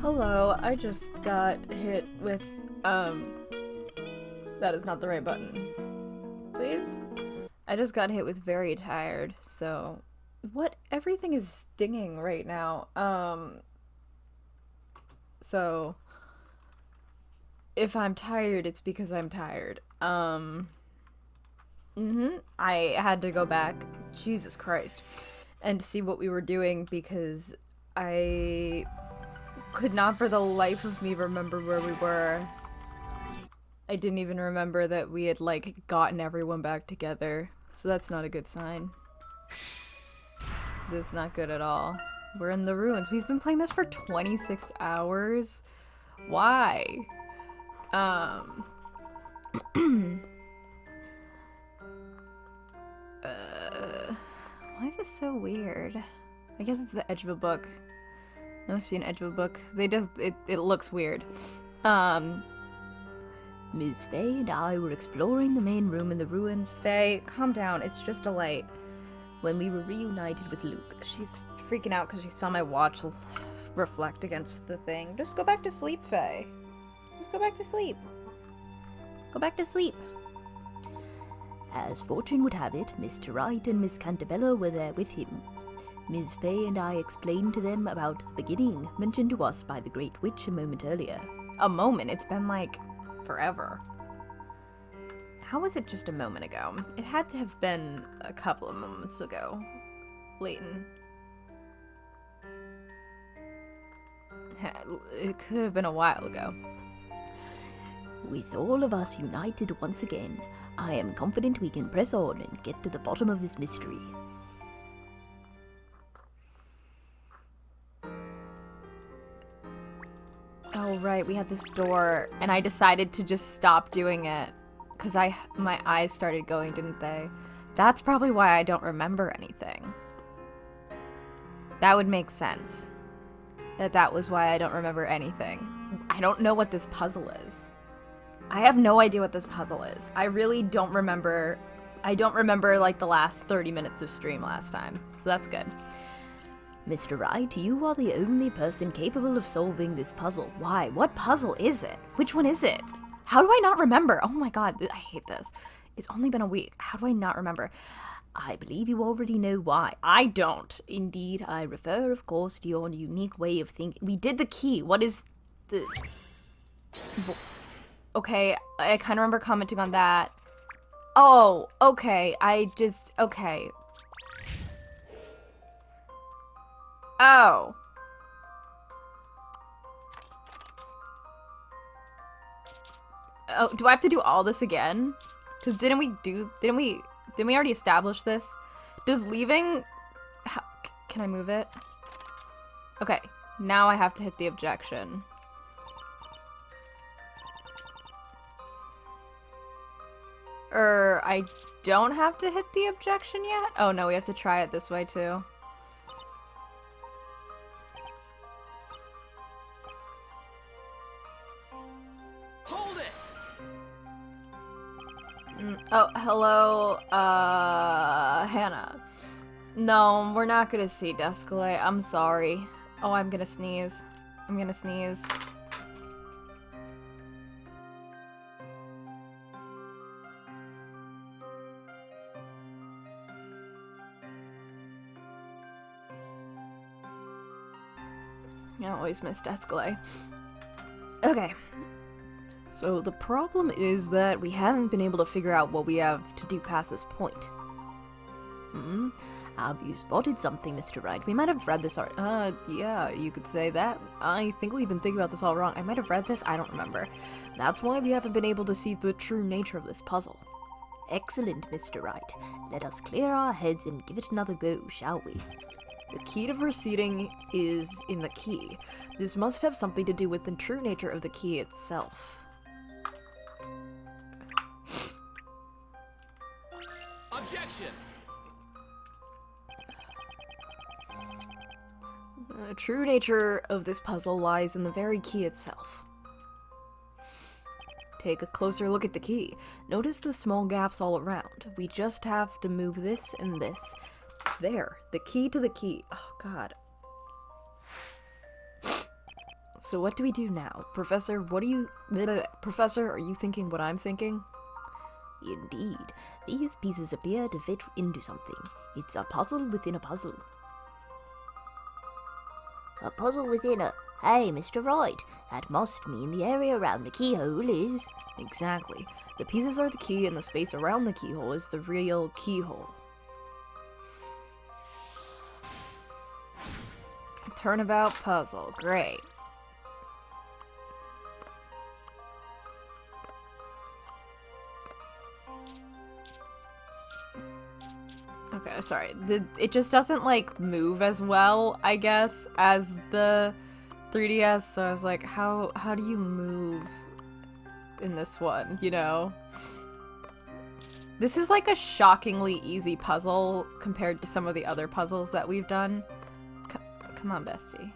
Hello, I just got hit with, that is not the right button. Please? I just got hit with very tired, so... What? Everything is stinging right now. So... If I'm tired, it's because I'm tired. I had to go back, Jesus Christ, and see what we were doing because I could not for the life of me remember where we were. I didn't even remember that we had, like, gotten everyone back together. So that's not a good sign. This is not good at all. We're in the ruins. We've been playing this for 26 hours? Why? Why is this so weird? I guess it's the edge of a book. It must be an edge of a book. It looks weird. Ms. Faye and I were exploring the main room in the ruins. Faye, calm down. It's just a light. When we were reunited with Luke, she's freaking out because she saw my watch reflect against the thing. Just go back to sleep, Faye. Just go back to sleep. Go back to sleep. As fortune would have it, Mr. Wright and Miss Cantabella were there with him. Ms. Faye and I explained to them about the beginning, mentioned to us by the Great Witch a moment earlier. A moment? It's been, like, forever. How was it just a moment ago? It had to have been a couple of moments ago. Layton. It could have been a while ago. With all of us united once again, I am confident we can press on and get to the bottom of this mystery. Oh, right, we had this door, and I decided to just stop doing it, because my eyes started going, didn't they? That's probably why I don't remember anything. That would make sense. That was why I don't remember anything. I don't know what this puzzle is. I have no idea what this puzzle is. I really don't remember. I don't remember, like, the last 30 minutes of stream last time, so that's good. Mr. Wright, you are the only person capable of solving this puzzle. Why? What puzzle is it? Which one is it? How do I not remember? Oh my god, I hate this. It's only been a week. How do I not remember? I believe you already know why. I don't. Indeed, I refer, of course, to your unique way of thinking. We did the key. What is the... Okay, I kind of remember commenting on that. Oh, okay. Okay. Oh. Oh, do I have to do all this again? Because didn't we already establish this? Does leaving... Can I move it? Okay, now I have to hit the objection. I don't have to hit the objection yet? Oh no, we have to try it this way too. Hold it! Oh, hello, Hannah. No, we're not gonna see Descalay. I'm sorry. Oh, I'm gonna sneeze. I'm gonna sneeze. I always miss Descalay. Okay. So the problem is that we haven't been able to figure out what we have to do past this point. Have you spotted something, Mr. Wright? We might have read this already. Yeah, you could say that. I think we've been thinking about this all wrong. I might have read this, I don't remember. That's why we haven't been able to see the true nature of this puzzle. Excellent, Mr. Wright. Let us clear our heads and give it another go, shall we? The key to proceeding is in the key. This must have something to do with the true nature of the key itself. Objection! The true nature of this puzzle lies in the very key itself. Take a closer look at the key. Notice the small gaps all around. We just have to move this and this. There, the key to the key. Oh god. So what do we do now? Professor, Professor, are you thinking what I'm thinking? Indeed. These pieces appear to fit into something. It's a puzzle within a puzzle. A puzzle within a... Hey, Mr. Wright, that must mean the area around the keyhole is... Exactly. The pieces are the key and the space around the keyhole is the real keyhole. Turnabout puzzle. Great. Okay, sorry. It just doesn't, like, move as well, I guess, as the 3DS, so I was like, how do you move in this one, you know? This is, like, a shockingly easy puzzle compared to some of the other puzzles that we've done. Come on, bestie.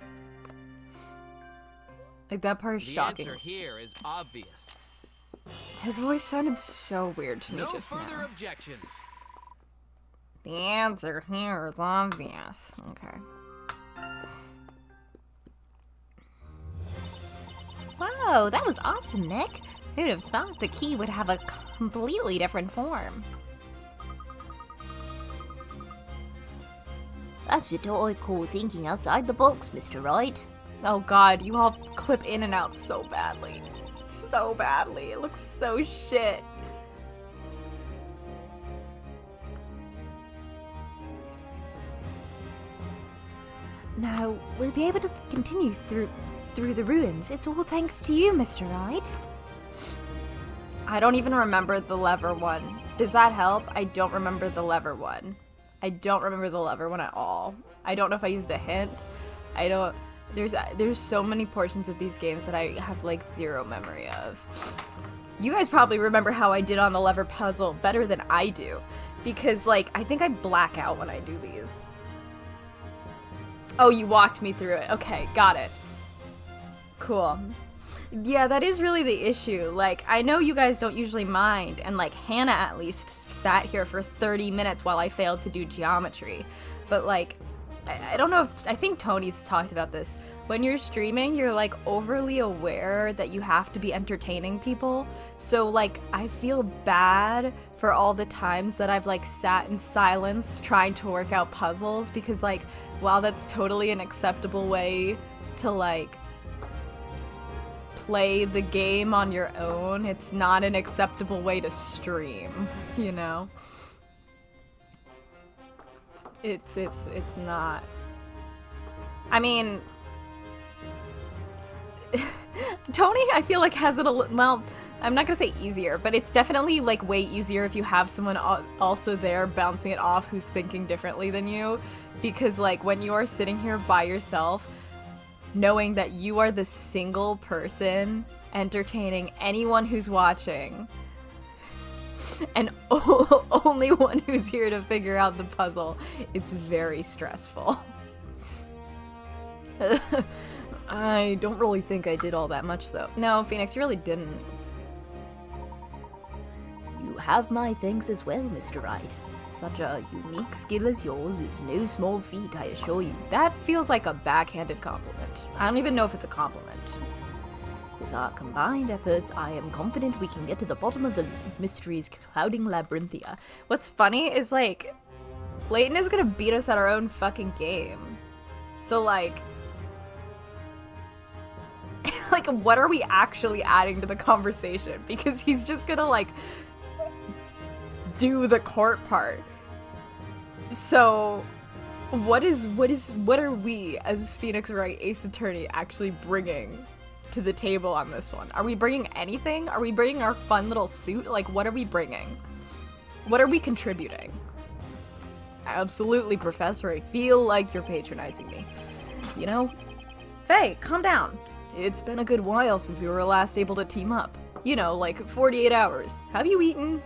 Like, that part is shocking. The answer here is obvious. His voice sounded so weird to me No just further now. objections. The answer here is obvious. Okay. Whoa, that was awesome, Nick. Who'd have thought the key would have a completely different form? That's what I call thinking outside the box, Mr. Wright. Oh god, you all clip in and out so badly. So badly. It looks so shit. Now, we'll be able to continue through the ruins. It's all thanks to you, Mr. Wright. I don't even remember the lever one. Does that help? I don't remember the lever one. I don't remember the lever one at all. I don't know if I used a hint. I don't... There's so many portions of these games that I have, like, zero memory of. You guys probably remember how I did on the lever puzzle better than I do. Because, like, I think I black out when I do these. Oh, you walked me through it. Okay, got it. Cool. Yeah, that is really the issue. Like, I know you guys don't usually mind, and, like, Hannah at least sat here for 30 minutes while I failed to do geometry. But, like, I don't know if... I think Tony's talked about this. When you're streaming, you're, like, overly aware that you have to be entertaining people. So, like, I feel bad for all the times that I've, like, sat in silence trying to work out puzzles. Because, like, while that's totally an acceptable way to, like, play the game on your own, it's not an acceptable way to stream, you know? It's not. I mean, Tony, I feel like has it well, I'm not gonna say easier, but it's definitely like way easier if you have someone also there bouncing it off who's thinking differently than you, because like when you are sitting here by yourself, knowing that you are the single person entertaining anyone who's watching, and only one who's here to figure out the puzzle, it's very stressful. I don't really think I did all that much, though. No, Phoenix, you really didn't. You have my thanks as well, Mr. Wright. Such a unique skill as yours is no small feat, I assure you. That feels like a backhanded compliment. I don't even know if it's a compliment. With our combined efforts, I am confident we can get to the bottom of the mysteries clouding Labyrinthia. What's funny is, like, Layton is gonna beat us at our own fucking game. So, like... like, what are we actually adding to the conversation? Because he's just gonna, like, do the court part. So, what are we, as Phoenix Wright Ace Attorney, actually bringing to the table on this one? Are we bringing anything? Are we bringing our fun little suit? Like, what are we bringing? What are we contributing? Absolutely, Professor. I feel like you're patronizing me. You know? Faye, calm down. It's been a good while since we were last able to team up. You know, like 48 hours. Have you eaten?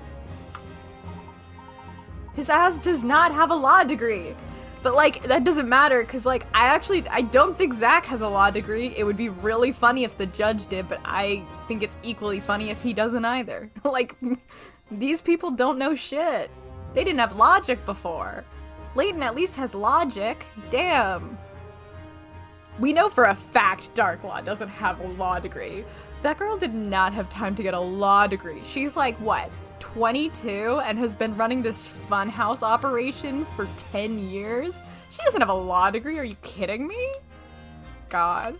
His ass does not have a law degree. But, like, that doesn't matter, because, like, I don't think Zach has a law degree. It would be really funny if the judge did, but I think it's equally funny if he doesn't either. Like, these people don't know shit. They didn't have logic before. Layton at least has logic. Damn. We know for a fact Darklaw doesn't have a law degree. That girl did not have time to get a law degree. She's like, what, 22 and has been running this funhouse operation for 10 years? She doesn't have a law degree, are you kidding me? God.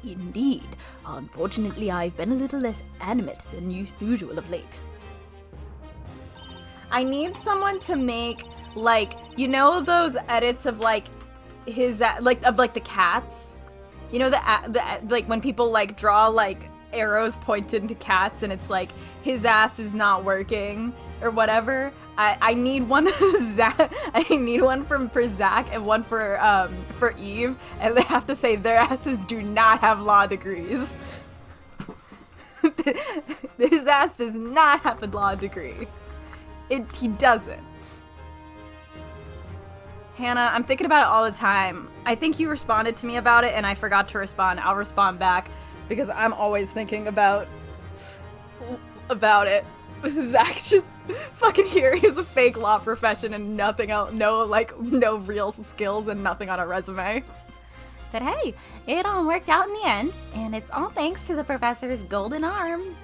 Indeed. Unfortunately, I've been a little less animate than usual of late. I need someone to make, like, you know those edits of, like, his, like the cats? You know, like, when people, like, draw, like, arrows pointed to cats and it's, like, his ass is not working or whatever? I need one Zach. I need one for Zach and one for Eve, and they have to say their asses do not have law degrees. His ass does not have a law degree. He doesn't. Hannah, I'm thinking about it all the time. I think you responded to me about it and I forgot to respond. I'll respond back because I'm always thinking about it. Zach's just fucking here. He has a fake law profession and nothing else, no real skills and nothing on a resume. But hey, it all worked out in the end, and it's all thanks to the professor's golden arm.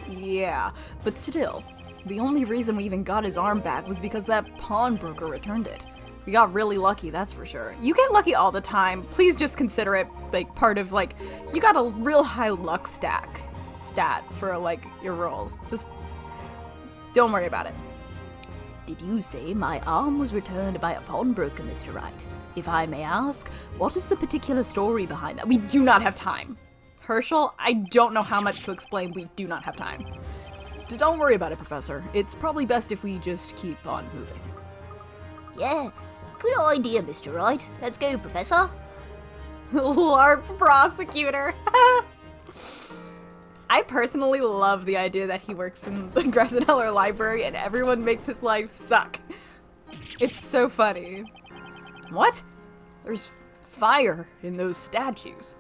Yeah, but still, the only reason we even got his arm back was because that pawnbroker returned it. We got really lucky, that's for sure. You get lucky all the time. Please just consider it, like, part of, like, you got a real high luck stat for, like, your rolls. Just don't worry about it. Did you say my arm was returned by a pawnbroker, Mr. Wright? If I may ask, what is the particular story behind that? We do not have time. Herschel, I don't know how much to explain. We do not have time. Don't worry about it, Professor. It's probably best if we just keep on moving. Yeah, good idea, Mr. Wright. Let's go, Professor. LARP prosecutor. I personally love the idea that he works in the Gressenheller library and everyone makes his life suck. It's so funny. What? There's fire in those statues.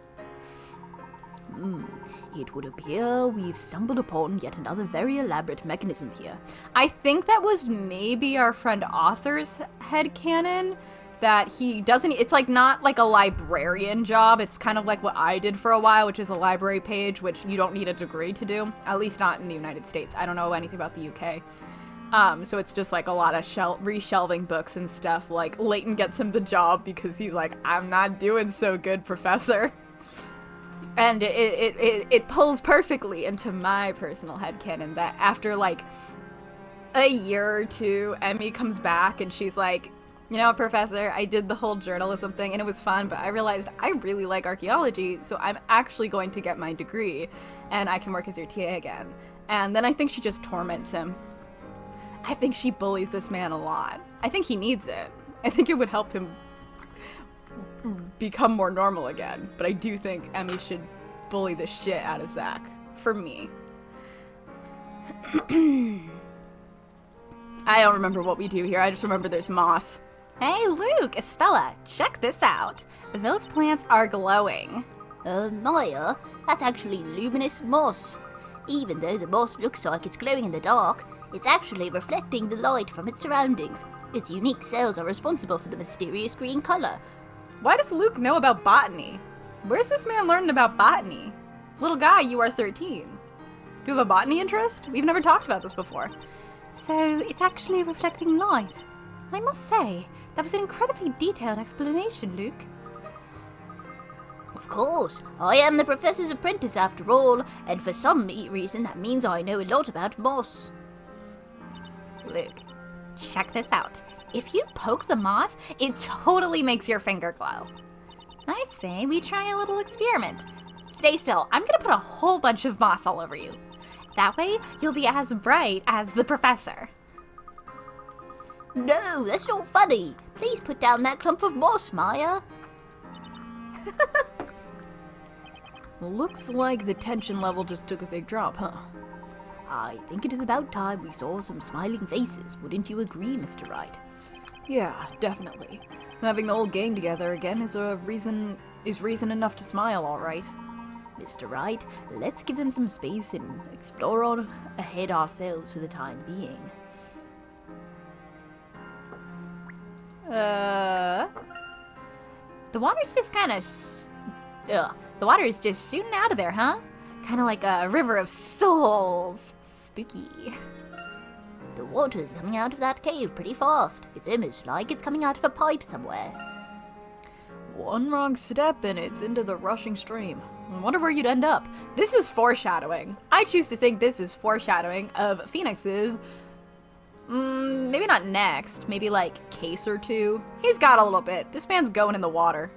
It would appear we've stumbled upon yet another very elaborate mechanism here. I think that was maybe our friend Author's headcanon, that he doesn't, it's like not like a librarian job, it's kind of like what I did for a while, which is a library page, which you don't need a degree to do, at least not in the United States. I don't know anything about the UK. So it's just like a lot of reshelving books and stuff. Like Layton gets him the job because he's like, I'm not doing so good, Professor. And it pulls perfectly into my personal headcanon that after like a year or two, Emmy comes back and she's like, you know, Professor, I did the whole journalism thing and it was fun, but I realized I really like archaeology, so I'm actually going to get my degree and I can work as your TA again. And then I think she just torments him. I think she bullies this man a lot. I think he needs it. I think it would help him become more normal again, but I do think Emmy should bully the shit out of Zach. For me. I don't remember what we do here, I just remember there's moss. Hey, Luke, Estella, check this out. Those plants are glowing. Maya, that's actually luminous moss. Even though the moss looks like it's glowing in the dark, it's actually reflecting the light from its surroundings. Its unique cells are responsible for the mysterious green color. Why does Luke know about botany? Where's this man learning about botany? Little guy, you are 13. Do you have a botany interest? We've never talked about this before. So, it's actually reflecting light. I must say, that was an incredibly detailed explanation, Luke. Of course, I am the professor's apprentice after all, and for some reason that means I know a lot about moss. Luke, check this out. If you poke the moss, it totally makes your finger glow. I say we try a little experiment. Stay still, I'm gonna put a whole bunch of moss all over you. That way, you'll be as bright as the professor. No, that's not funny. Please put down that clump of moss, Maya. Looks like the tension level just took a big drop, huh? I think it is about time we saw some smiling faces, wouldn't you agree, Mr. Wright? Yeah, definitely. Having the whole gang together again is reason enough to smile, all right. Mr. Wright, let's give them some space and explore on ahead ourselves for the time being. The The water's just kind of the water is just shooting out of there, huh? Kind of like a river of souls. Spooky. The water's coming out of that cave pretty fast. It's almost like it's coming out of a pipe somewhere. One wrong step and it's into the rushing stream. I wonder where you'd end up. This is foreshadowing. I choose to think this is foreshadowing of Phoenix's, maybe not next, maybe like case or two. He's got a little bit. This man's going in the water.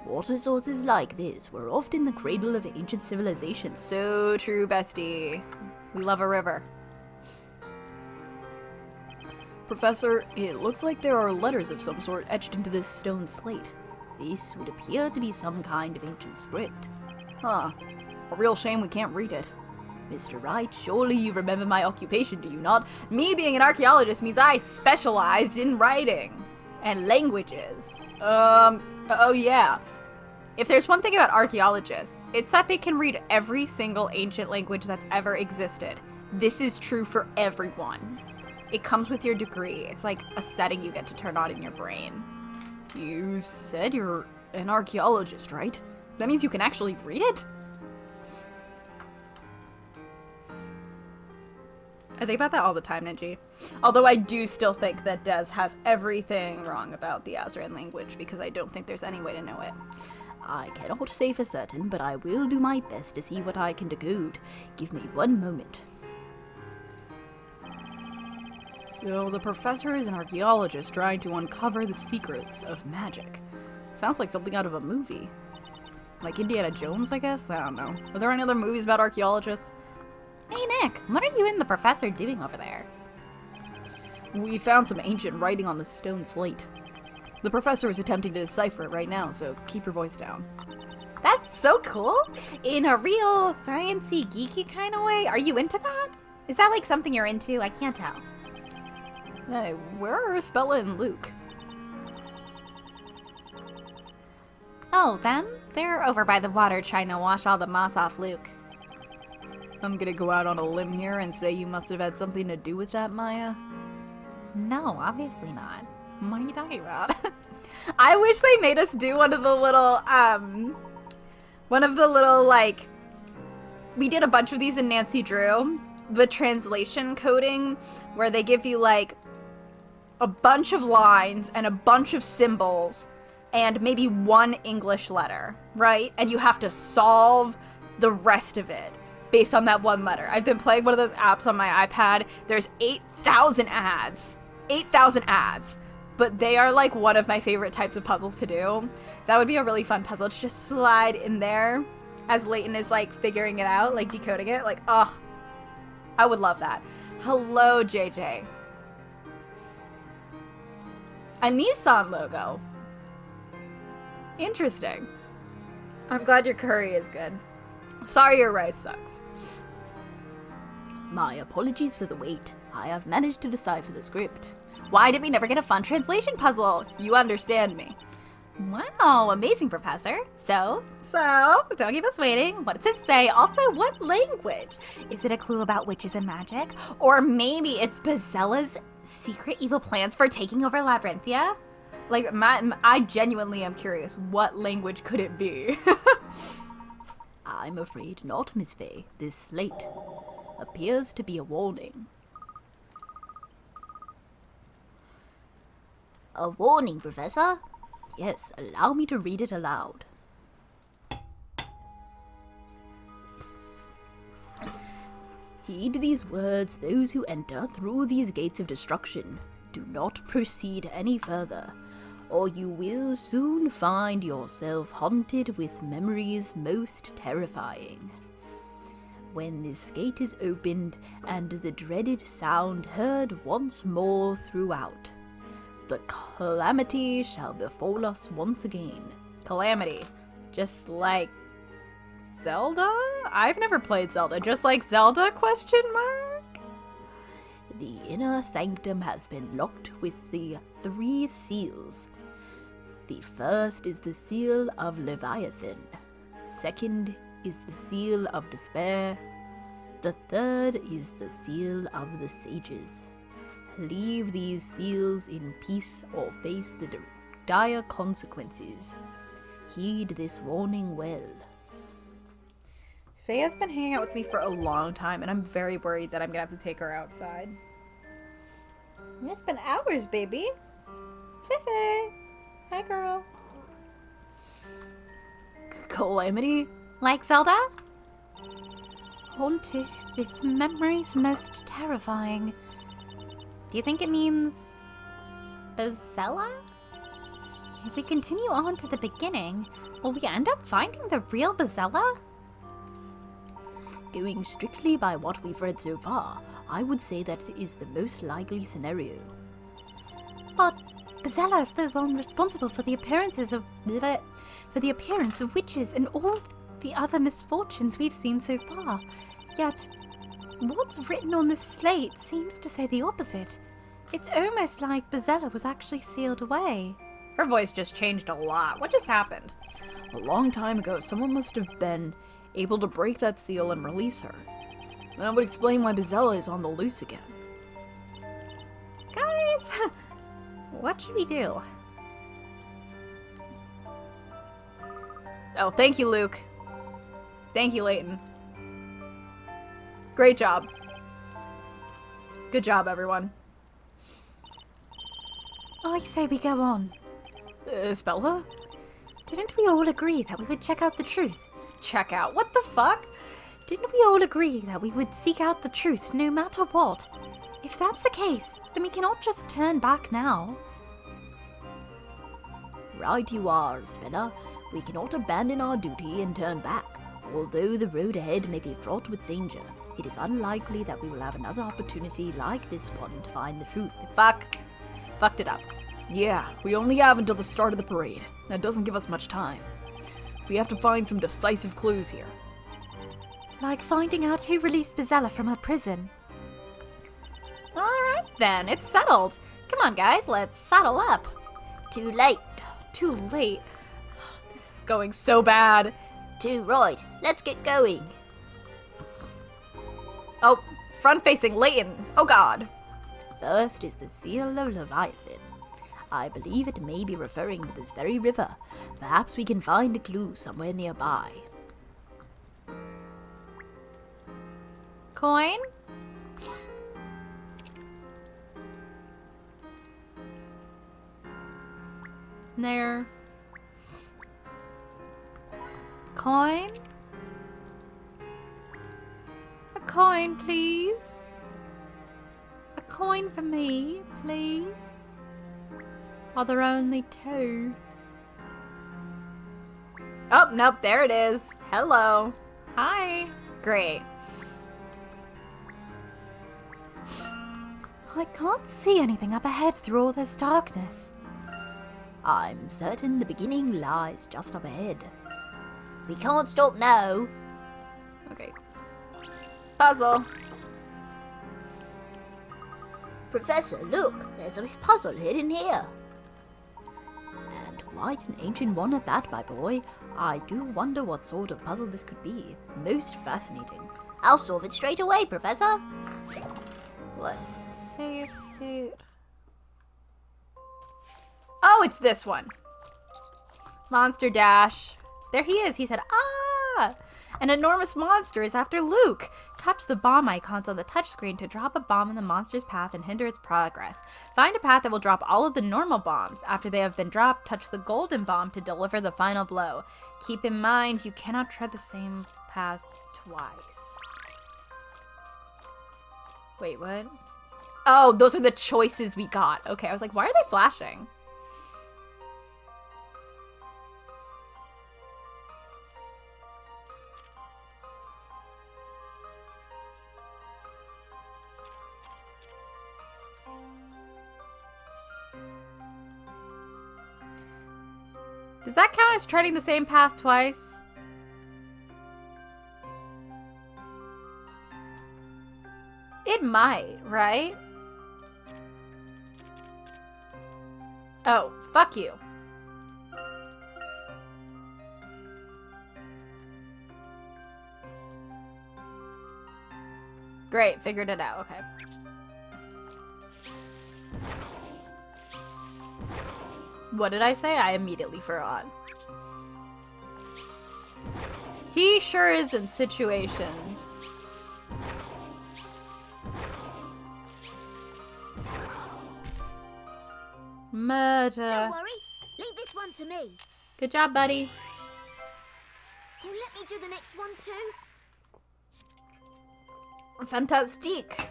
Water sources like this were often the cradle of ancient civilizations. So true, bestie. We love a river. Professor, it looks like there are letters of some sort etched into this stone slate. This would appear to be some kind of ancient script. Huh. A real shame we can't read it. Mr. Wright, surely you remember my occupation, do you not? Me being an archaeologist means I specialized in writing and languages. Oh yeah. If there's one thing about archaeologists, it's that they can read every single ancient language that's ever existed. This is true for everyone. It comes with your degree. It's like a setting you get to turn on in your brain. You said you're an archaeologist, right? That means you can actually read it? I think about that all the time, Ninji. Although I do still think that Des has everything wrong about the Azran language because I don't think there's any way to know it. I cannot say for certain, but I will do my best to see what I can decode. Give me one moment. So the professor is an archaeologist trying to uncover the secrets of magic. Sounds like something out of a movie. Like Indiana Jones, I guess? I don't know. Are there any other movies about archaeologists? Hey, Nick, what are you and the professor doing over there? We found some ancient writing on the stone slate. The professor is attempting to decipher it right now, so keep your voice down. That's so cool! In a real sciencey, geeky kind of way. Are you into that? Is that like something you're into? I can't tell. Hey, where are Isabella and Luke? Oh, them? They're over by the water trying to wash all the moss off Luke. I'm gonna go out on a limb here and say you must have had something to do with that, Maya. No, obviously not. What are you talking about? I wish they made us do one of the little, like, we did a bunch of these in Nancy Drew, the translation coding, where they give you, like, a bunch of lines and a bunch of symbols and maybe one English letter, right? And you have to solve the rest of it based on that one letter. I've been playing one of those apps on my iPad. There's 8,000 ads. 8,000 ads. But they are like one of my favorite types of puzzles to do. That would be a really fun puzzle to just slide in there as Layton is like figuring it out, like decoding it. Like, oh, I would love that. Hello, JJ. A Nissan logo. Interesting. I'm glad your curry is good. Sorry your rice sucks. My apologies for the wait. I have managed to decipher the script. Why did we never get a fun translation puzzle? You understand me. Wow, amazing, Professor. So, don't keep us waiting. What does it say? Also, what language? Is it a clue about witches and magic? Or maybe it's Bazella's secret evil plans for taking over Labyrinthia? Like, I genuinely am curious. What language could it be? I'm afraid not, Miss Faye. This slate appears to be a warning. A warning, Professor? Yes, allow me to read it aloud. Heed these words, those who enter through these gates of destruction. Do not proceed any further, or you will soon find yourself haunted with memories most terrifying. When this gate is opened and the dreaded sound heard once more throughout, the calamity shall befall us once again. Calamity. Just like Zelda? I've never played Zelda. Just like Zelda, question mark? The inner sanctum has been locked with the 3 seals. The first is the seal of Leviathan. Second is the seal of despair. The third is the seal of the sages. Leave these seals in peace or face the dire consequences. Heed this warning well. Faye has been hanging out with me for a long time, and I'm very worried that I'm gonna have to take her outside. It's been hours, baby. Faye. Hi, girl. Calamity? Like Zelda? Haunted with memories most terrifying. Do you think it means Bezella? If we continue on to the beginning, will we end up finding the real Bezella? Going strictly by what we've read so far, I would say that is the most likely scenario. But Bezella is the one responsible for the appearance of witches and all the other misfortunes we've seen so far. Yet, what's written on this slate seems to say the opposite. It's almost like Bezella was actually sealed away. Her voice just changed a lot. What just happened? A long time ago, someone must have been able to break that seal and release her. That would explain why Bezella is on the loose again. Guys, what should we do? Oh, thank you, Luke. Thank you, Layton. Great job. Good job, everyone. I say we go on. Spella? Didn't we all agree that we would check out the truth? Check out. What the fuck? Didn't we all agree that we would seek out the truth no matter what? If that's the case, then we cannot just turn back now. Right you are, Spella. We cannot abandon our duty and turn back. Although the road ahead may be fraught with danger, it is unlikely that we will have another opportunity like this one to find the truth. Fucked it up. Yeah, we only have until the start of the parade. That doesn't give us much time. We have to find some decisive clues here. Like finding out who released Bezella from her prison. Alright then, it's settled. Come on, guys, let's saddle up. Too late. Too late. This is going so bad. Too right. Let's get going. Oh, front-facing Layton. Oh god. First is the seal of Leviathan. I believe it may be referring to this very river. Perhaps we can find a clue somewhere nearby. Coin? There. Coin? A coin, please. A coin for me, please. Are there only two? Oh, nope, there it is. Hello. Hi. Great. I can't see anything up ahead through all this darkness. I'm certain the beginning lies just up ahead. We can't stop now. Okay. Puzzle. Professor, look, there's a puzzle hidden here. And quite an ancient one at that, my boy. I do wonder what sort of puzzle this could be. Most fascinating. I'll solve it straight away, Professor. Let's save state. Oh, it's this one. Monster Dash. There he is. He said, ah! An enormous monster is after Luke. Touch the bomb icons on the touchscreen to drop a bomb in the monster's path and hinder its progress. Find a path that will drop all of the normal bombs. After they have been dropped, touch the golden bomb to deliver the final blow. Keep in mind, you cannot tread the same path twice. Wait, what? Oh, those are the choices we got. Okay, I was like, why are they flashing? Does that count as treading the same path twice? It might, right? Oh, fuck you. Great, figured it out, okay. What did I say? I immediately forgot. He sure is in situations. Murder. Don't worry. Leave this one to me. Good job, buddy. Oh, let me do the next one too. Fantastique.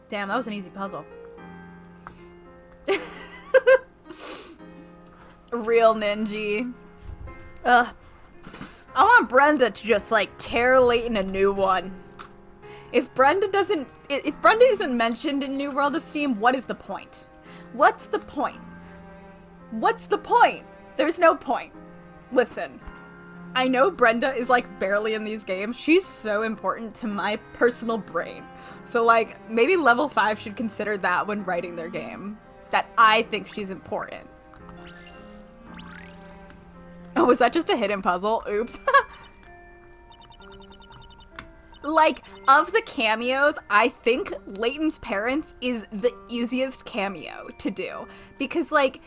Damn, that was an easy puzzle. Real ninja. Ugh. I want Brenda to just, like, tear Layton a new one. If Brenda isn't mentioned in New World of Steam, what is the point? What's the point? What's the point? There's no point. Listen, I know Brenda is, like, barely in these games. She's so important to my personal brain. So, like, maybe level 5 should consider that when writing their game. That I think she's important. Oh, was that just a hidden puzzle? Oops. Like, of the cameos, I think Layton's parents is the easiest cameo to do. Because, like,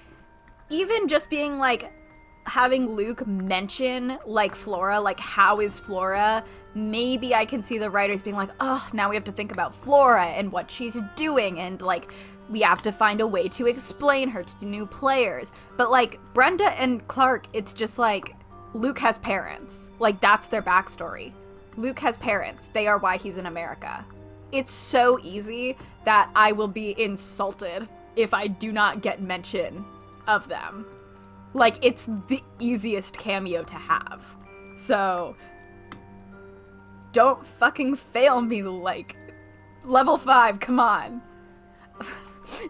even just being, like, having Luke mention, like, Flora, like, how is Flora, maybe I can see the writers being like, oh, now we have to think about Flora and what she's doing, and, like, we have to find a way to explain her to new players. But, like, Brenda and Clark, it's just, like, Luke has parents. Like, that's their backstory. Luke has parents. They are why he's in America. It's so easy that I will be insulted if I do not get mention of them. Like, it's the easiest cameo to have. So, don't fucking fail me, like, level 5, come on.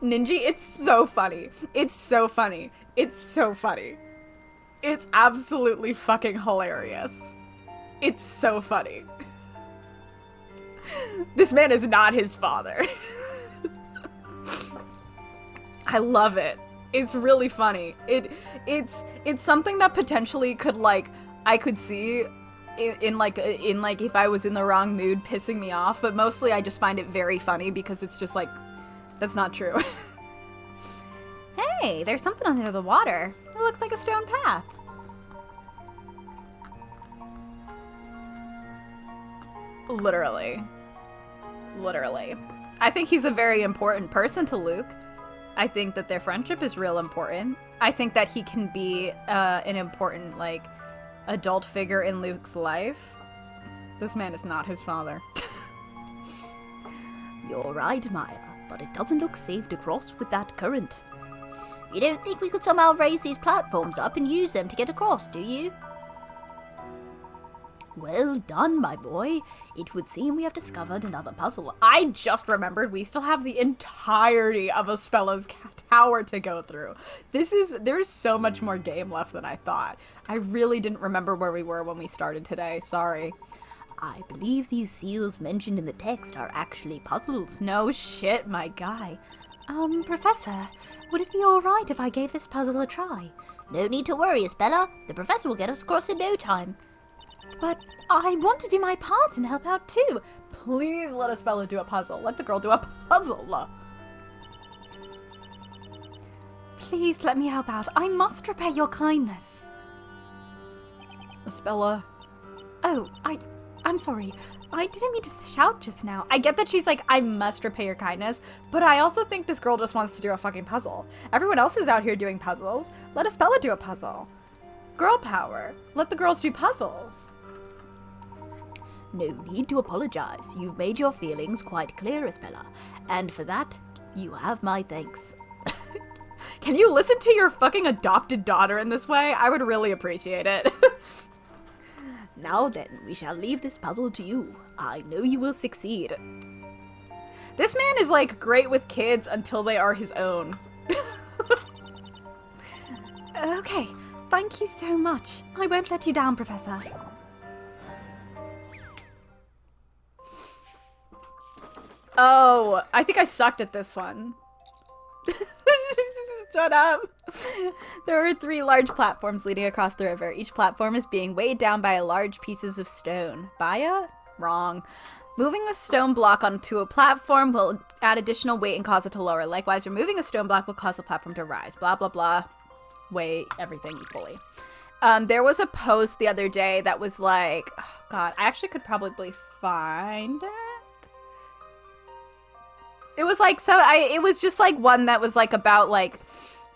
Ninja, it's so funny. It's so funny. It's so funny. It's absolutely fucking hilarious. It's so funny. This man is not his father. I love it. It's really funny. It's something that potentially could, like, I could see in like if I was in the wrong mood pissing me off, but mostly I just find it very funny because it's just like, that's not true. Hey, there's something under the water. It looks like a stone path. Literally. I think he's a very important person to Luke. I think that their friendship is real important. I think that he can be an important, like, adult figure in Luke's life. This man is not his father. You're right, Maya, but it doesn't look safe to cross with that current. You don't think we could somehow raise these platforms up and use them to get across, do you? Well done, my boy. It would seem we have discovered another puzzle. I just remembered we still have the entirety of Aspella's tower to go through. There's so much more game left than I thought. I really didn't remember where we were when we started today. Sorry. I believe these seals mentioned in the text are actually puzzles. No shit, my guy. Professor, would it be alright if I gave this puzzle a try? No need to worry, Isabella. The professor will get us across in no time. But I want to do my part and help out too. Please let Asbella do a puzzle. Let the girl do a puzzle. Please let me help out. I must repay your kindness. Asbella. Oh, I'm sorry. I didn't mean to shout just now. I get that she's like, I must repay your kindness, but I also think this girl just wants to do a fucking puzzle. Everyone else is out here doing puzzles. Let Asbella do a puzzle. Girl power. Let the girls do puzzles. No need to apologize. You've made your feelings quite clear, Isabella. And for that, you have my thanks. Can you listen to your fucking adopted daughter in this way? I would really appreciate it. Now then, we shall leave this puzzle to you. I know you will succeed. This man is, like, great with kids until they are his own. Okay, thank you so much. I won't let you down, Professor. Oh, I think I sucked at this one. Shut up. There are 3 large platforms leading across the river. Each platform is being weighed down by large pieces of stone. Baya? Wrong. Moving a stone block onto a platform will add additional weight and cause it to lower. Likewise, removing a stone block will cause the platform to rise. Blah, blah, blah. Weigh everything equally. There was a post the other day that was like, oh God, I actually could probably find it. It was like, it was just like one that was like about like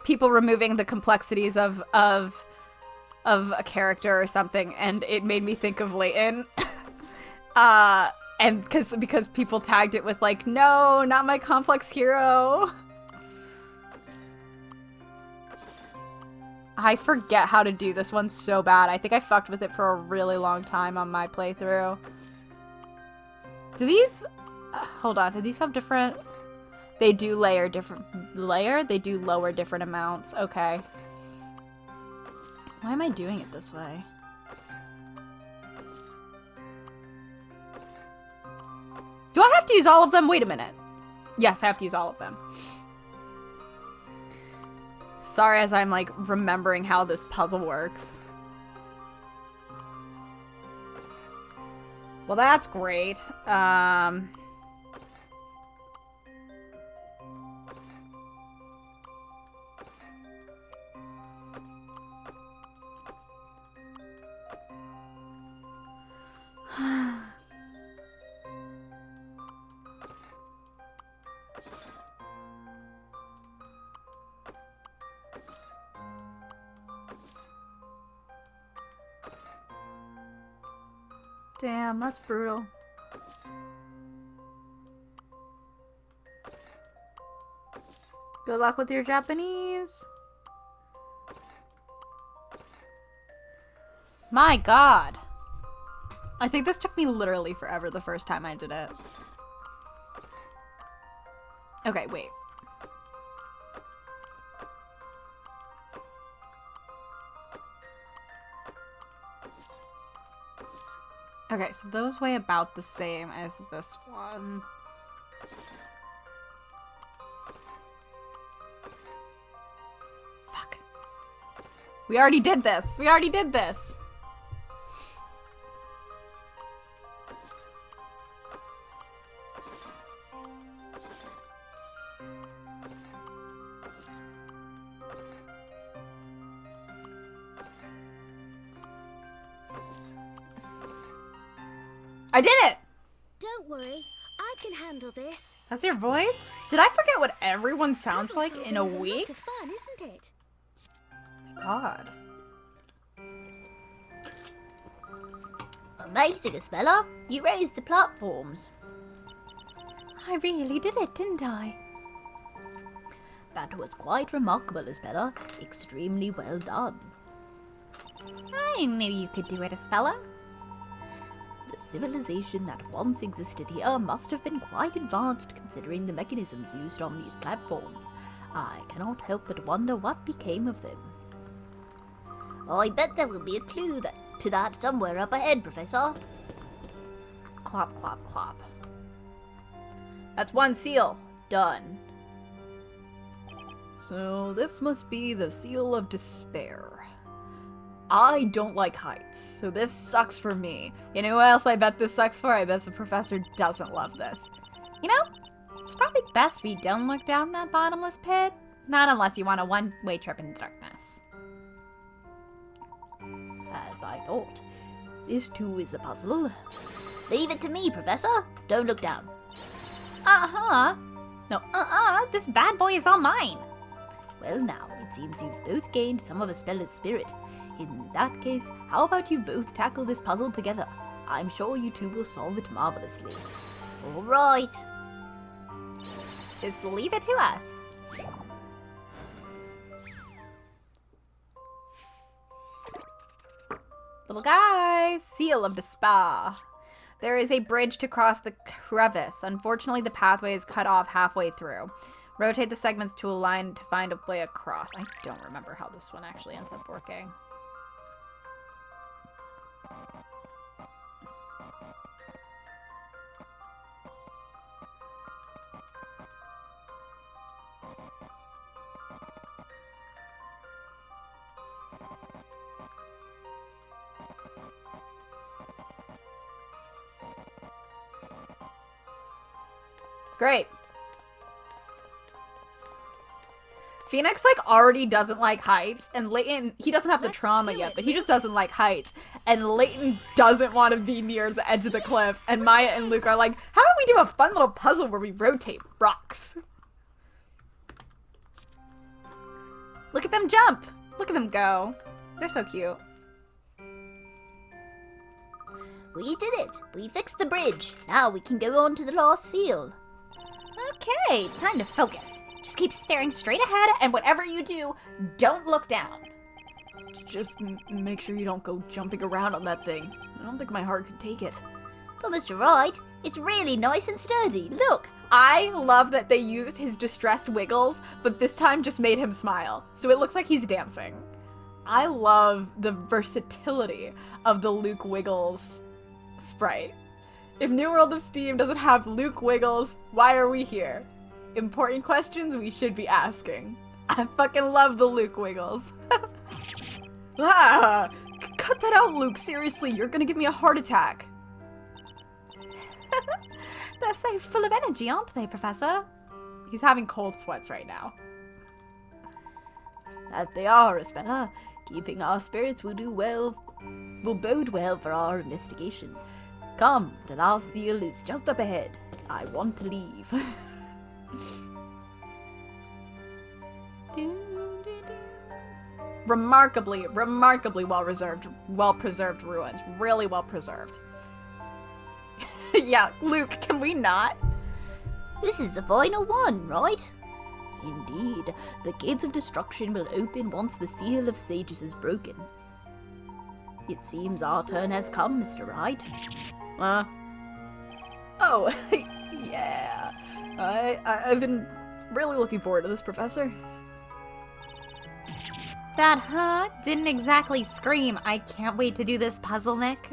people removing the complexities of a character or something. And it made me think of Layton. And because people tagged it with like, no, not my complex hero. I forget how to do this one so bad. I think I fucked with it for a really long time on my playthrough. Do these... hold on, do these have different... They do layer different... Layer? They do lower different amounts. Okay. Why am I doing it this way? Do I have to use all of them? Wait a minute. Yes, I have to use all of them. Sorry as I'm like remembering how this puzzle works. Well, that's great. Damn, that's brutal. Good luck with your Japanese. My God. I think this took me literally forever the first time I did it. Okay, wait. Okay, so those weigh about the same as this one. Fuck. We already did this. We already did this. I did it! Don't worry, I can handle this. That's your voice? Did I forget what everyone sounds like in a Puzzle week? solving's a lot of fun, isn't it? God. Amazing, Isabella. You raised the platforms. I really did it, didn't I? That was quite remarkable, Isabella. Extremely well done. I knew you could do it, Isabella. The civilization that once existed here must have been quite advanced considering the mechanisms used on these platforms. I cannot help but wonder what became of them. I bet there will be a clue to that somewhere up ahead, Professor. Clop, clop, clop. That's one seal. Done. So this must be the seal of despair. I don't like heights, so this sucks for me. You know who else I bet this sucks for? I bet the professor doesn't love this. You know, it's probably best we don't look down that bottomless pit. Not unless you want a one-way trip into darkness. As I thought. This too is a puzzle. Leave it to me, Professor. Don't look down. Uh-huh. No, this bad boy is all mine. Well now, it seems you've both gained some of Isabelle's spirit. In that case, how about you both tackle this puzzle together? I'm sure you two will solve it marvelously. All right. Just leave it to us. Little guy, seal of despair. There is a bridge to cross the crevice. Unfortunately, the pathway is cut off halfway through. Rotate the segments to align to find a way across. I don't remember how this one actually ends up working. Great. Phoenix, like, already doesn't like heights, and Layton, he doesn't have the trauma yet, but he just doesn't like heights. And Layton doesn't want to be near the edge of the cliff, and Maya and Luke are like, how about we do a fun little puzzle where we rotate rocks? Look at them jump! Look at them go. They're so cute. We did it. We fixed the bridge. Now we can go on to the last seal. Okay, time to focus. Just keep staring straight ahead, and whatever you do, don't look down. Just make sure you don't go jumping around on that thing. I don't think my heart could take it. But Mr. Wright, it's really nice and sturdy. Look. I love that they used his distressed wiggles, but this time just made him smile. So it looks like he's dancing. I love the versatility of the Luke Wiggles sprite. If New World of Steam doesn't have Luke Wiggles, why are we here? Important questions we should be asking. I fucking love the Luke Wiggles. Ah! Cut that out, Luke. Seriously, you're gonna give me a heart attack. They're so full of energy, aren't they, Professor? He's having cold sweats right now. That they are, Espella. Keeping our spirits will bode well for our investigation. Come, the last seal is just up ahead. I want to leave. Remarkably well-preserved ruins. Really well-preserved. Yeah, Luke, can we not? This is the final one, right? Indeed, the gates of destruction will open once the seal of sages is broken. It seems our turn has come, Mr. Wright. Oh, yeah. I've been really looking forward to this, Professor. That huh didn't exactly scream, I can't wait to do this puzzle, Nick.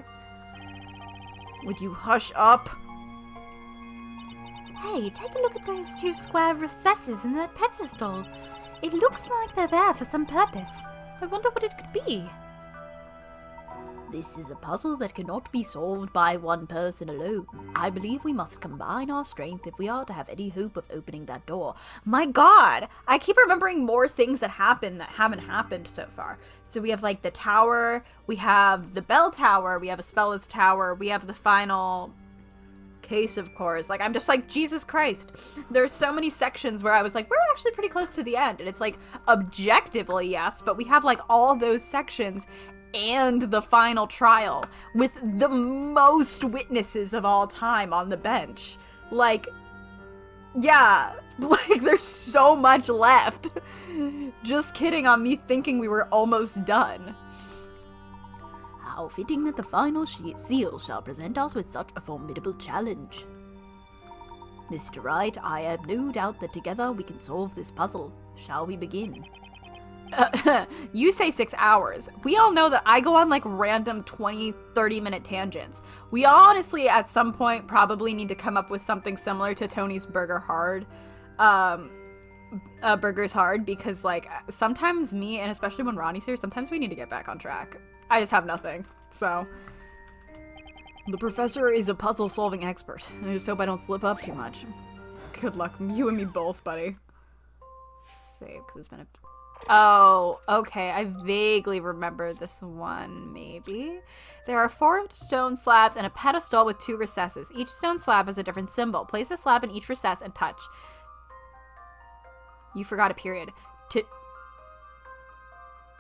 Would you hush up? Hey, take a look at those two square recesses in that pedestal. It looks like they're there for some purpose. I wonder what it could be. This is a puzzle that cannot be solved by one person alone. I believe we must combine our strength if we are to have any hope of opening that door. My god! I keep remembering more things that happen that haven't happened so far. So we have, like, the tower, we have the bell tower, we have Aspella's tower, we have the final case, of course. Like, I'm just like, Jesus Christ. There's so many sections where I was like, we're actually pretty close to the end. And it's like, objectively, yes, but we have, like, all those sections and the final trial with the most witnesses of all time on the bench. Like, yeah, like, there's so much left. Just kidding on me thinking we were almost done. How fitting that the final seal shall present us with such a formidable challenge. Mr. Wright, I have no doubt that together we can solve this puzzle. Shall we begin? You say 6 hours. We all know that I go on like random 20-30 minute tangents. We honestly at some point probably need to come up with something similar to Tony's Burger's Hard, because like sometimes me, and especially when Ronnie's here, sometimes we need to get back on track. I just have nothing, so. The professor is a puzzle solving expert. I just hope I don't slip up too much. Good luck, you and me both, buddy. Save, because it's been a... Oh, okay, I vaguely remember this one, maybe. There are 4 stone slabs and a pedestal with 2 recesses. Each stone slab has a different symbol. Place a slab in each recess and touch. You forgot a period.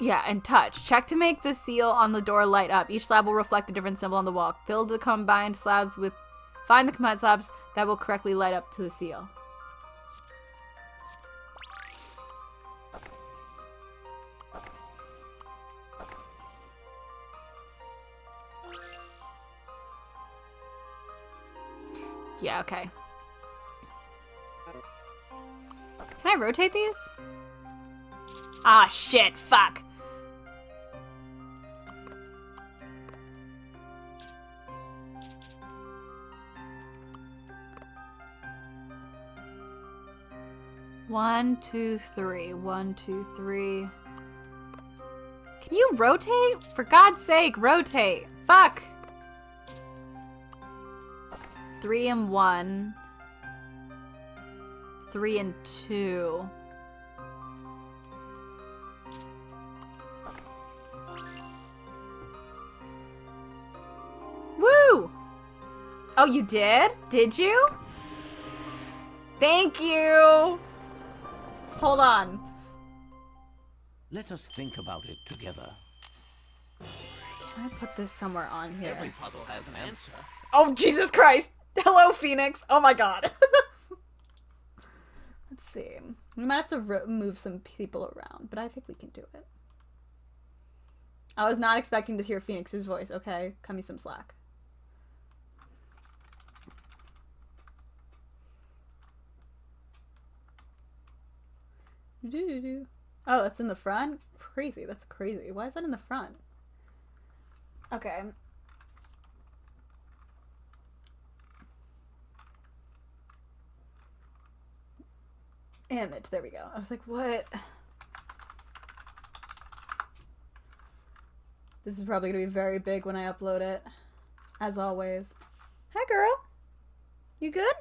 And touch. Check to make the seal on the door light up. Each slab will reflect a different symbol on the wall. Find the combined slabs that will correctly light up to the seal. Yeah, okay. Can I rotate these? Ah, shit, fuck. One, two, three. 1, 2, 3. Can you rotate? For God's sake, rotate. Fuck. 3 and 1. 3 and 2. Woo! Oh, you did? Did you? Thank you! Hold on. Let us think about it together. Can I put this somewhere on here? Every puzzle has an answer. Oh, Jesus Christ! Hello, Phoenix! Oh my god. Let's see. We might have to move some people around, but I think we can do it. I was not expecting to hear Phoenix's voice, okay? Cut me some slack. Oh, that's in the front? Crazy. That's crazy. Why is that in the front? Okay. Image. There we go. I was like, what? This is probably going to be very big when I upload it. As always. Hi, girl. You good?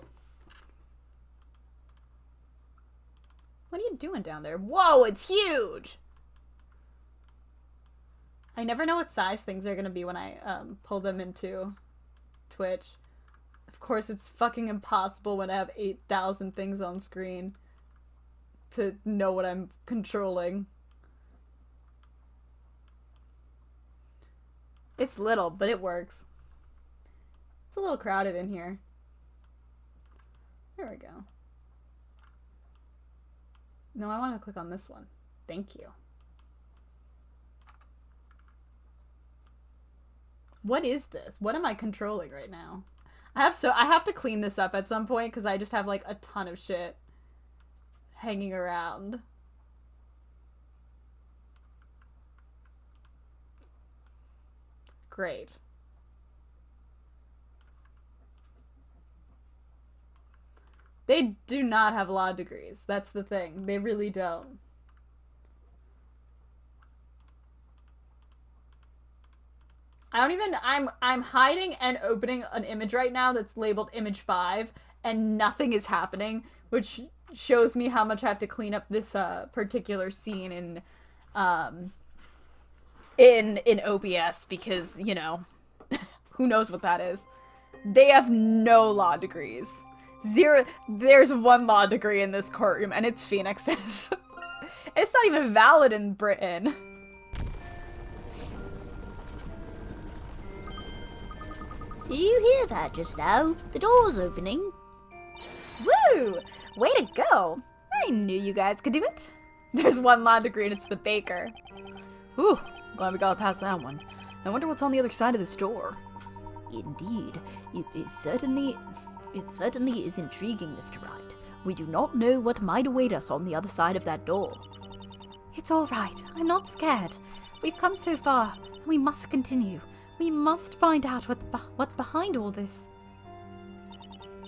What are you doing down there? Whoa, it's huge! I never know what size things are going to be when I pull them into Twitch. Of course, it's fucking impossible when I have 8,000 things on screen to know what I'm controlling. It's little, but it works. It's a little crowded in here. There we go. No, I want to click on this one. Thank you. What is this? What am I controlling right now? I have to clean this up at some point because I just have like a ton of shit hanging around. Great. They do not have law degrees. That's the thing. They really don't. I don't even, I'm hiding and opening an image right now that's labeled image 5 and nothing is happening, which shows me how much I have to clean up this particular scene in OBS because, you know, who knows what that is. They have no law degrees. Zero. There's one law degree in this courtroom and it's Phoenix's. It's not even valid in Britain. Did you hear that just now? The door's opening. Woo! Way to go! I knew you guys could do it. There's one law degree and it's the baker. Whew, glad we got past that one. I wonder what's on the other side of this door. Indeed, it certainly is intriguing, Mr. Wright. We do not know what might await us on the other side of that door. It's all right. I'm not scared. We've come so far, and we must continue. We must find out what's behind all this.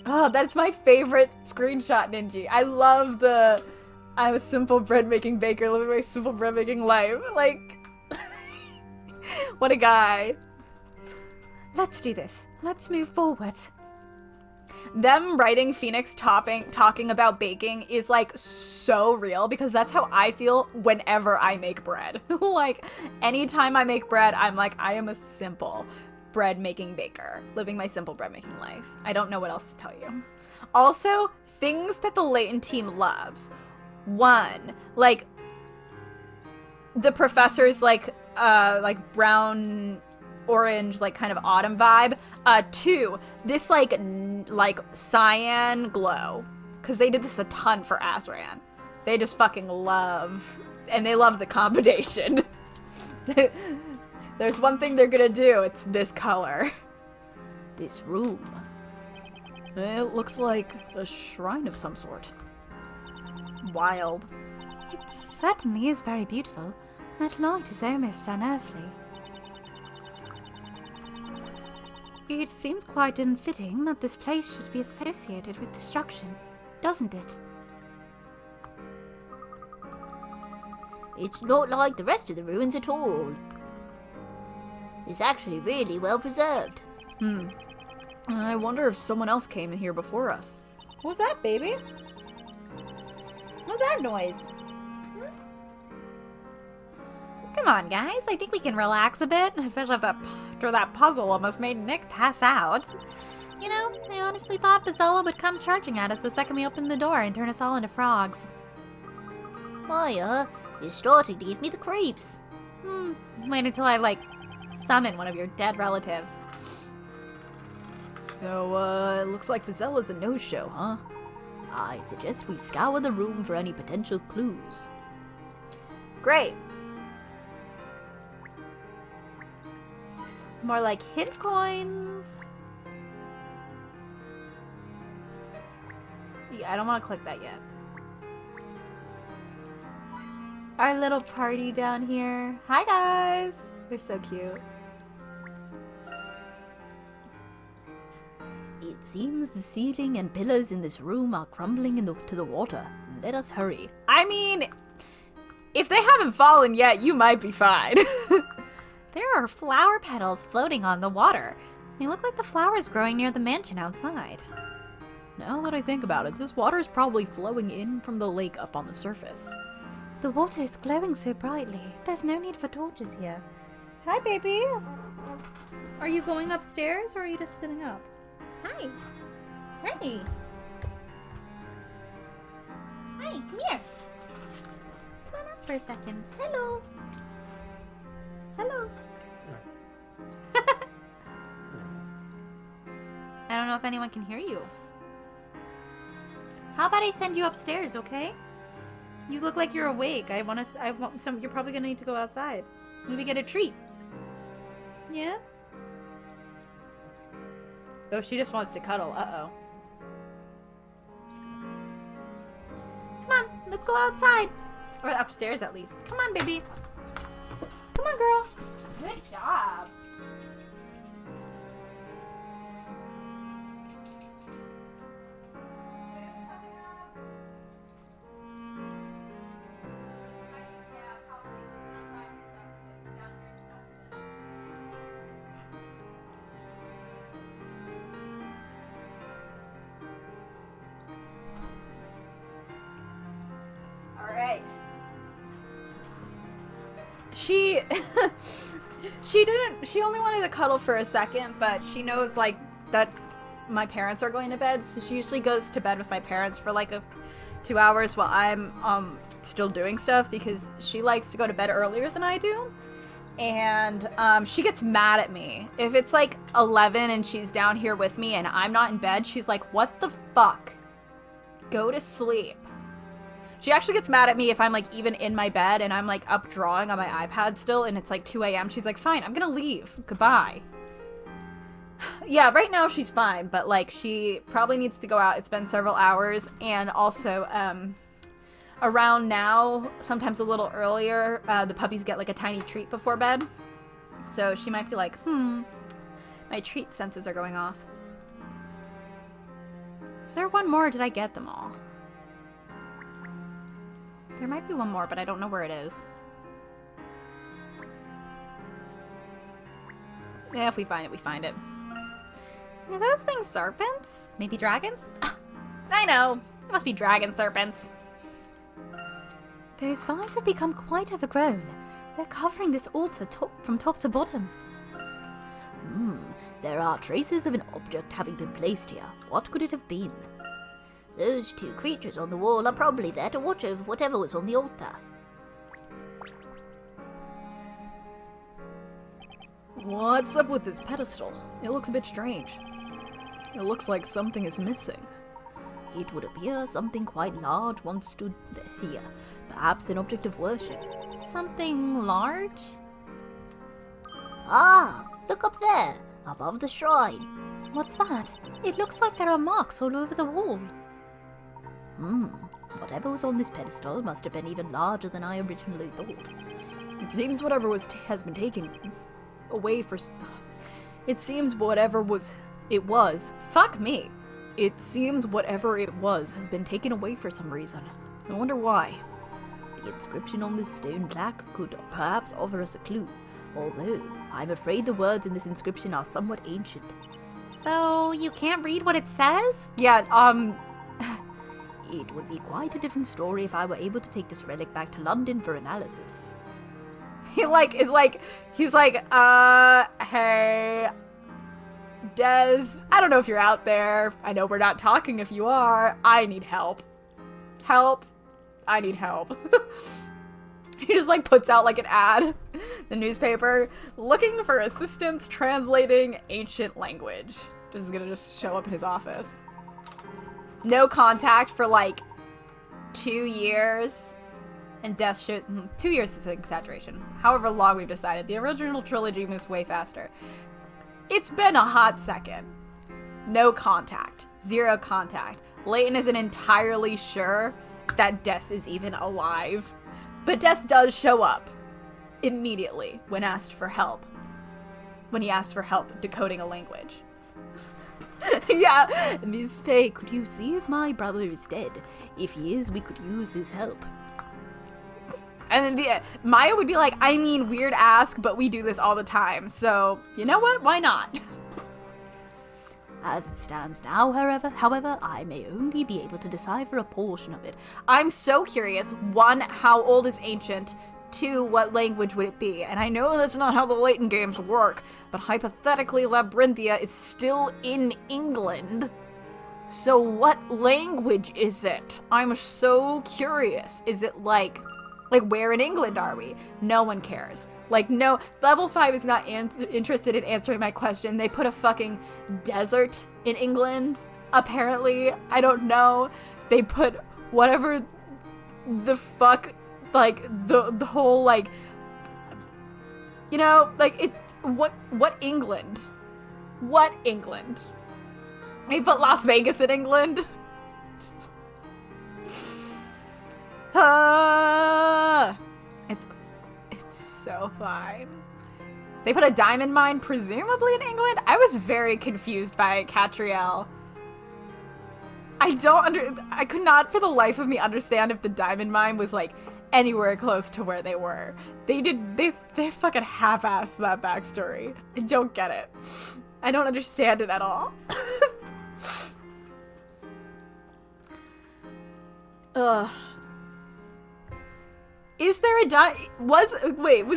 Oh, that's my favorite screenshot, Ninja. I love the I'm a simple bread making baker living my simple bread making life. Like, what a guy. Let's do this. Let's move forward. Them writing Phoenix talking about baking is like so real because that's how I feel whenever I make bread. Like anytime I make bread, I'm like, I am a simple bread making baker, living my simple bread making life. I don't know what else to tell you. Also, things that the Layton team loves. One, like the professor's like brown orange, like kind of autumn vibe. 2, this like cyan glow, because they did this a ton for Azran. They just fucking love, and they love the combination. There's one thing they're gonna do, it's this color. This room. It looks like a shrine of some sort. Wild. It certainly is very beautiful. That light is almost unearthly. It seems quite unfitting that this place should be associated with destruction, doesn't it? It's not like the rest of the ruins at all. It's actually really well preserved. I wonder if someone else came in here before us. Who's that, baby? was that noise? Come on, guys. I think we can relax a bit, especially after that puzzle almost made Nick pass out. You know, I honestly thought Bazella would come charging at us the second we opened the door and turn us all into frogs. Maya, you're starting to give me the creeps. Wait until I, like, summon one of your dead relatives. So, it looks like Bazella's a no-show, huh? I suggest we scour the room for any potential clues. Great. More like hint coins. Yeah, I don't want to click that yet. Our little party down here. Hi, guys. They're so cute. It seems the ceiling and pillars in this room are crumbling to the water. Let us hurry. I mean, if they haven't fallen yet, you might be fine. There are flower petals floating on the water. They look like the flowers growing near the mansion outside. Now that I think about it, this water is probably flowing in from the lake up on the surface. The water is glowing so brightly. There's no need for torches here. Hi, baby. Are you going upstairs or are you just sitting up? Hi. Hey. Hi, come here. Come on up for a second. Hello. Hello. I don't know if anyone can hear you. How about I send you upstairs, okay? You look like you're awake. I want some. You're probably gonna need to go outside. Maybe get a treat. Yeah? Oh, she just wants to cuddle. Uh-oh. Come on, let's go outside. Or upstairs, at least. Come on, baby. Come on, girl. Good job. She only wanted to cuddle for a second, but she knows, like, that my parents are going to bed, so she usually goes to bed with my parents for, like, 2 hours while I'm, still doing stuff, because she likes to go to bed earlier than I do, and, she gets mad at me. If it's, like, 11 and she's down here with me and I'm not in bed, she's like, what the fuck? Go to sleep. She actually gets mad at me if I'm, like, even in my bed and I'm, like, up drawing on my iPad still and it's, like, 2 a.m. She's like, fine, I'm gonna leave. Goodbye. Yeah, right now she's fine, but, like, she probably needs to go out. It's been several hours, and also, around now, sometimes a little earlier, the puppies get, like, a tiny treat before bed. So she might be like, my treat senses are going off. Is there one more, or did I get them all? There might be one more, but I don't know where it is. Yeah, if we find it, we find it. Are those things serpents? Maybe dragons? I know. It must be dragon serpents. Those vines have become quite overgrown. They're covering this altar from top to bottom. There are traces of an object having been placed here. What could it have been? Those two creatures on the wall are probably there to watch over whatever was on the altar. What's up with this pedestal? It looks a bit strange. It looks like something is missing. It would appear something quite large once stood here, perhaps an object of worship. Something large? Ah, look up there, above the shrine. What's that? It looks like there are marks all over the wall. Whatever was on this pedestal must have been even larger than I originally thought. It seems whatever has been taken away for... It seems whatever it was... Fuck me! It seems whatever it was has been taken away for some reason. I wonder why. The inscription on this stone plaque could perhaps offer us a clue, although I'm afraid the words in this inscription are somewhat ancient. So, you can't read what it says? Yeah, It would be quite a different story if I were able to take this relic back to London for analysis. He's like, hey, Des, I don't know if you're out there. I know we're not talking if you are. I need help. Help. I need help. He just like puts out like an ad, the newspaper, looking for assistance translating ancient language. This is gonna just show up in his office. No contact for like 2 years. And Death should 2 years is an exaggeration. However long we've decided, the original trilogy moves way faster. It's been a hot second. No contact. Zero contact. Layton isn't entirely sure that Des is even alive. But Des does show up immediately when asked for help. When he asked for help decoding a language. Yeah, Miss Faye, could you see if my brother is dead? If he is, we could use his help. And then Maya would be like, I mean, weird ask, but we do this all the time. So, you know what? Why not? As it stands now, however, I may only be able to decipher a portion of it. I'm so curious. 1, how old is ancient? 2, what language would it be? And I know that's not how the Layton games work, but hypothetically Labyrinthia is still in England. So what language is it? I'm so curious. Is it like where in England are we? No one cares. Like, no, level 5 is not interested in answering my question. They put a fucking desert in England, apparently. I don't know. They put whatever the fuck, like, the whole, like, you know, like, it, what England? What England? They put Las Vegas in England? It's so fine. They put a diamond mine presumably in England? I was very confused by Catriel. I could not for the life of me understand if the diamond mine was like anywhere close to where they were. They fucking half-assed that backstory. I don't get it. I don't understand it at all. Ugh. Is there was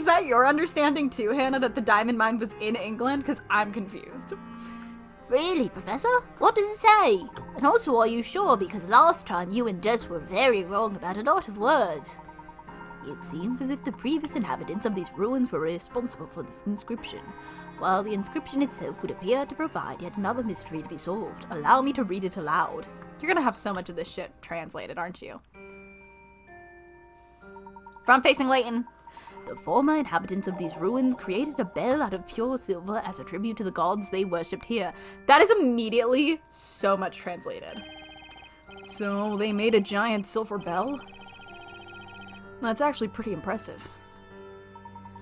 that your understanding too, Hannah, that the diamond mine was in England? Because I'm confused. Really, Professor? What does it say? And also, are you sure? Because last time you and Des were very wrong about a lot of words. It seems as if the previous inhabitants of these ruins were responsible for this inscription. While the inscription itself would appear to provide yet another mystery to be solved, allow me to read it aloud. You're gonna have so much of this shit translated, aren't you? Front-facing Layton. The former inhabitants of these ruins created a bell out of pure silver as a tribute to the gods they worshipped here. That is immediately so much translated. So they made a giant silver bell? That's actually pretty impressive.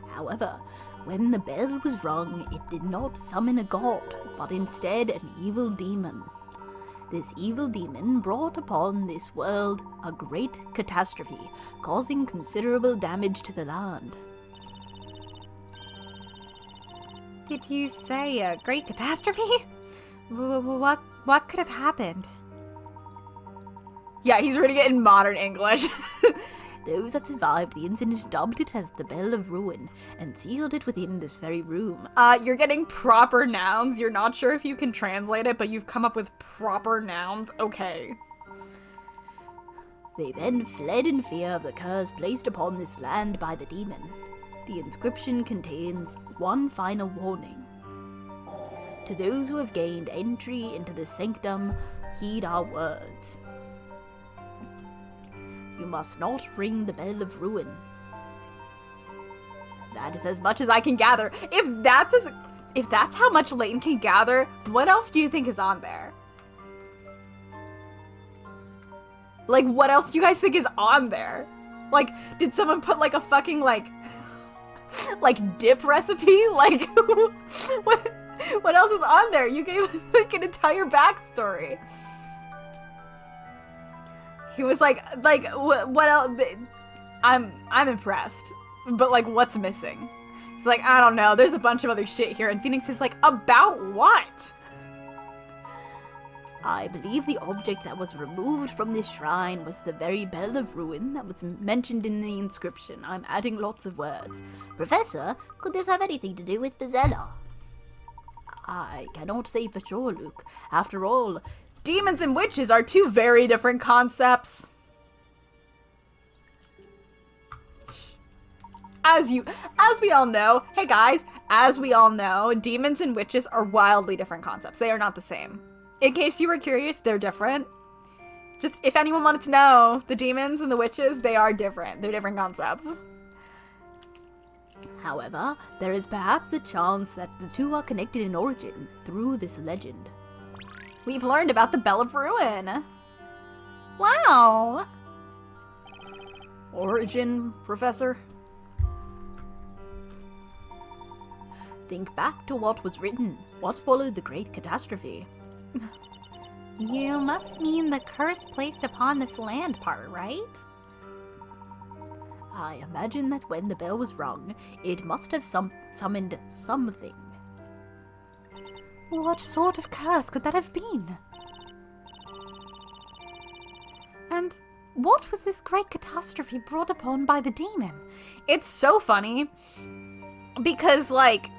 However, when the bell was rung, it did not summon a god, but instead an evil demon. This evil demon brought upon this world a great catastrophe, causing considerable damage to the land. Did you say a great catastrophe? What could have happened? Yeah, he's reading it in modern English. Those that survived the incident dubbed it as the Bell of Ruin, and sealed it within this very room. You're getting proper nouns. You're not sure if you can translate it, but you've come up with proper nouns. Okay. They then fled in fear of the curse placed upon this land by the demon. The inscription contains one final warning. To those who have gained entry into the sanctum, heed our words. You must not ring the bell of ruin. That is as much as I can gather. If that's how much Layton can gather, what else do you think is on there? Like, what else do you guys think is on there? Like, did someone put like a fucking like dip recipe? Like, what else is on there? You gave like an entire backstory. He was like, what else? I'm impressed, but like, what's missing? It's like, I don't know. There's a bunch of other shit here, and Phoenix is like, about what? I believe the object that was removed from this shrine was the very bell of ruin that was mentioned in the inscription. I'm adding lots of words. Professor, could this have anything to do with Bezella? I cannot say for sure, Luke. After all, demons and witches are two very different concepts. As we all know, hey guys, as we all know, demons and witches are wildly different concepts. They are not the same. In case you were curious, they're different. Just if anyone wanted to know, the demons and the witches, they are different. They're different concepts. However, there is perhaps a chance that the two are connected in origin through this legend. We've learned about the Bell of Ruin. Wow. Origin, Professor? Think back to what was written. What followed the Great Catastrophe? You must mean the curse placed upon this land part, right? I imagine that when the bell was rung, it must have summoned something. What sort of curse could that have been? And what was this great catastrophe brought upon by the demon? It's so funny because, like,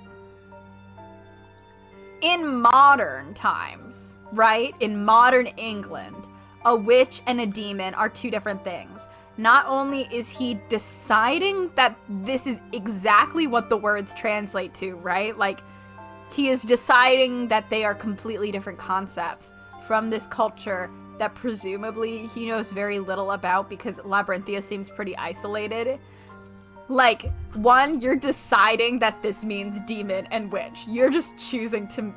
in modern times, right? In modern England, a witch and a demon are two different things. Not only is he deciding that this is exactly what the words translate to, right? Like, he is deciding that they are completely different concepts from this culture that presumably he knows very little about because Labyrinthia seems pretty isolated. Like, one, you're deciding that this means demon and witch. You're just choosing to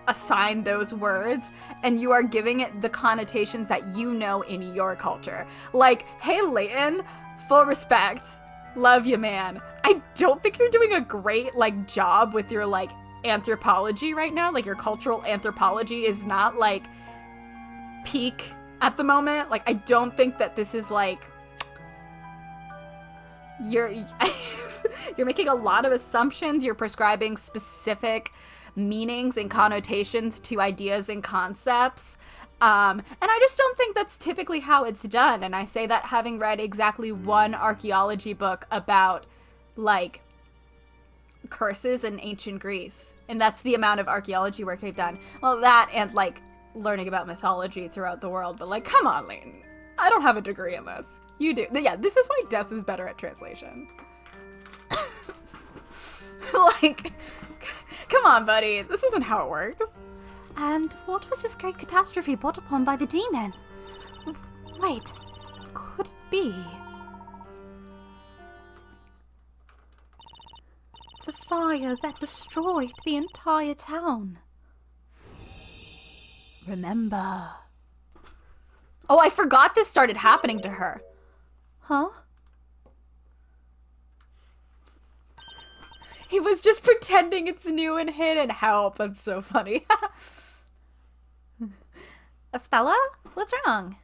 assign those words, and you are giving it the connotations that you know in your culture. Like, hey, Layton, full respect, love you, man. I don't think you're doing a great, like, job with your, like, anthropology right now. Like, your cultural anthropology is not, like, peak at the moment. Like, I don't think that this is, like, you're making a lot of assumptions. You're prescribing specific meanings and connotations to ideas and concepts. And I just don't think that's typically how it's done. And I say that having read exactly one archaeology book about, like, curses in ancient Greece. And that's the amount of archaeology work they've done. Well, that and, like, learning about mythology throughout the world. But, like, come on, Layton. I don't have a degree in this. You do. Yeah, this is why Des is better at translation. Like, come on, buddy. This isn't how it works. And what was this great catastrophe brought upon by the demon? Wait, could it be the fire that destroyed the entire town? Remember. Oh, I forgot this started happening to her. Huh? He was just pretending it's new and hidden. Help, that's so funny. Espella? What's wrong?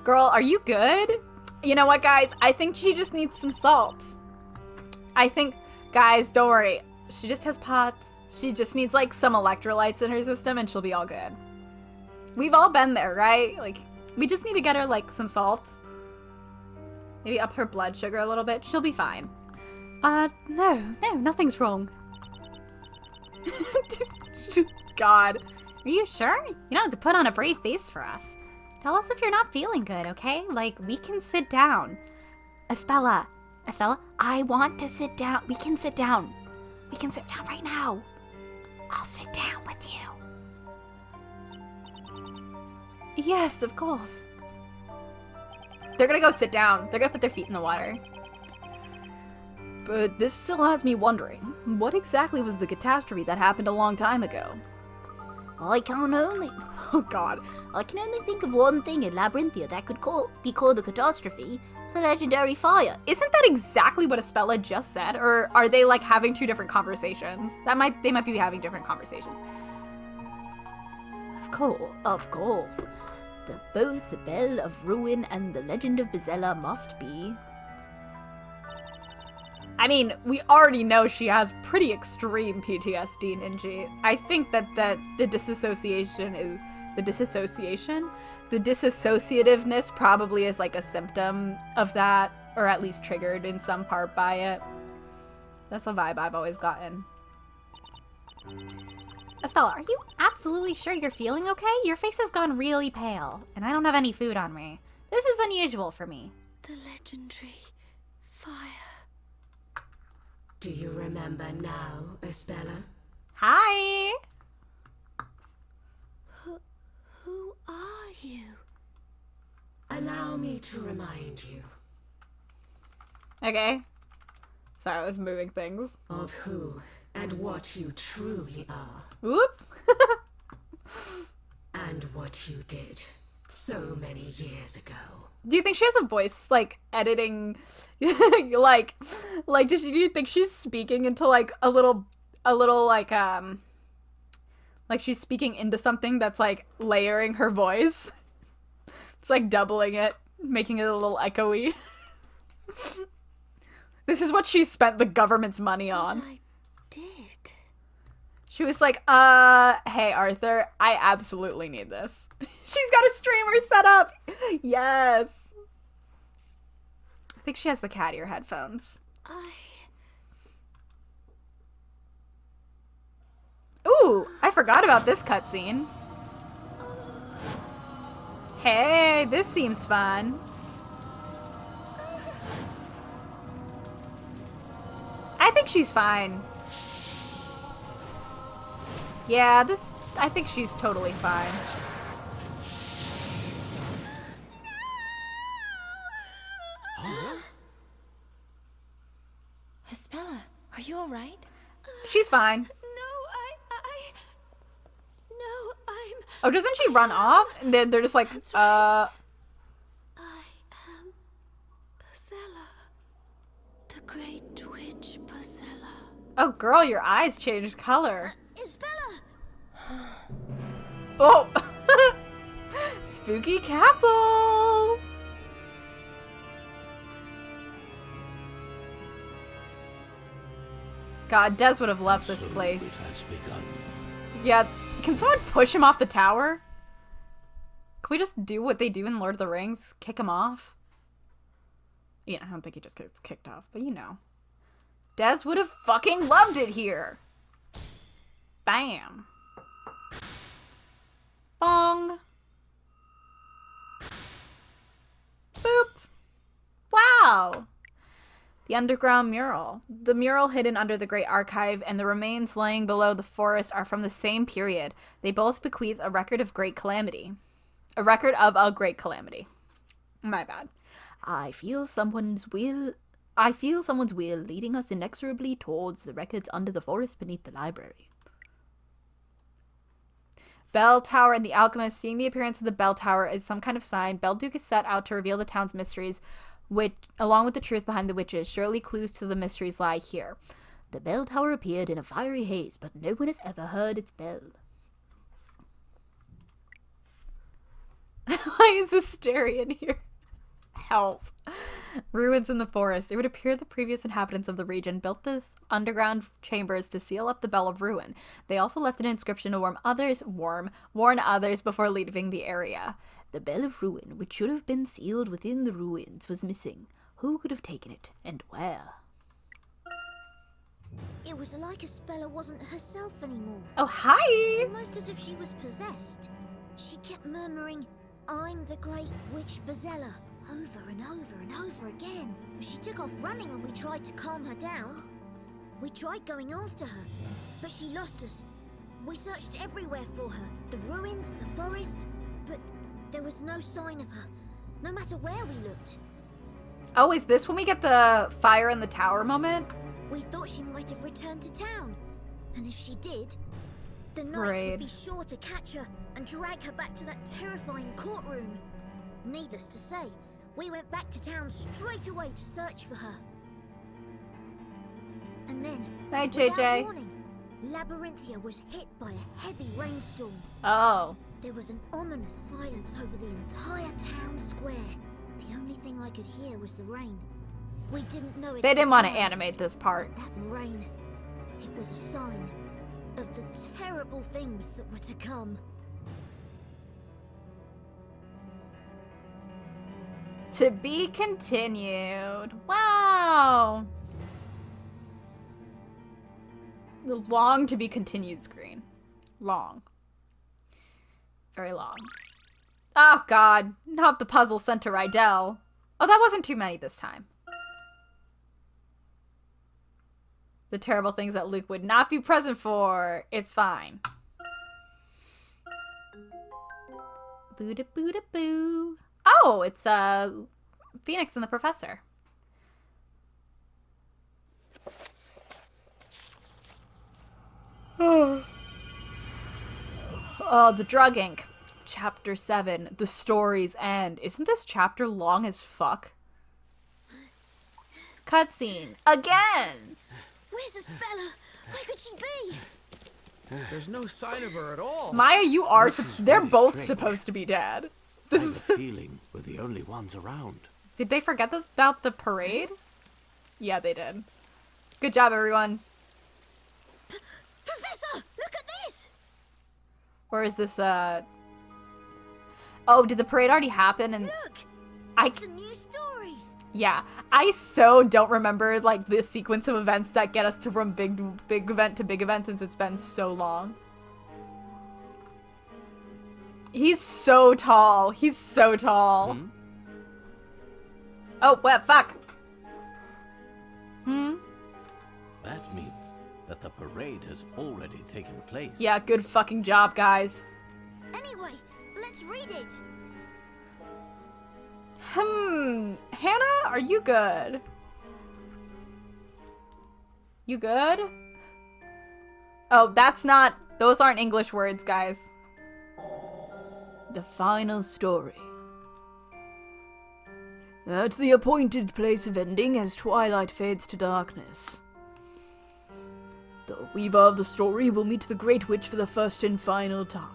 Girl, are you good? You know what, guys? I think she just needs some salt. I think, guys, don't worry. She just has POTS. She just needs, like, some electrolytes in her system and she'll be all good. We've all been there, right? Like, we just need to get her, like, some salt. Maybe up her blood sugar a little bit. She'll be fine. No, nothing's wrong. God. Are you sure? You don't have to put on a brave face for us. Tell us if you're not feeling good, okay? Like, we can sit down. Espella, I want to sit down. We can sit down. We can sit down right now. I'll sit down with you. yes, of course. They're gonna go sit down. They're gonna put their feet in the water. But this still has me wondering, what exactly was the catastrophe that happened a long time ago? I can only think of one thing in Labyrinthia that could be called a catastrophe. The legendary fire. Isn't that exactly what Espella just said? Or are they, like, having two different conversations? They might be having different conversations. Of course. Both the Bell of Ruin and the Legend of Bezella must be I mean, we already know she has pretty extreme PTSD, Ninji. I think that the disassociativeness probably is like a symptom of that, or at least triggered in some part by it. That's the vibe I've always gotten. Estelle, are you absolutely sure you're feeling okay? Your face has gone really pale, and I don't have any food on me. This is unusual for me. The legendary fire. Do you remember now, Espella? Hi! Who are you? Allow me to remind you Okay. Sorry, I was moving things. of who and what you truly are, Whoop! and what you did so many years ago. Do you think she has a voice, like, editing, like, do you think she's speaking into, like, a little, like she's speaking into something that's, like, layering her voice? It's, like, doubling it, making it a little echoey. This is what she spent the government's money on. I did. She was like, hey, Arthur, I absolutely need this. She's got a streamer set up. Yes. I think she has the cat ear headphones. Ooh, I forgot about this cutscene. Hey, this seems fun. I think she's fine. Yeah, I think she's totally fine. Espella, are you alright? She's fine. No, I'm... Oh, doesn't she run off? And then they're just like, I am Pasella. The great witch Pasella. Oh, girl, your eyes changed color. Espella! Oh! Spooky castle! God, Des would have left this place. Has begun. Yeah, can someone push him off the tower? Can we just do what they do in Lord of the Rings? Kick him off? Yeah, I don't think he just gets kicked off, but you know. Des would have fucking loved it here! Bam! Bong! Boop! Wow! The underground mural. The mural hidden under the Great Archive and the remains laying below the forest are from the same period. They both bequeath a record of great calamity. A record of a great calamity. My bad. I feel someone's wheel leading us inexorably towards the records under the forest beneath the library. Bell Tower and the Alchemist. Seeing the appearance of the Bell Tower is some kind of sign. Belduke is set out to reveal the town's mysteries, which, along with the truth behind the witches. Surely clues to the mysteries lie here. The bell tower appeared in a fiery haze, but no one has ever heard its bell. Why is Asterion here? Help. Ruins in the forest. It would appear the previous inhabitants of the region built this underground chambers to seal up the Bell of Ruin. They also left an inscription to warn others before leaving the area. The Bell of Ruin, which should have been sealed within the ruins, was missing. Who could have taken it, and where? It was like Espella wasn't herself anymore. Oh, hi! Almost as if she was possessed. She kept murmuring, "I'm the great witch Bazella," over and over and over again. She took off running when we tried to calm her down. We tried going after her, but she lost us. We searched everywhere for her. The ruins, the forest, but there was no sign of her, no matter where we looked. Oh, is this when we get the fire in the tower moment? We thought she might have returned to town, and if she did, the knights Right. would be sure to catch her and drag her back to that terrifying courtroom. Needless to say, we went back to town straight away to search for her. And then, Hey, without JJ. warning, Labyrinthia was hit by a heavy rainstorm. Oh. There was an ominous silence over the entire town square. The only thing I could hear was the rain. We didn't know it. They at the didn't want to time. animate this part. That rain, it was a sign of the terrible things that were to come. To be continued. Wow. The long to be continued screen. Long. Very long. Oh god, not the puzzle sent to Rydell. Oh, that wasn't too many this time. The terrible things that Luke would not be present for. It's fine. Boo-da-boo-da-boo. Oh, it's Phoenix and the Professor. Oh, the drug ink. Chapter 7, The Story's End. Isn't this chapter long as fuck? Cutscene. Again! Where's Isabella? Where could she be? There's no sign of her at all. Maya, you are. This is They're very both strange. supposed to be dead. I This have is. a feeling we're the only ones around. Did they forget about the parade? Yeah, they did. Good job, everyone. Professor, look at this! Or is this, Oh, did the parade already happen? And Look! I. It's a new story! Yeah, I so don't remember, like, the sequence of events that get us to from big event to big event since it's been so long. He's so tall. He's so tall. Hmm? Oh, what? Fuck. That means that the parade has already taken place. Yeah, good fucking job, guys. Anyway, let's read it! Hannah, are you good? You good? Oh, those aren't English words, guys. The final story. At the appointed place of ending as twilight fades to darkness, the weaver of the story will meet the Great Witch for the first and final time.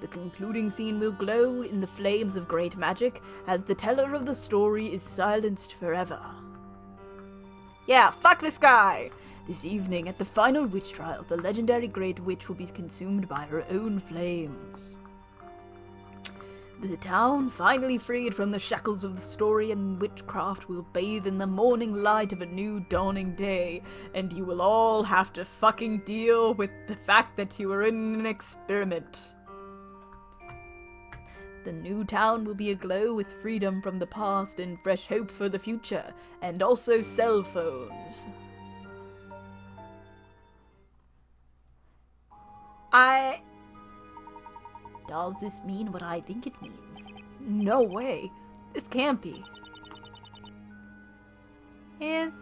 The concluding scene will glow in the flames of great magic as the teller of the story is silenced forever. Yeah, fuck this guy! This evening, at the final witch trial, the legendary Great Witch will be consumed by her own flames. The town, finally freed from the shackles of the story and witchcraft, will bathe in the morning light of a new dawning day, and you will all have to fucking deal with the fact that you are in an experiment. The new town will be aglow with freedom from the past and fresh hope for the future, and also cell phones. Does this mean what I think it means? No way. This can't be. Is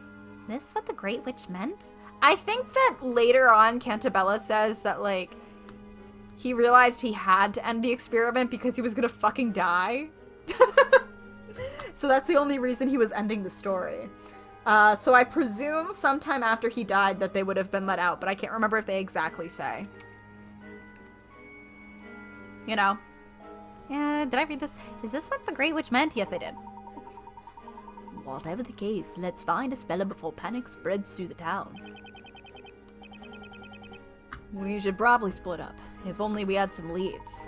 this what the Great Witch meant? I think that later on Cantabella says that, like, he realized he had to end the experiment because he was gonna fucking die. So that's the only reason he was ending the story. So I presume sometime after he died that they would have been let out, but I can't remember if they exactly say. You know? Did I read this? Is this what the Great Witch meant? Yes, I did. Whatever the case, let's find Isabella before panic spreads through the town. We should probably split up. If only we had some leads.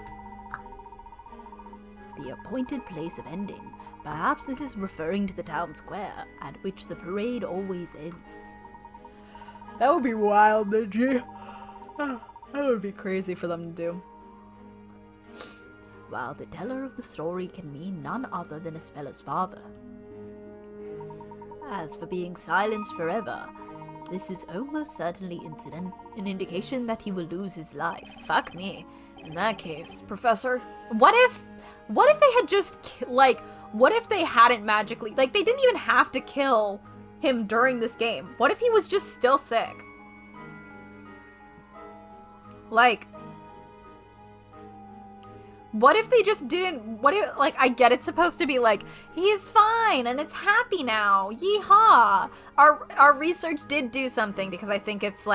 The appointed place of ending. Perhaps this is referring to the town square, at which the parade always ends. That would be wild, Midgie. That would be crazy for them to do. While the teller of the story can mean none other than Isabella's father. As for being silenced forever, this is almost certainly an indication that he will lose his life. Fuck me. In that case, Professor, what if they had just, what if they hadn't magically, they didn't even have to kill him during this game. What if he was just still sick? What if they just didn't, I get it's supposed to be he's fine and it's happy now, yeehaw. Our research did do something because I think it's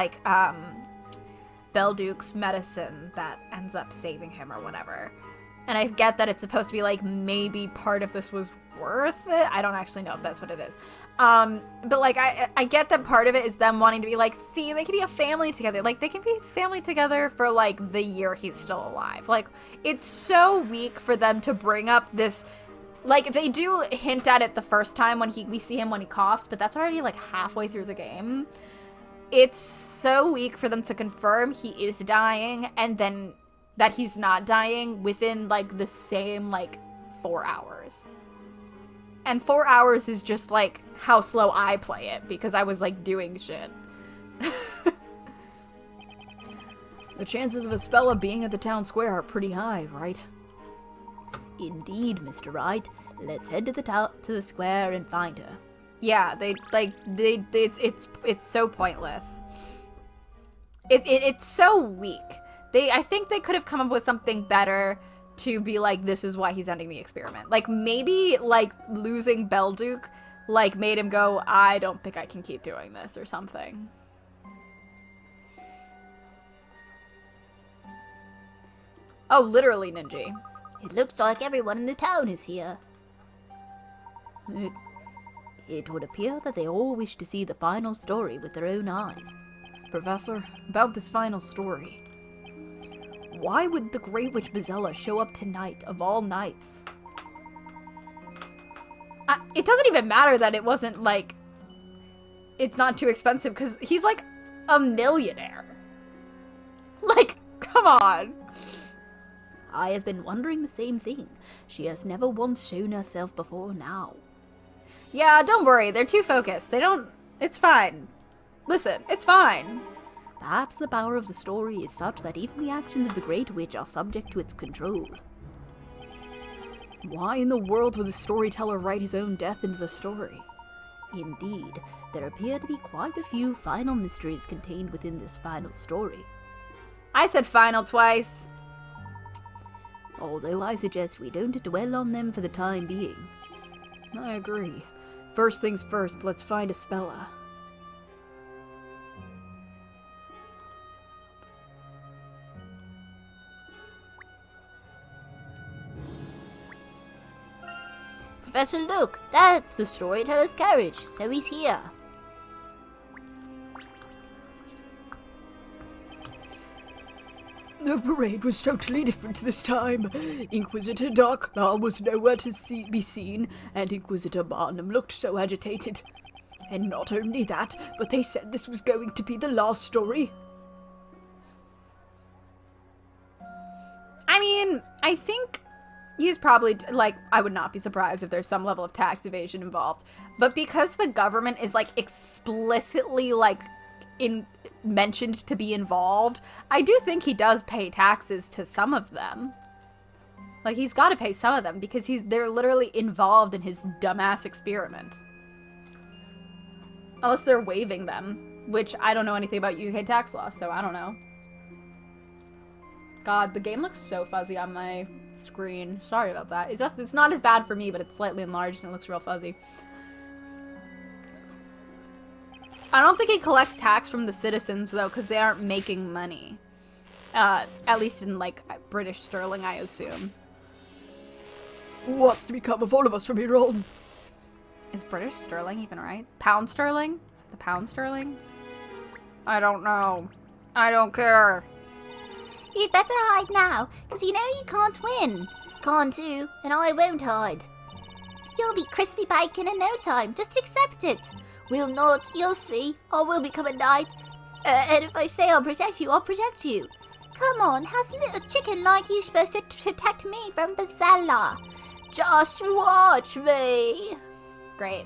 Belduke's medicine that ends up saving him or whatever. And I get that it's supposed to be like maybe part of this was worth it. I don't actually know if that's what it is. But like I get that part of it is them wanting to be like, see, they can be a family together. Like they can be a family together for like the year he's still alive. Like it's so weak for them to bring up this. Like they do hint at it the first time when we see him when he coughs, but that's already like halfway through the game. It's so weak for them to confirm he is dying and then that he's not dying within like the same like 4 hours. And 4 hours is just like how slow I play it because I was like doing shit. The chances of Espella being at the town square are pretty high, right? Indeed, Mr. Wright. Let's head to the square and find her. Yeah, it's so pointless. It's so weak. I think they could have come up with something better to be like, this is why he's ending the experiment. Like, maybe, like, losing Belduke, like, made him go, I don't think I can keep doing this, or something. Oh, literally, Ninji. It looks like everyone in the town is here. It would appear that they all wish to see the final story with their own eyes. Professor, about this final story. Why would the Great Witch Bezella show up tonight, of all nights? It doesn't even matter that it wasn't, like, it's not too expensive, because he's, like, a millionaire. Like, come on. I have been wondering the same thing. She has never once shown herself before now. Yeah, don't worry, they're too focused. It's fine. Listen, it's fine. Perhaps the power of the story is such that even the actions of the Great Witch are subject to its control. Why in the world would the storyteller write his own death into the story? Indeed, there appear to be quite a few final mysteries contained within this final story. I said final twice. Although I suggest we don't dwell on them for the time being. I agree. First things first, let's find Espella. Professor, look, that's the storyteller's carriage, so he's here. The parade was totally different this time. Inquisitor Darklar was nowhere to be seen, and Inquisitor Barnum looked so agitated. And not only that, but they said this was going to be the last story. I mean, I think he's probably, like, I would not be surprised if there's some level of tax evasion involved. But because the government is, like, explicitly, like, mentioned to be involved, I do think he does pay taxes to some of them. Like, he's got to pay some of them because they're literally involved in his dumbass experiment. Unless they're waiving them, which I don't know anything about UK tax law, so I don't know. God, the game looks so fuzzy on my screen. Sorry about that. It's not as bad for me, but it's slightly enlarged and it looks real fuzzy. I don't think he collects tax from the citizens, though, because they aren't making money. At least in, like, British sterling, I assume. What's to become of all of us from here on? Is British sterling even right? Pound sterling? Is it the pound sterling? I don't know. I don't care. You'd better hide now, because you know you can't win. Can't do, and I won't hide. You'll be crispy bacon in no time, just accept it. Will not, you'll see. I will become a knight. And if I say I'll protect you, I'll protect you. Come on, how's a little chicken like you supposed to protect me from Bezella? Just watch me. Great.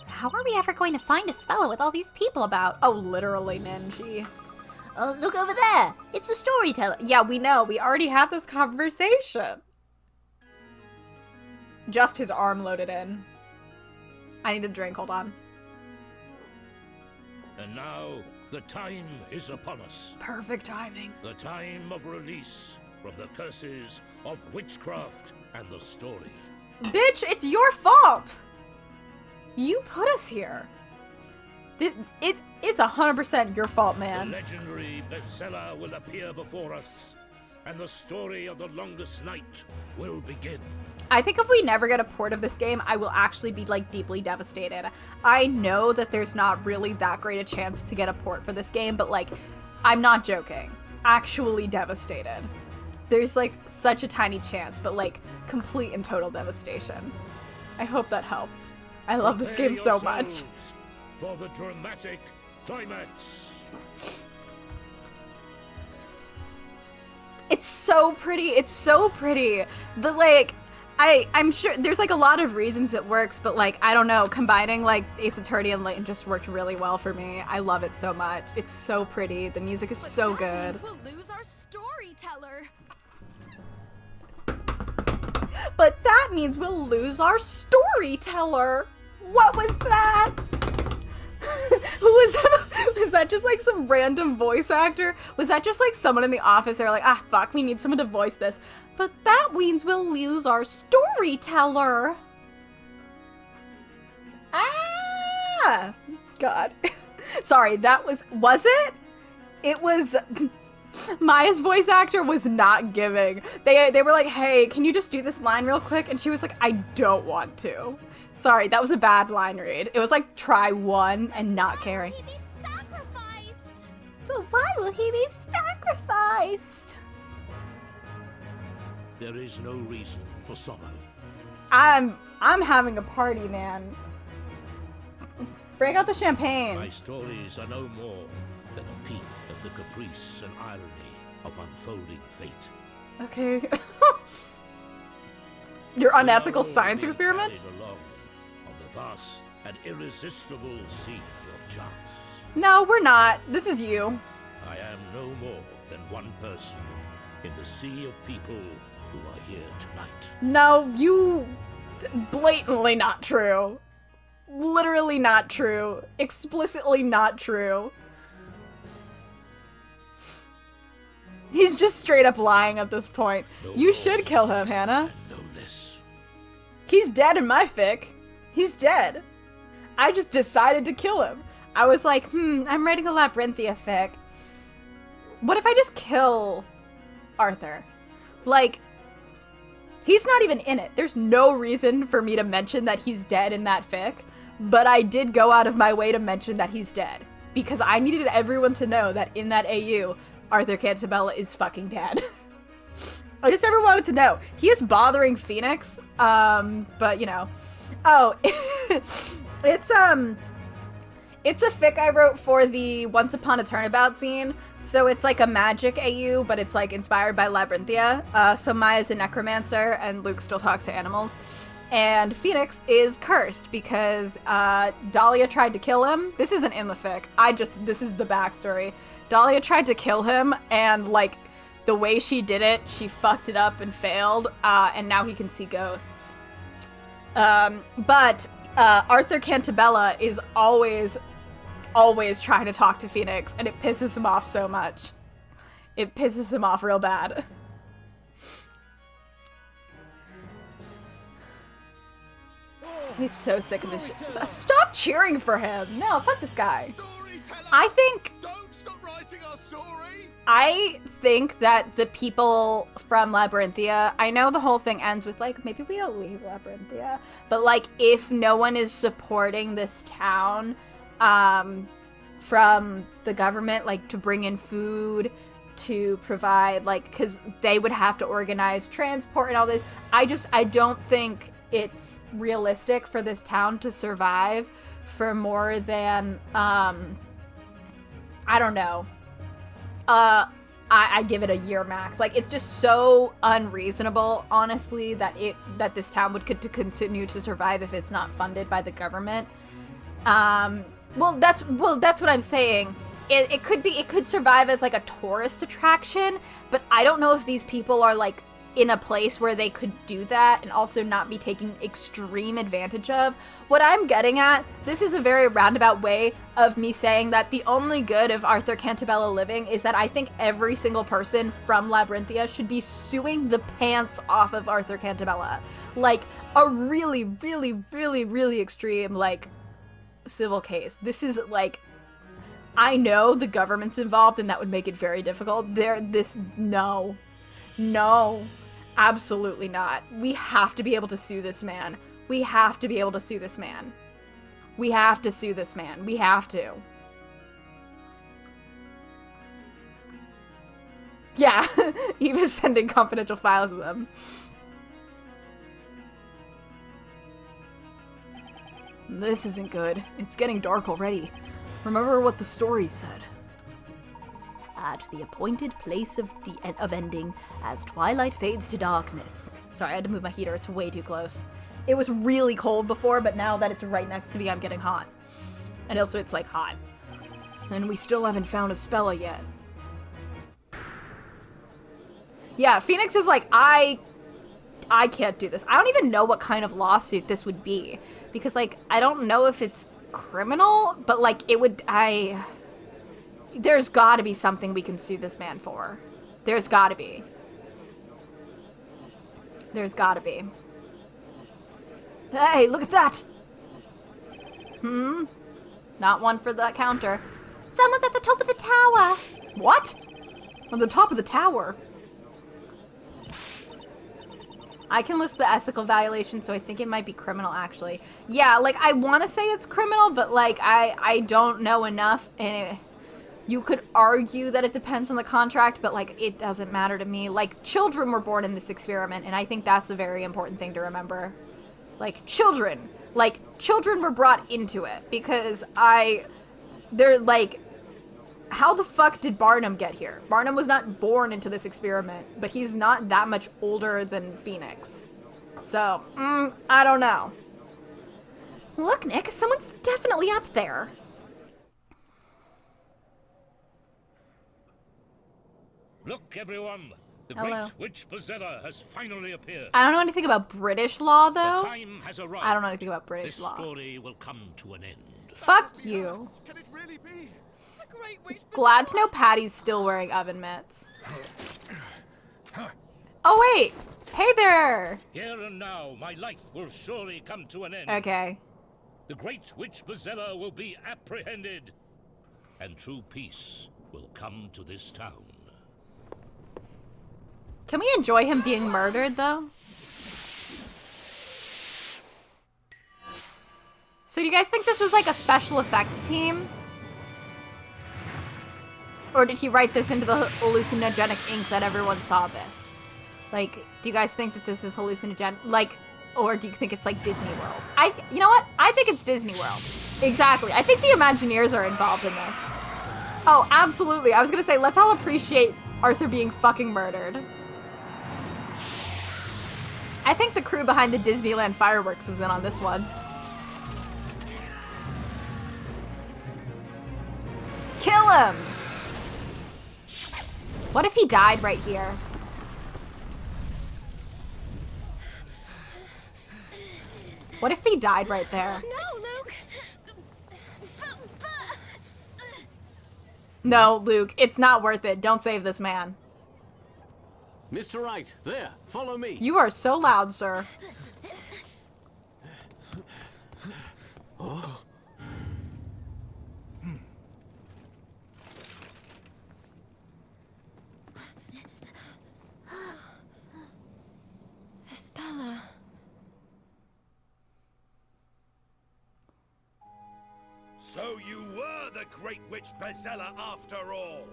How are we ever going to find Espella with all these people about? Oh, literally, Ninji. Oh, look over there. It's the storyteller. Yeah, we know. We already had this conversation. Just his arm loaded in. I need a drink, hold on. And now, the time is upon us. Perfect timing. The time of release from the curses of witchcraft and the story. Bitch, it's your fault! You put us here. It's 100% your fault, The man. legendary Bezella will appear before us, and the story of the longest night will begin. I think if we never get a port of this game, I will actually be, like, deeply devastated. I know that there's not really that great a chance to get a port for this game, but, like, I'm not joking. Actually devastated. There's, like, such a tiny chance, but, like, complete and total devastation. I hope that helps. I love this game so much. For the dramatic climax. It's so pretty. It's so pretty. The, like, I'm sure there's, like, a lot of reasons it works, but, like, I don't know, combining, like, Ace Attorney and Layton just worked really well for me. I love it so much. It's so pretty. The music is so good. We'll lose our storyteller. But that means we'll lose our storyteller. What was that? Who was that? Was that just like some random voice actor? Was that just like someone in the office? They were like, ah, fuck, we need someone to voice this. But that means we'll lose our storyteller. Ah! God. Sorry, that was it? It was... Maya's voice actor was not giving. They were like, hey, can you just do this line real quick? And she was like, I don't want to. Sorry, that was a bad line read. It was like, try one and not caring. Why will he be sacrificed? But why will he be sacrificed? There is no reason for sorrow. I'm having a party, man. Break out the champagne. My stories are no more than a peek at the caprice and irony of unfolding fate. Okay. Your unethical science experiment? Carried along on the vast and irresistible sea of chance. No, we're not. This is you. I am no more than one person in the sea of people who are here tonight. No, you... Blatantly not true. Literally not true. Explicitly not true. He's just straight up lying at this point. You should kill him, Hannah. No less. He's dead in my fic. He's dead. I just decided to kill him. I was like, I'm writing a Labyrinthia fic. What if I just kill Arthur? Like, he's not even in it. There's no reason for me to mention that he's dead in that fic, but I did go out of my way to mention that he's dead because I needed everyone to know that in that AU, Arthur Cantabella is fucking dead. I just never wanted to know. He is bothering Phoenix, but you know. Oh, it's a fic I wrote for the Once Upon a Turnabout scene. So it's like a magic AU, but it's like inspired by Labyrinthia. So Maya's a necromancer and Luke still talks to animals. And Phoenix is cursed because Dahlia tried to kill him. This isn't in the fic. This is the backstory. Dahlia tried to kill him and like the way she did it, she fucked it up and failed. And now he can see ghosts. But Arthur Cantabella is always trying to talk to Phoenix, and it pisses him off so much. It pisses him off real bad. He's so sick of this shit. Stop cheering for him! No, fuck this guy. I think... Don't stop writing our story! I think that the people from Labyrinthia, I know the whole thing ends with, like, maybe we don't leave Labyrinthia, but, like, if no one is supporting this town, from the government, like, to bring in food, to provide, like, because they would have to organize transport and all this, I don't think it's realistic for this town to survive for more than, I don't know, I give it a year max. Like, it's just so unreasonable, honestly, that this town would continue to survive if it's not funded by the government. Well, that's what I'm saying. It could survive as like a tourist attraction, but I don't know if these people are like in a place where they could do that and also not be taken extreme advantage of. What I'm getting at, this is a very roundabout way of me saying that the only good of Arthur Cantabella living is that I think every single person from Labyrinthia should be suing the pants off of Arthur Cantabella. Like, a really, really, really, really extreme, like, civil case. This is, like, I know the government's involved and that would make it very difficult. No. No. Absolutely not. We have to be able to sue this man. We have to be able to sue this man. We have to sue this man. We have to. Yeah, Eva's sending confidential files to them. This isn't good. It's getting dark already. Remember what the story said. At the appointed place of ending, as twilight fades to darkness. Sorry, I had to move my heater. It's way too close. It was really cold before, but now that it's right next to me, I'm getting hot. And also, it's, like, hot. And we still haven't found a Spella yet. Yeah, Phoenix is like, I can't do this. I don't even know what kind of lawsuit this would be. Because, like, I don't know if it's criminal, but, like, it would, there's gotta be something we can sue this man for. There's gotta be. There's gotta be. Hey, look at that! Not one for the counter. Someone's at the top of the tower. What? On the top of the tower? I can list the ethical violation, so I think it might be criminal, actually. Yeah, like, I want to say it's criminal, but, like, I don't know enough. And you could argue that it depends on the contract, but, like, it doesn't matter to me. Like, children were born in this experiment, and I think that's a very important thing to remember. Like, children. Like, children were brought into it, because they're, like, how the fuck did Barnum get here? Barnum was not born into this experiment, but he's not that much older than Phoenix. So, I don't know. Look, Nick, someone's definitely up there. Look, everyone! The Hello. great witch Bozella has finally appeared. I don't know anything about British law, though. The time has arrived. I don't know anything about British This law. story will come to an end. Fuck you. Can it really be? The Great Witch Glad to know Patty's still wearing oven mitts. Oh, wait! Hey there! Here and now, my life will surely come to an end. Okay. The great witch Bozella will be apprehended, and true peace will come to this town. Can we enjoy him being murdered, though? So do you guys think this was like a special effect team? Or did he write this into the hallucinogenic ink that everyone saw this? Like, do you guys think that this is hallucinogenic? Like, or do you think it's like Disney World? You know what? I think it's Disney World. Exactly. I think the Imagineers are involved in this. Oh, absolutely. I was gonna say, let's all appreciate Arthur being fucking murdered. I think the crew behind the Disneyland fireworks was in on this one. Kill him! What if he died right here? What if he died right there? No, Luke! No, Luke, it's not worth it. Don't save this man. Mr. Wright, there, follow me. You are so loud, sir. Oh. Espella. So you were the great witch Bozella after all.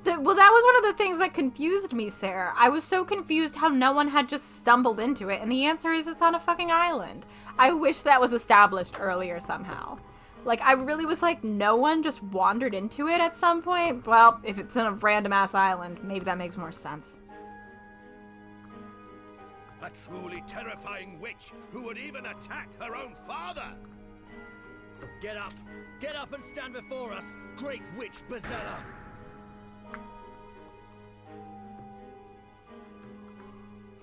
Well, that was one of the things that confused me, Sarah. I was so confused how no one had just stumbled into it, and the answer is it's on a fucking island. I wish that was established earlier somehow. Like, I really was like, no one just wandered into it at some point? Well, if it's in a random-ass island, maybe that makes more sense. A truly terrifying witch who would even attack her own father. Get up! Get up and stand before us, great witch Bozella!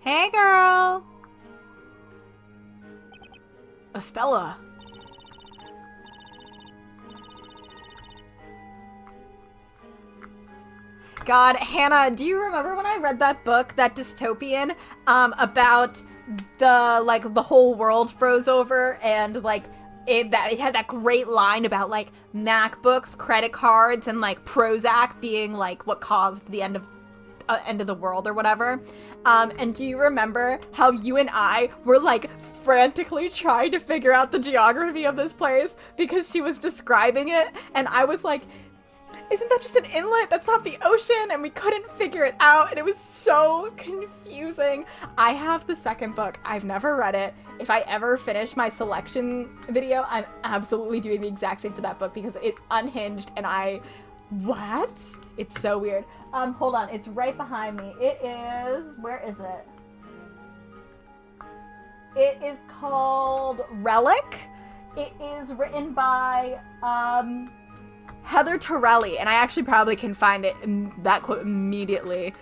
Hey, girl! Espella. God, Hannah, do you remember when I read that book, that dystopian, about the whole world froze over and, like, it had that great line about, like, MacBooks, credit cards, and, like, Prozac being, like, what caused the end of end of the world or whatever. And do you remember how you and I were like frantically trying to figure out the geography of this place because she was describing it, and I was like, isn't that just an inlet? That's not the ocean. And we couldn't figure it out. And it was so confusing. I have the second book. I've never read it. If I ever finish my selection video, I'm absolutely doing the exact same for that book because it's unhinged and what? It's so weird. Hold on. It's right behind me. It is, where is it? It is called Relic. It is written by, Heather Torelli, and I actually probably can find it, that quote immediately.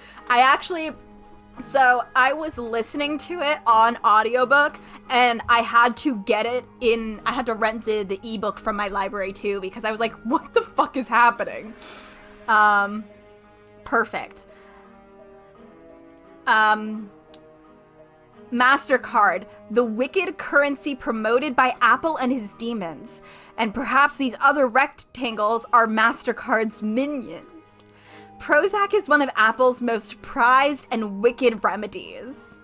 So I was listening to it on audiobook, and I had to I had to rent the ebook from my library too, because I was like, what the fuck is happening? Perfect. MasterCard, the wicked currency promoted by Apple and his demons. And perhaps these other rectangles are MasterCard's minions. Prozac is one of Apple's most prized and wicked remedies.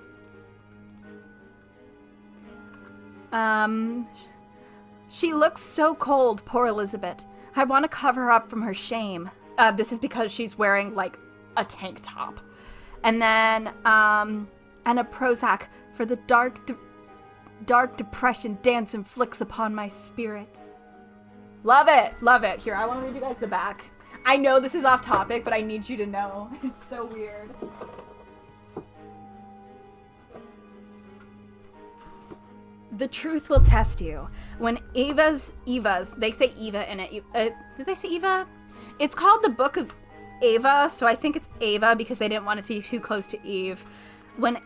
She looks so cold, poor Elizabeth. I want to cover her up from her shame. This is because she's wearing, like, a tank top. And then, and a Prozac for the dark depression dance and flicks upon my spirit. Love it. Love it. Here, I want to read you guys the back. I know this is off topic, but I need you to know. It's so weird. The truth will test you. When Eva's, they say Eva in it. Did they say Eva? It's called the Book of Ava, so I think it's Ava because they didn't want it to be too close to Eve. When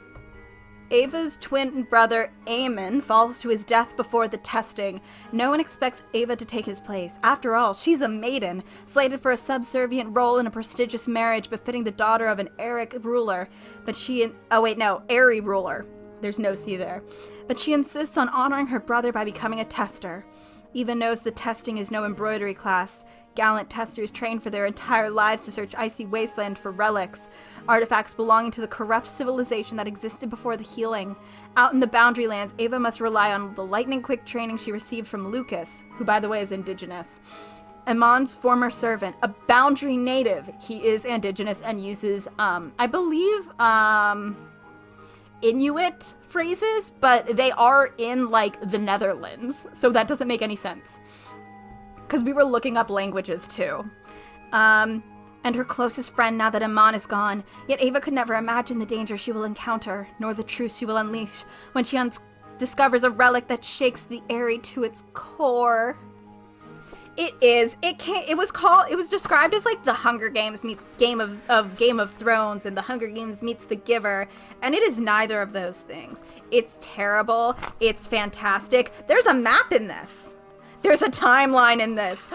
Ava's twin brother, Eamon, falls to his death before the testing, no one expects Ava to take his place. After all, she's a maiden, slated for a subservient role in a prestigious marriage befitting the daughter of an Eric ruler. Airy ruler. There's no C there. But she insists on honoring her brother by becoming a tester. Eva knows the testing is no embroidery class. Gallant testers train for their entire lives to search icy wasteland for relics, artifacts belonging to the corrupt civilization that existed before the healing. Out in the boundary lands, Ava must rely on the lightning-quick training she received from Lucas, who, by the way, is indigenous. Amon's former servant, a boundary native. He is indigenous and uses, I believe, Inuit phrases, but they are in, like, the Netherlands, so that doesn't make any sense. Because we were looking up languages, too. And her closest friend now that Amon is gone. Yet Ava could never imagine the danger she will encounter, nor the truth she will unleash when she discovers a relic that shakes the Airy to its core. It was described as like the Hunger Games meets Game of Thrones and the Hunger Games meets The Giver, and it is neither of those things. It's terrible. It's fantastic. There's a map in this. There's a timeline in this.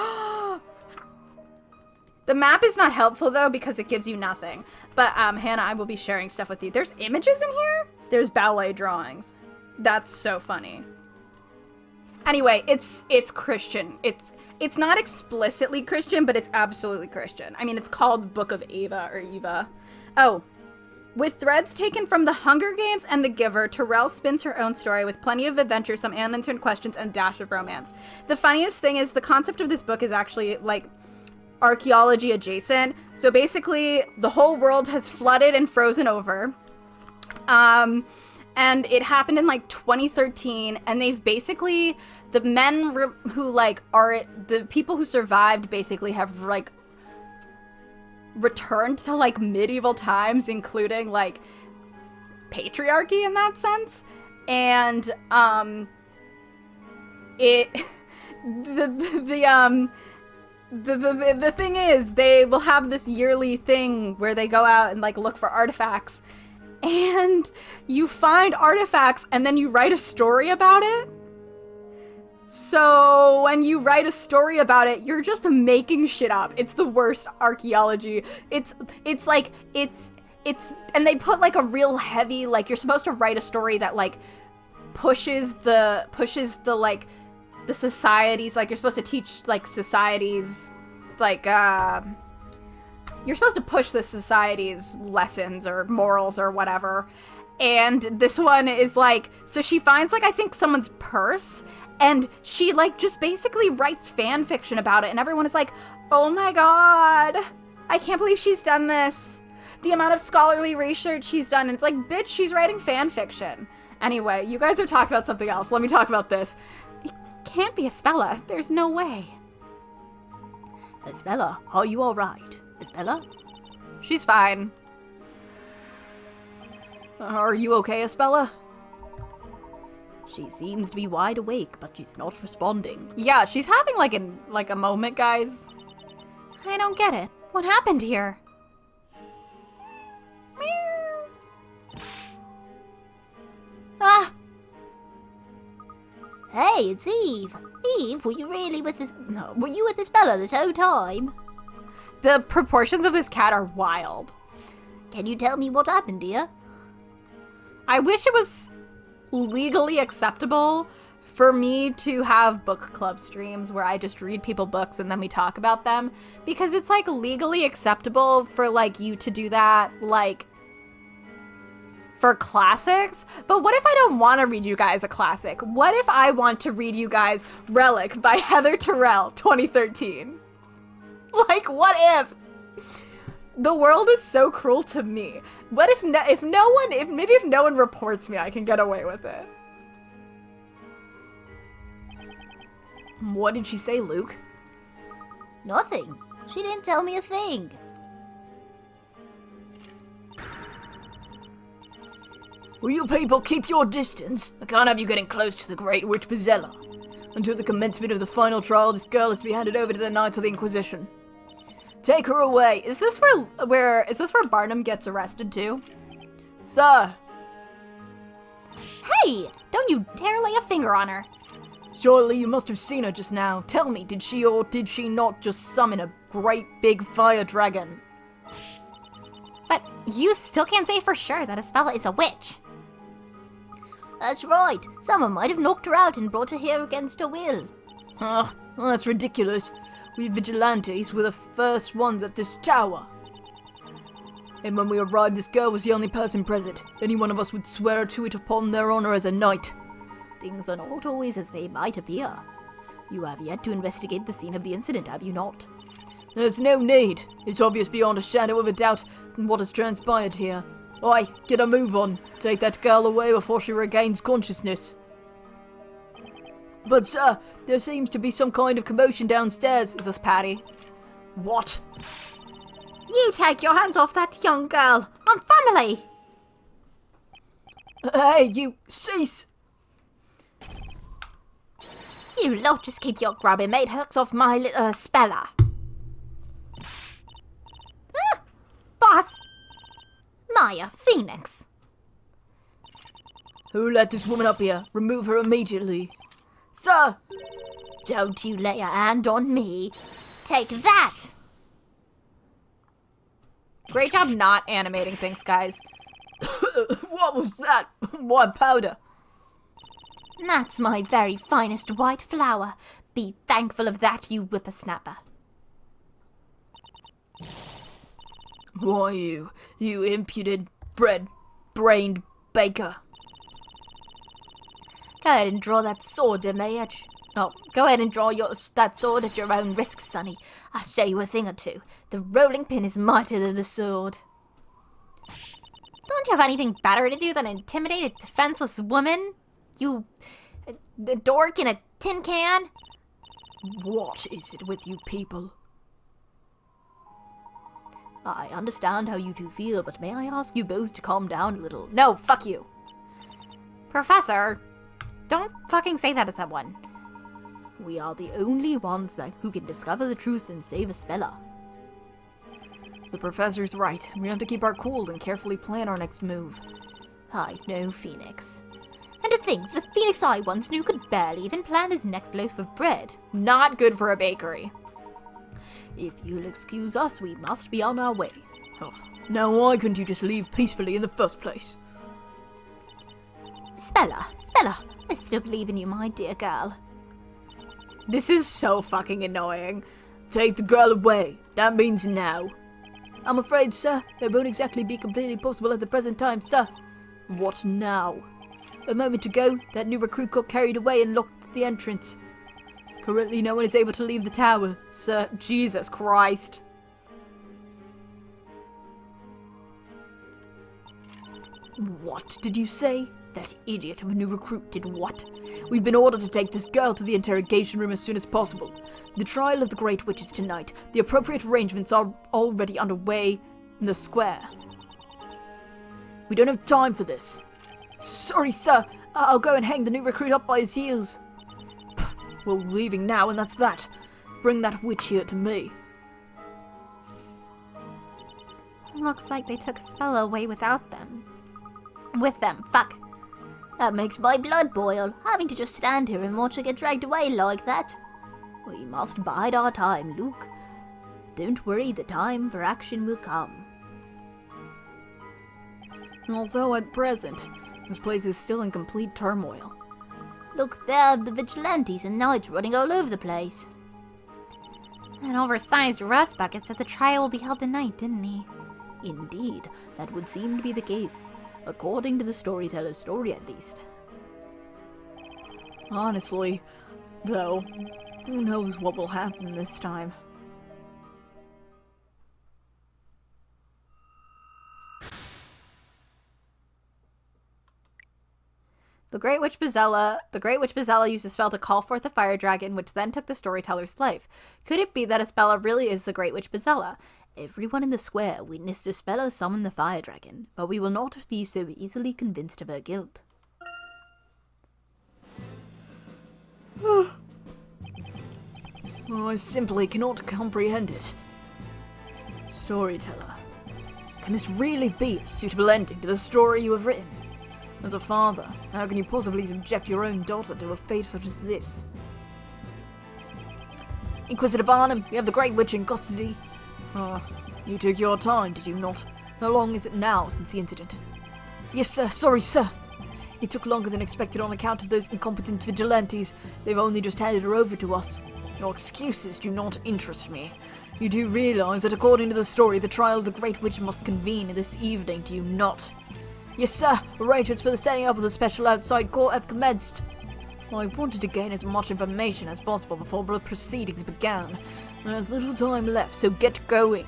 The map is not helpful, though, because it gives you nothing. But, Hannah, I will be sharing stuff with you. There's images in here? There's ballet drawings. That's so funny. Anyway, it's Christian. It's not explicitly Christian, but it's absolutely Christian. I mean, it's called the Book of Ava, or Eva. Oh. With threads taken from The Hunger Games and The Giver, Terrell spins her own story with plenty of adventure, some unanswered questions, and a dash of romance. The funniest thing is the concept of this book is actually, like, archaeology adjacent. So basically, the whole world has flooded and frozen over. And it happened in, like, 2013, and they've basically, the men who, like, are, the people who survived basically have, like, returned to, like, medieval times, including, like, patriarchy in that sense. And, the thing is, they will have this yearly thing where they go out and, like, look for artifacts. And you find artifacts and then you write a story about it. So when you write a story about it, you're just making shit up. It's the worst archaeology. It's and they put like a real heavy, like, you're supposed to write a story that like pushes the like the societies, like you're supposed to teach like societies like you're supposed to push the society's lessons or morals or whatever. And this one is like, so she finds like, I think someone's purse, and she like just basically writes fan fiction about it. And everyone is like, oh my God, I can't believe she's done this. The amount of scholarly research she's done. And it's like, bitch, she's writing fan fiction. Anyway, you guys are talking about something else. Let me talk about this. It can't be Espella. There's no way. Espella, are you alright? Espella? She's fine. Are you okay, Espella? She seems to be wide awake, but she's not responding. Yeah, she's having like a moment, guys. I don't get it. What happened here? Ah! Hey, it's Eve. Eve, were you really with this? No, were you with this fella this whole time? The proportions of this cat are wild. Can you tell me what happened, dear? I wish it was legally acceptable for me to have book club streams where I just read people books and then we talk about them, because it's like legally acceptable for like you to do that like for classics. But what if I don't want to read you guys a classic? What if I want to read you guys Relic by Heather Terrell 2013? Like, what if? The world is so cruel to me. What if if no one reports me, I can get away with it. What did she say, Luke? Nothing. She didn't tell me a thing. Will you people keep your distance? I can't have you getting close to the Great Witch Bezella. Until the commencement of the final trial, this girl is to be handed over to the Knights of the Inquisition. Take her away. Is this where Barnum gets arrested too? Sir! Hey! Don't you dare lay a finger on her. Surely you must have seen her just now. Tell me, did she or did she not just summon a great big fire dragon? But you still can't say for sure that Espella is a witch. That's right. Someone might have knocked her out and brought her here against her will. Well, that's ridiculous. We vigilantes were the first ones at this tower. And when we arrived, this girl was the only person present. Any one of us would swear to it upon their honor as a knight. Things are not always as they might appear. You have yet to investigate the scene of the incident, have you not? There's no need. It's obvious beyond a shadow of a doubt what has transpired here. Oi, get a move on. Take that girl away before she regains consciousness. But sir, there seems to be some kind of commotion downstairs. Is this Patty? What? You take your hands off that young girl. I'm family. Hey, you, cease! You lot just keep your grubby mate hooks off my little Espella. Boss! Naya, Phoenix. Who let this woman up here? Remove her immediately. Sir! Don't you lay a hand on me. Take that! Great job not animating things, guys. What was that? White powder. That's my very finest white flower. Be thankful of that, you whippersnapper. Why you impudent bread-brained baker. Go ahead and draw that sword, Demayage. Oh, go ahead and draw that sword at your own risk, sonny. I'll show you a thing or two. The rolling pin is mightier than the sword. Don't you have anything better to do than intimidate a defenseless woman? You... the dork in a tin can? What is it with you people? I understand how you two feel, but may I ask you both to calm down a little? No, fuck you. Professor, don't fucking say that to someone. We are the only ones who can discover the truth and save Espella. The professor's right. We have to keep our cool and carefully plan our next move. I know Phoenix. And to think, the Phoenix I once knew could barely even plan his next loaf of bread. Not good for a bakery. If you'll excuse us, we must be on our way. Oh, now why couldn't you just leave peacefully in the first place? Espella, I still believe in you, my dear girl. This is so fucking annoying. Take the girl away. That means now. I'm afraid, sir, it won't exactly be completely possible at the present time, sir. What now? A moment ago, that new recruit got carried away and locked the entrance. Currently, no one is able to leave the tower, sir. Jesus Christ. What did you say? That idiot of a new recruit did what? We've been ordered to take this girl to the interrogation room as soon as possible. The trial of the Great Witch is tonight. The appropriate arrangements are already underway in the square. We don't have time for this. Sorry, sir. I'll go and hang the new recruit up by his heels. We're leaving now, and that's that. Bring that witch here to me. Looks like they took a spell away without them. With them. Fuck. That makes my blood boil, having to just stand here and watch her get dragged away like that. We must bide our time, Luke. Don't worry, the time for action will come. Although at present, this place is still in complete turmoil. Look, there are the vigilantes and knights running all over the place. An oversized rust bucket said the trial will be held tonight, didn't he? Indeed, that would seem to be the case. According to the storyteller's story, at least. Honestly, though, who knows what will happen this time. The Great Witch Bezella used a spell to call forth a fire dragon, which then took the storyteller's life. Could it be that Espella really is the Great Witch Bezella? Everyone in the square witnessed Espella summon the fire dragon, but we will not be so easily convinced of her guilt. I simply cannot comprehend it. Storyteller, can this really be a suitable ending to the story you have written? As a father, how can you possibly subject your own daughter to a fate such as this? Inquisitor Barnum, we have the Great Witch in custody. You took your time, did you not? How long is it now since the incident? Yes, sir. Sorry, sir. It took longer than expected on account of those incompetent vigilantes. They've only just handed her over to us. Your excuses do not interest me. You do realize that according to the story, the trial of the Great Witch must convene this evening, do you not? Yes, sir. Arrangements for the setting up of the special outside court have commenced. I wanted to gain as much information as possible before the proceedings began. There's little time left, so get going.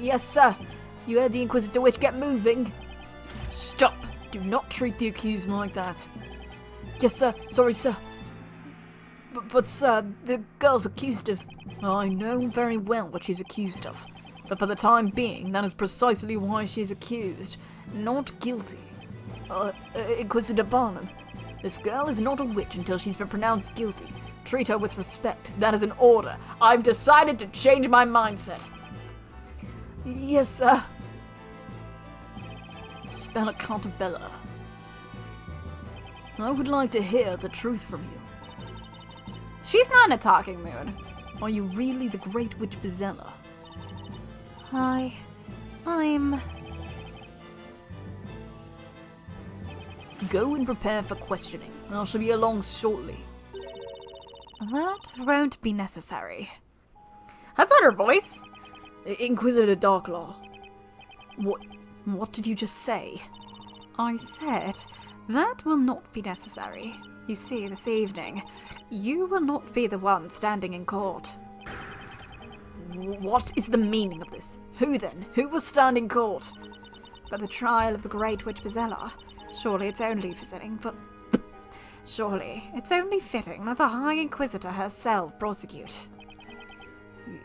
Yes, sir. You heard the Inquisitor Witch. Get moving. Stop. Do not treat the accused like that. Yes, sir. Sorry, sir. But sir, the girl's accused of... I know very well what she's accused of. But for the time being, that is precisely why she's accused. Not guilty. Inquisitor Barnum, this girl is not a witch until she's been pronounced guilty. Treat her with respect. That is an order. I've decided to change my mindset. Yes, sir. Spell Cantabella. I would like to hear the truth from you. She's not in a talking mood. Are you really the Great Witch Bezella? I'm... Go and prepare for questioning. I shall be along shortly. That won't be necessary. That's not her voice. Inquisitor Darklaw. What did you just say? I said, that will not be necessary. You see, this evening, you will not be the one standing in court. What is the meaning of this? Who then? Who will stand in court? For the trial of the Great Witch Bezella, surely it's only fitting that the High Inquisitor herself prosecute.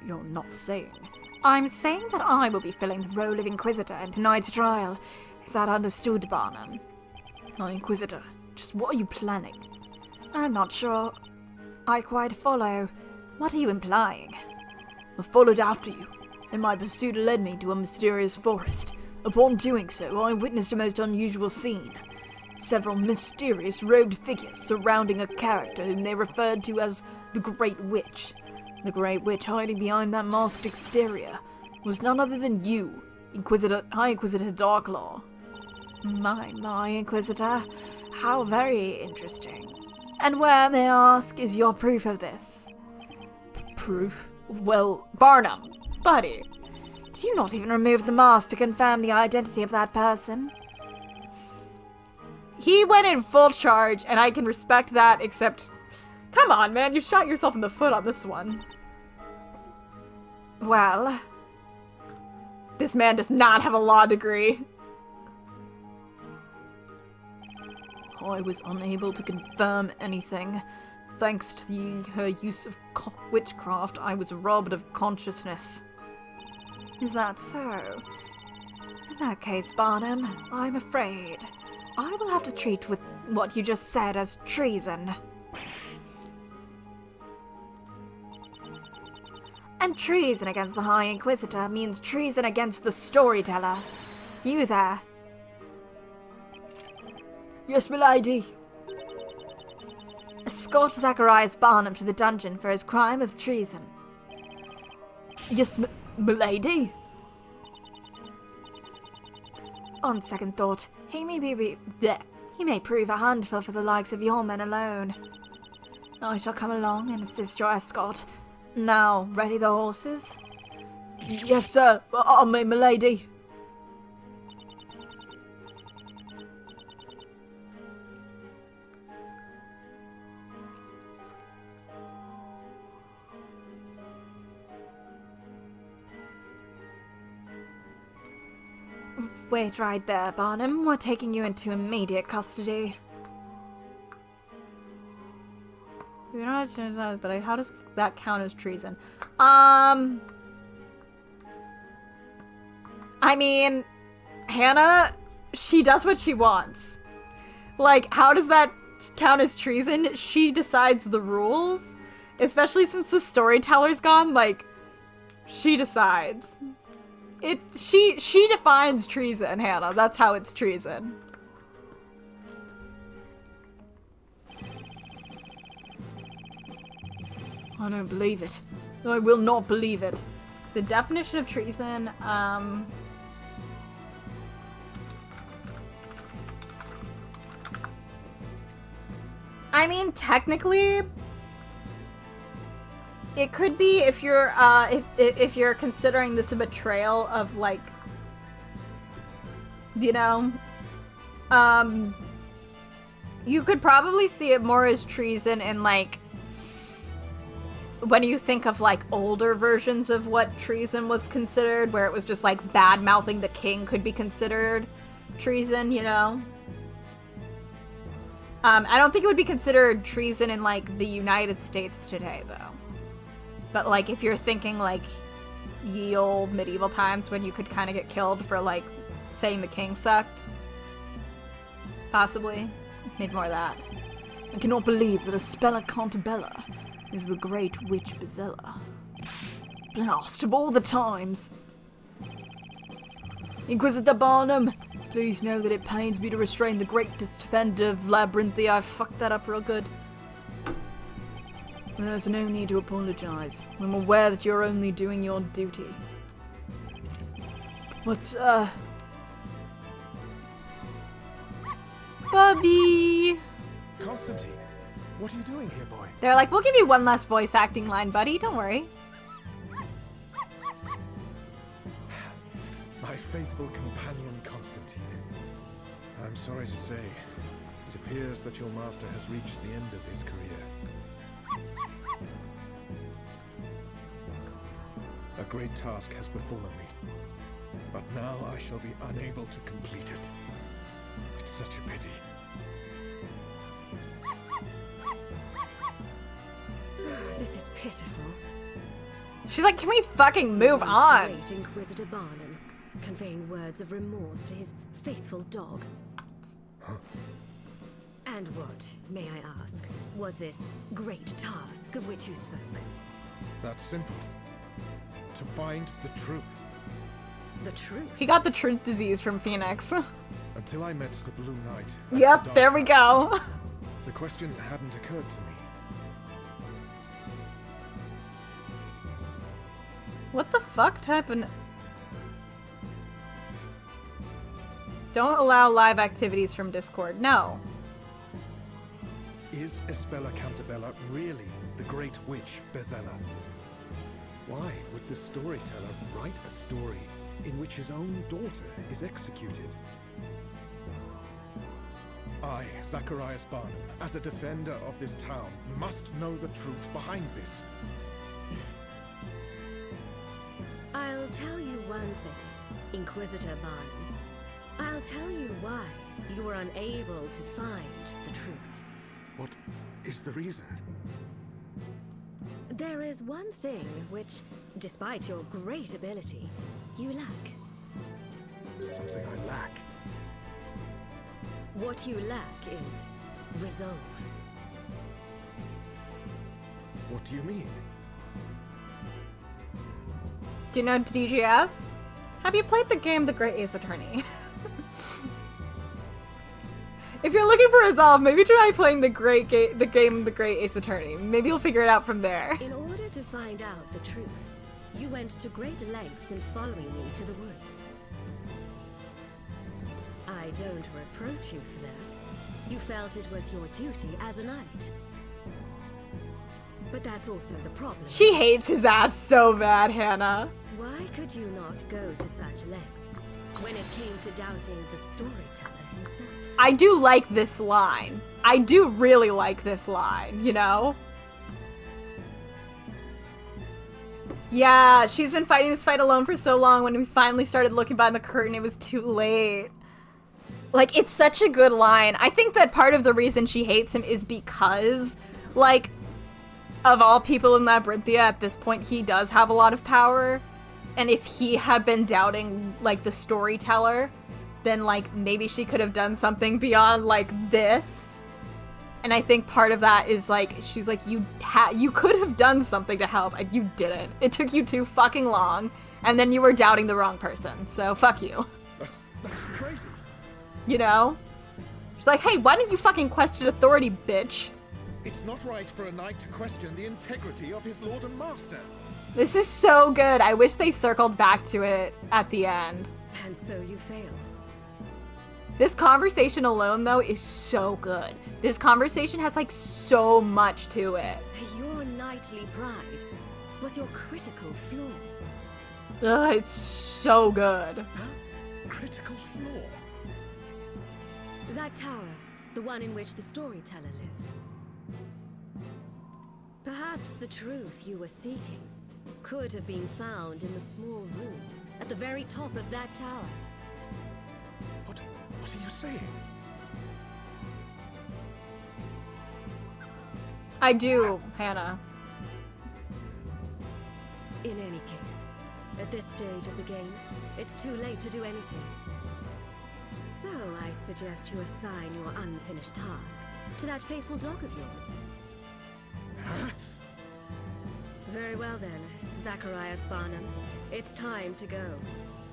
You're not saying... I'm saying that I will be filling the role of Inquisitor in tonight's trial. Is that understood, Barnum? High Inquisitor, just what are you planning? I'm not sure I quite follow. What are you implying? I followed after you, and my pursuit led me to a mysterious forest. Upon doing so, I witnessed a most unusual scene. Several mysterious robed figures surrounding a character whom they referred to as the Great Witch. The Great Witch hiding behind that masked exterior was none other than you, High Inquisitor Darklaw. My Inquisitor. How very interesting. And where, may I ask, is your proof of this? Proof? Well, Barnum, buddy, Did you not even remove the mask to confirm the identity of that person? He went in full charge, and I can respect that, except... Come on, man, you shot yourself in the foot on this one. Well... This man does not have a law degree. I was unable to confirm anything. Thanks to her use of witchcraft, I was robbed of consciousness. Is that so? In that case, Barnum, I'm afraid I will have to treat with what you just said as treason. And treason against the High Inquisitor means treason against the storyteller. You there. Yes, milady. Escort Zacharias Barnum to the dungeon for his crime of treason. Yes, milady. On second thought, he may prove a handful for the likes of your men alone. I shall come along and assist your escort. Now, ready the horses? Yes, sir. On me, milady. Wait right there, Barnum. We're taking you into immediate custody. We don't understand that, but how does that count as treason? I mean, Hannah, she does what she wants. Like, how does that count as treason? She decides the rules, especially since the storyteller's gone. Like, she decides. She defines treason, Hannah. That's how it's treason. I don't believe it. I will not believe it. The definition of treason, I mean, technically, it could be if you're if you're considering this a betrayal of, like, you know, you could probably see it more as treason in, like, when you think of, like, older versions of what treason was considered, where it was just, like, bad-mouthing the king could be considered treason, you know? I don't think it would be considered treason in, like, the United States today, though. But, like, if you're thinking, like, ye old medieval times when you could kind of get killed for, like, saying the king sucked. Possibly. Maybe more of that. I cannot believe that a Spella Cantabella is the great witch Bezella. Blast of all the times! Inquisitor Barnum, please know that it pains me to restrain the great defender of Labyrinthia. I fucked that up real good. There's no need to apologize. I'm aware that you're only doing your duty. But, Bubby! Constantine, what are you doing here, boy? They're like, we'll give you one last voice acting line, buddy. Don't worry. My faithful companion, Constantine. I'm sorry to say, it appears that your master has reached the end of his career. A great task has befallen me, but now I shall be unable to complete it. It's such a pity. This is pitiful. She's like, can we fucking move on? Great Inquisitor Barnum, conveying words of remorse to his faithful dog. Huh? And what, may I ask, was this great task of which you spoke? That's simple. To find the truth. The truth? He got the truth disease from Phoenix. Until I met the Blue Knight. Yep, there we go. The question hadn't occurred to me. What the fuck type of... Don't allow live activities from Discord. No. Is Espella Cantabella really the great witch Bezella? Why would the storyteller write a story in which his own daughter is executed? I, Zacharias Barnum, as a defender of this town, must know the truth behind this. I'll tell you one thing, Inquisitor Barnum. I'll tell you why you were unable to find the truth. What is the reason? There is one thing which, despite your great ability, you lack. Something I lack. What you lack is resolve. What do you mean? Do you know DGS? Have you played the game The Great Ace Attorney? If you're looking for resolve, maybe try playing the game The Great Ace Attorney. Maybe you'll figure it out from there. In order to find out the truth, you went to great lengths in following me to the woods. I don't reproach you for that. You felt it was your duty as a knight. But that's also the problem. She hates his ass so bad, Hannah. Why could you not go to such lengths when it came to doubting the storyteller himself? I do like this line. I do really like this line, you know? Yeah, she's been fighting this fight alone for so long. When we finally started looking behind the curtain, it was too late. Like, it's such a good line. I think that part of the reason she hates him is because, like, of all people in Labyrinthia, at this point, he does have a lot of power. And if he had been doubting, like, the storyteller, then, like, maybe she could have done something beyond, like, this. And I think part of that is, like, she's like, you could have done something to help, and you didn't. It took you too fucking long, and then you were doubting the wrong person, so fuck you. That's crazy. You know? She's like, hey, why don't you fucking question authority, bitch? It's not right for a knight to question the integrity of his lord and master. This is so good. I wish they circled back to it at the end. And so you failed. This conversation alone, though, is so good. This conversation has, like, so much to it. Your knightly pride was your critical flaw. Ugh, it's so good. Huh? Critical flaw? That tower, the one in which the storyteller lives. Perhaps the truth you were seeking could have been found in the small room at the very top of that tower. What are you saying? I do, Hannah. In any case, at this stage of the game, it's too late to do anything. So I suggest you assign your unfinished task to that faithful dog of yours. Huh? Very well then, Zacharias Barnum. It's time to go.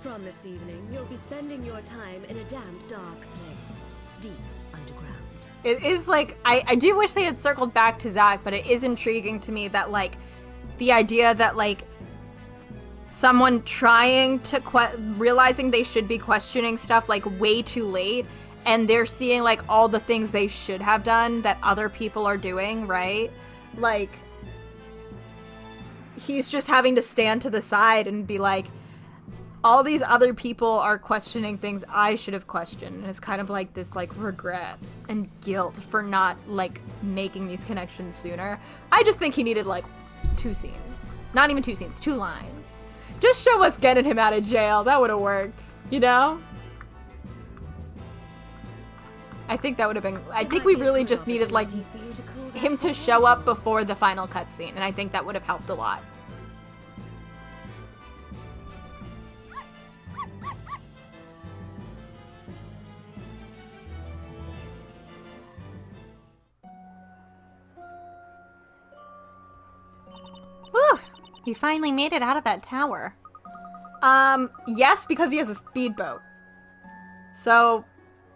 From this evening, you'll be spending your time in a damp, dark place, deep underground. It is, like, I do wish they had circled back to Zach, but it is intriguing to me that, like, the idea that, like, someone trying to realizing they should be questioning stuff, like, way too late, and they're seeing, like, all the things they should have done that other people are doing, right? Like, he's just having to stand to the side and be like, all these other people are questioning things I should have questioned. And it's kind of like this, like, regret and guilt for not, like, making these connections sooner. I just think he needed, like, 2 scenes. Not even 2 scenes, 2 lines. Just show us getting him out of jail. That would have worked, you know? I think that would have been... I think we really just needed, like, him to show up before the final cutscene. And I think that would have helped a lot. Whew! He finally made it out of that tower. Yes, because he has a speedboat. So,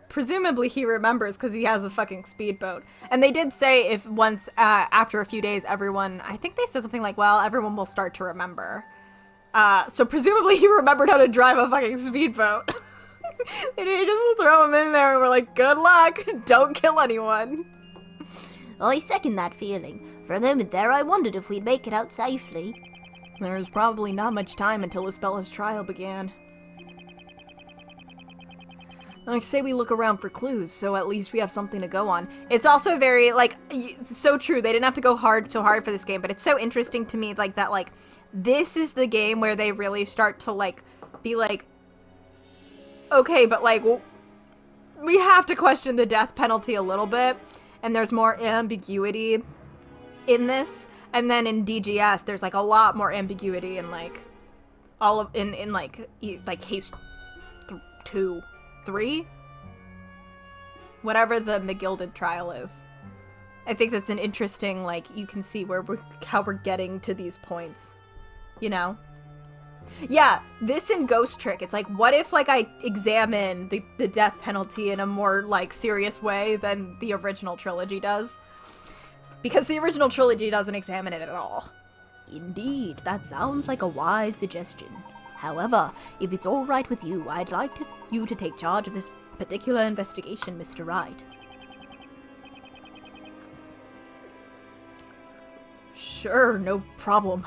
presumably he remembers because he has a fucking speedboat. And they did say if once, after a few days, everyone, I think they said something like, well, everyone will start to remember. So presumably he remembered how to drive a fucking speedboat. And he just throw him in there and we're like, good luck, don't kill anyone. I second that feeling. For a moment there I wondered if we'd make it out safely. There's probably not much time until Isabela's trial began. I say we look around for clues, so at least we have something to go on. It's also very, like, so true. They didn't have to go so hard for this game, but it's so interesting to me, like, that, like, this is the game where they really start to, like, be like, okay, but, like, we have to question the death penalty a little bit, and there's more ambiguity in this. And then in DGS, there's, like, a lot more ambiguity in, like, all of, in like case 2. 3? Whatever the McGilded trial is. I think that's an interesting, like, you can see how we're getting to these points. You know? Yeah, this in Ghost Trick, it's like, what if, like, I examine the death penalty in a more, like, serious way than the original trilogy does? Because the original trilogy doesn't examine it at all. Indeed, that sounds like a wise suggestion. However, if it's all right with you, I'd like you to take charge of this particular investigation, Mr. Wright. Sure, no problem.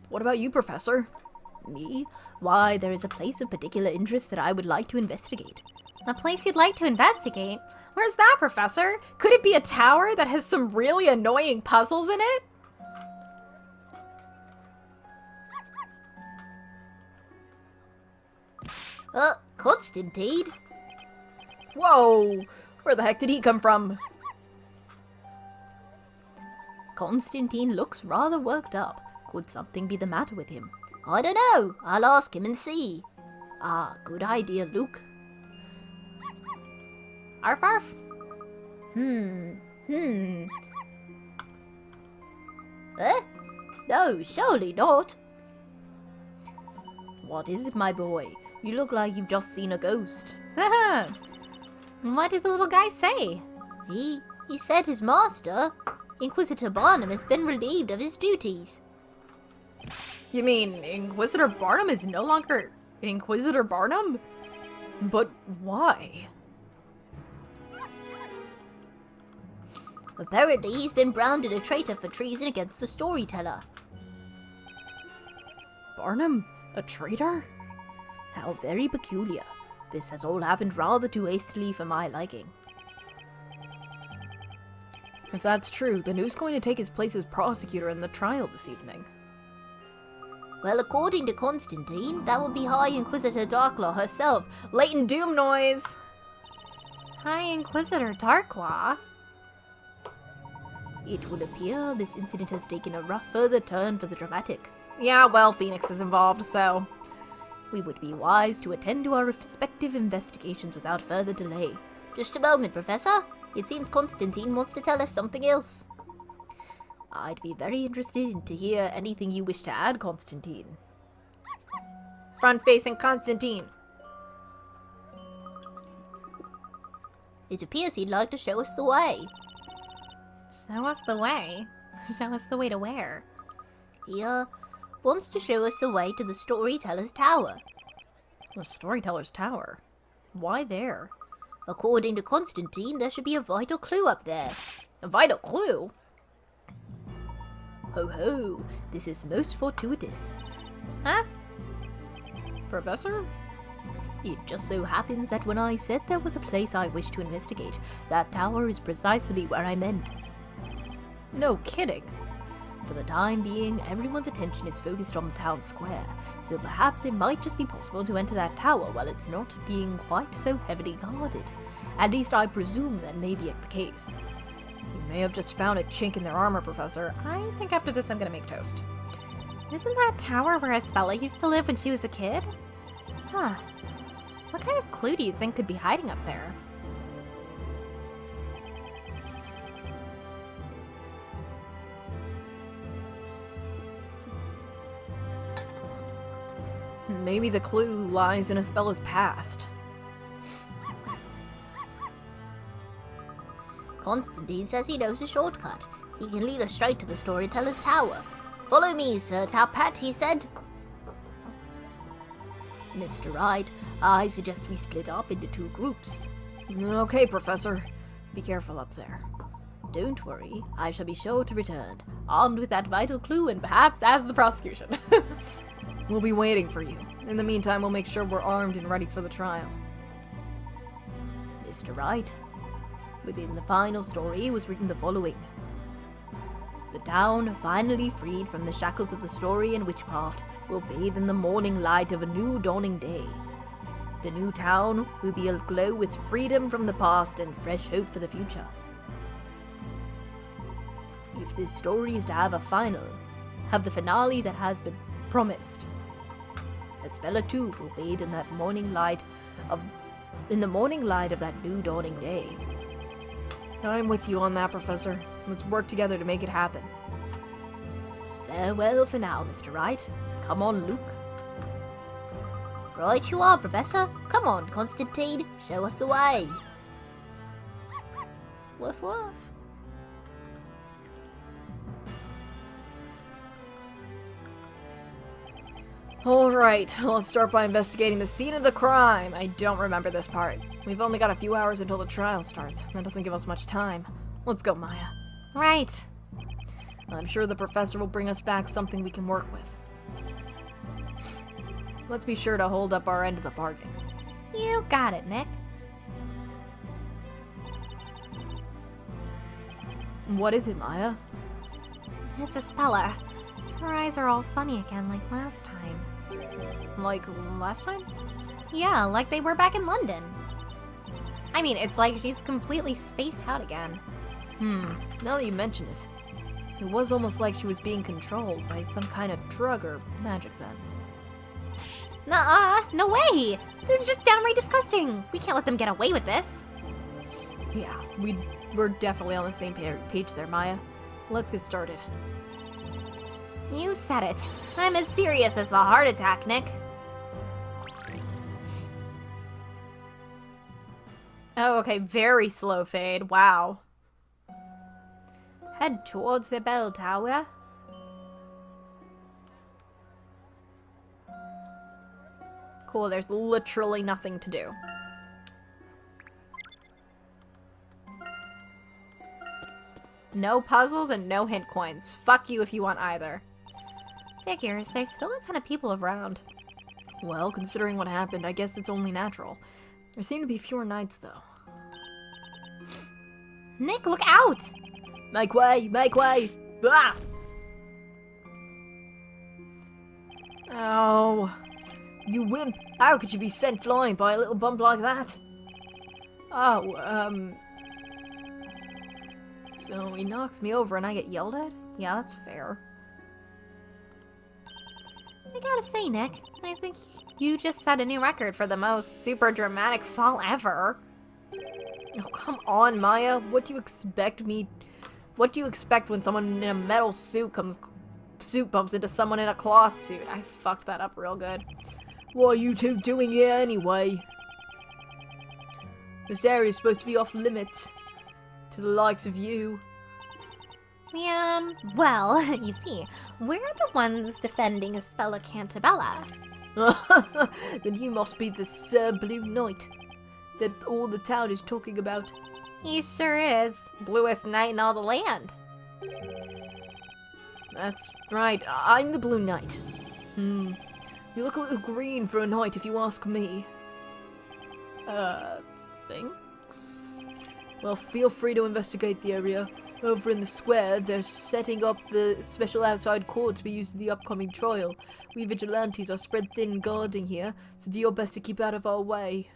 What about you, Professor? Me? Why, there is a place of particular interest that I would like to investigate. A place you'd like to investigate? Where's that, Professor? Could it be a tower that has some really annoying puzzles in it? Constantine? Whoa! Where the heck did he come from? Constantine looks rather worked up. Could something be the matter with him? I don't know. I'll ask him and see. Ah, good idea, Luke. Arf arf. Eh? No, surely not. What is it, my boy? You look like you've just seen a ghost. What did the little guy say? He said his master, Inquisitor Barnum, has been relieved of his duties. You mean Inquisitor Barnum is no longer Inquisitor Barnum? But why? Apparently, he's been branded a traitor for treason against the storyteller. Barnum? A traitor? How very peculiar. This has all happened rather too hastily for my liking. If that's true, then who's going to take his place as prosecutor in the trial this evening? Well, according to Constantine, that would be High Inquisitor Darklaw herself. Layton Doom noise! High Inquisitor Darklaw? It would appear this incident has taken a further turn for the dramatic. Yeah, well, Phoenix is involved, so... We would be wise to attend to our respective investigations without further delay. Just a moment, Professor. It seems Constantine wants to tell us something else. I'd be very interested to hear anything you wish to add, Constantine. Front-facing Constantine. It appears he'd like to show us the way. Show us the way? Show us the way to where? He, wants to show us the way to the Storyteller's Tower. The Storyteller's Tower? Why there? According to Constantine, there should be a vital clue up there. A vital clue? Ho ho, this is most fortuitous. Huh? Professor? It just so happens that when I said there was a place I wished to investigate, that tower is precisely where I meant. No kidding. For the time being, everyone's attention is focused on the town square, so perhaps it might just be possible to enter that tower while it's not being quite so heavily guarded. At least I presume that may be the case. You may have just found a chink in their armor, Professor. I think after this I'm gonna make toast. Isn't that tower where Isabella used to live when she was a kid? Huh. What kind of clue do you think could be hiding up there? Maybe the clue lies in Isabella's past. Constantine says he knows a shortcut. He can lead us straight to the Storyteller's Tower. Follow me, Sir Towpat, he said. Mr. Wright, I suggest we split up into 2 groups. Okay, Professor. Be careful up there. Don't worry, I shall be sure to return, armed with that vital clue and perhaps as the prosecution. We'll be waiting for you. In the meantime, we'll make sure we're armed and ready for the trial. Mr. Wright, within the final story was written the following. The town, finally freed from the shackles of the story and witchcraft, will bathe in the morning light of a new dawning day. The new town will be aglow with freedom from the past and fresh hope for the future. If this story is to have the finale that has been promised, Espella too will bathe in that morning light of that new dawning day. I'm with you on that, Professor. Let's work together to make it happen. Farewell for now, Mr. Wright. Come on, Luke. Right you are, Professor. Come on, Constantine. Show us the way. Woof woof. Alright, let's start by investigating the scene of the crime. I don't remember this part. We've only got a few hours until the trial starts. That doesn't give us much time. Let's go, Maya. Right. I'm sure the professor will bring us back something we can work with. Let's be sure to hold up our end of the bargain. You got it, Nick. What is it, Maya? It's Espella. Her eyes are all funny again like last time. Like last time? Yeah, like they were back in London. I mean, it's like she's completely spaced out again. Now that you mention it, it was almost like she was being controlled by some kind of drug or magic then. Nuh-uh, no way! This is just downright disgusting! We can't let them get away with this! Yeah, we're definitely on the same page there, Maya. Let's get started. You said it. I'm as serious as the heart attack, Nick. Oh, okay, very slow fade. Wow. Head towards the bell tower. Cool, there's literally nothing to do. No puzzles and no hint coins. Fuck you if you want either. Figures, there's still a ton of people around. Well, considering what happened, I guess it's only natural. There seem to be fewer knights, though. Nick, look out! Make way! Make way! Ah! Oh, you wimp! How could you be sent flying by a little bump like that? Oh, so he knocks me over and I get yelled at? Yeah, that's fair. I gotta say, Nick, I think you just set a new record for the most super dramatic fall ever. Oh, come on, Maya. What do you expect when someone in a metal suit bumps into someone in a cloth suit? I fucked that up real good. What are you two doing here anyway? This area is supposed to be off limits to the likes of you. Well, you see, we're the ones defending Espella Cantabella. Then you must be the Sir Blue Knight that all the town is talking about. He sure is. Bluest knight in all the land. That's right, I'm the Blue Knight. You look a little green for a knight if you ask me. Thanks? Well, feel free to investigate the area. Over in the square, they're setting up the special outside court to be used in the upcoming trial. We vigilantes are spread thin guarding here, so do your best to keep out of our way.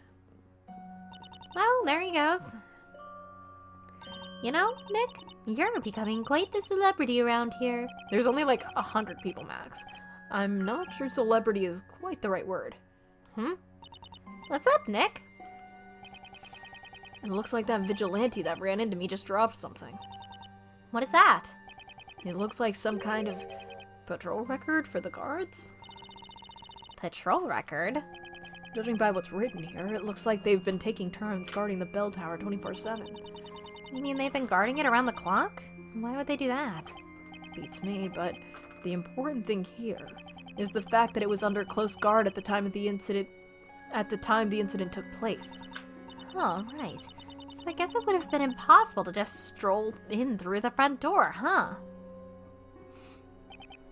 Well, there he goes. You know, Nick, you're becoming quite the celebrity around here. There's only like 100 people max. I'm not sure celebrity is quite the right word. What's up, Nick? It looks like that vigilante that ran into me just dropped something. What is that? It looks like some kind of patrol record for the guards? Patrol record? Judging by what's written here, it looks like they've been taking turns guarding the bell tower 24/7. You mean they've been guarding it around the clock? Why would they do that? Beats me, but the important thing here is the fact that it was under close guard at the time the incident took place. Oh, right. So I guess it would have been impossible to just stroll in through the front door, huh?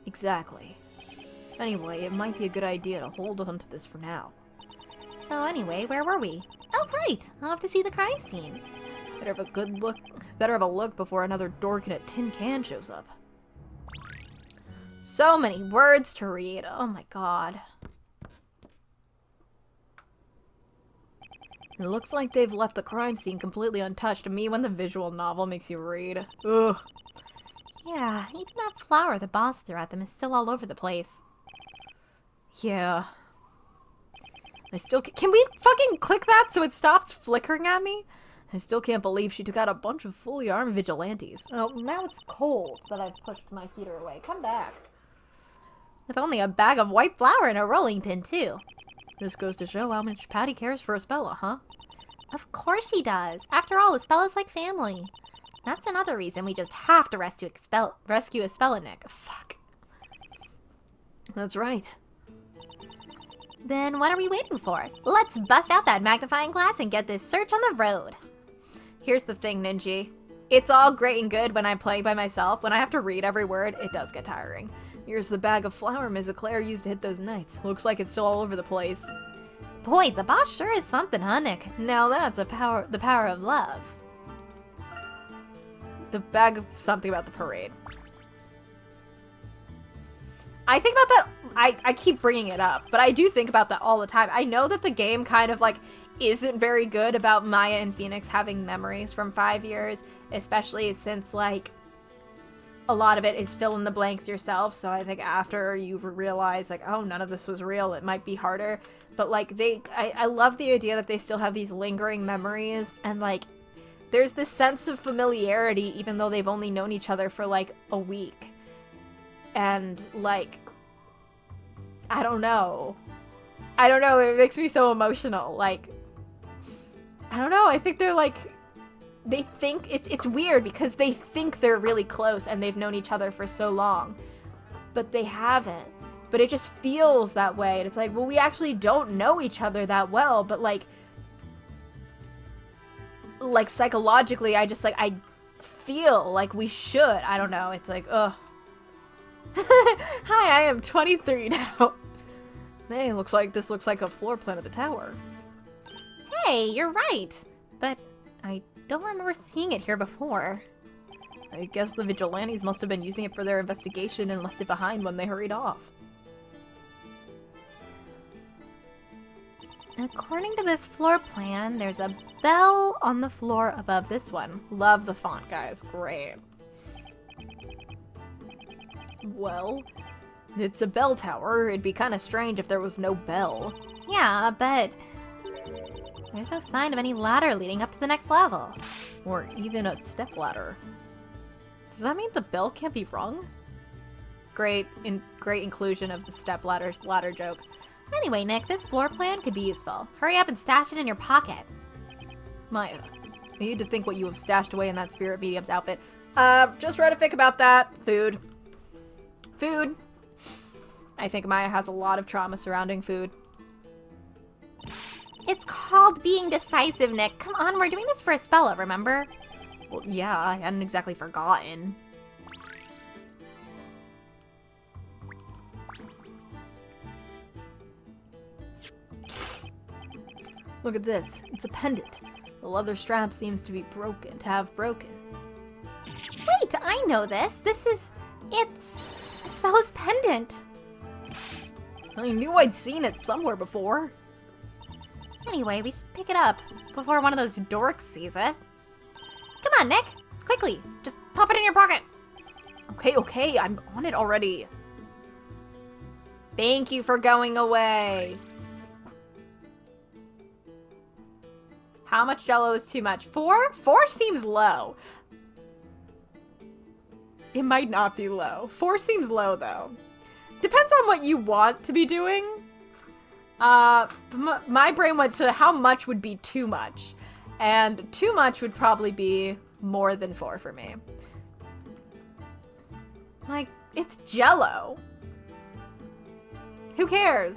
Exactly. Anyway, it might be a good idea to hold on to this for now. So anyway, where were we? Oh, right! I'll have to see the crime scene. Better have a look before another dork in a tin can shows up. So many words to read. Oh my god. It looks like they've left the crime scene completely untouched. To me, when the visual novel makes you read. Ugh. Yeah, even that flower the boss threw at them is still all over the place. Yeah. I still can we fucking click that so it stops flickering at me? I still can't believe she took out a bunch of fully armed vigilantes. Oh, now it's cold that I've pushed my heater away. Come back. With only a bag of white flour and a rolling pin, too. This goes to show how much Patty cares for Espella, huh? Of course she does. After all, Espella's like family. That's another reason we just have to rescue Espella, Nick. Fuck. That's right. Then what are we waiting for? Let's bust out that magnifying glass and get this search on the road. Here's the thing, Ninji. It's all great and good when I'm playing by myself. When I have to read every word, it does get tiring. Here's the bag of flour Ms. Eclair used to hit those knights. Looks like it's still all over the place. Boy, the boss sure is something, huh, Nick? Now that's the power of love. The bag of something about the parade. I think about that, I keep bringing it up, but I do think about that all the time. I know that the game kind of like isn't very good about Maya and Phoenix having memories from 5 years, especially since like a lot of it is fill in the blanks yourself. So I think after you realize like, oh, none of this was real, it might be harder. But like I love the idea that they still have these lingering memories, and like there's this sense of familiarity even though they've only known each other for like a week. And like, I don't know, it makes me so emotional. Like, I don't know, I think they're like, they think, it's weird because they think they're really close and they've known each other for so long, but they haven't. But it just feels that way, and it's like, well, we actually don't know each other that well, but like psychologically, I feel like we should. I don't know, it's like, ugh. Hi, I am 23 now. Hey, this looks like a floor plan of the tower. Hey, you're right. But I don't remember seeing it here before. I guess the vigilantes must have been using it for their investigation and left it behind when they hurried off. According to this floor plan, there's a bell on the floor above this one. Love the font, guys. Great. Well, it's a bell tower. It'd be kind of strange if there was no bell. Yeah, but there's no sign of any ladder leading up to the next level. Or even a step ladder. Does that mean the bell can't be rung? Great inclusion of the step ladder joke. Anyway, Nick, this floor plan could be useful. Hurry up and stash it in your pocket. Maya, I need to think what you have stashed away in that spirit medium's outfit. Just read a fic about that. Food. I think Maya has a lot of trauma surrounding food. It's called being decisive, Nick. Come on, we're doing this for Espella, remember? Well, yeah, I hadn't exactly forgotten. Look at this. It's a pendant. The leather strap seems to have broken. Wait, I know this. It's Espella's pendant. I knew I'd seen it somewhere before. Anyway, we should pick it up before one of those dorks sees it. Come on, Nick. Quickly. Just pop it in your pocket. Okay, I'm on it already. Thank you for going away. How much Jell-O is too much? 4? 4 seems low. It might not be low. 4 seems low, though. Depends on what you want to be doing. My brain went to how much would be too much. And too much would probably be more than 4 for me. Like, it's Jell-O. Who cares?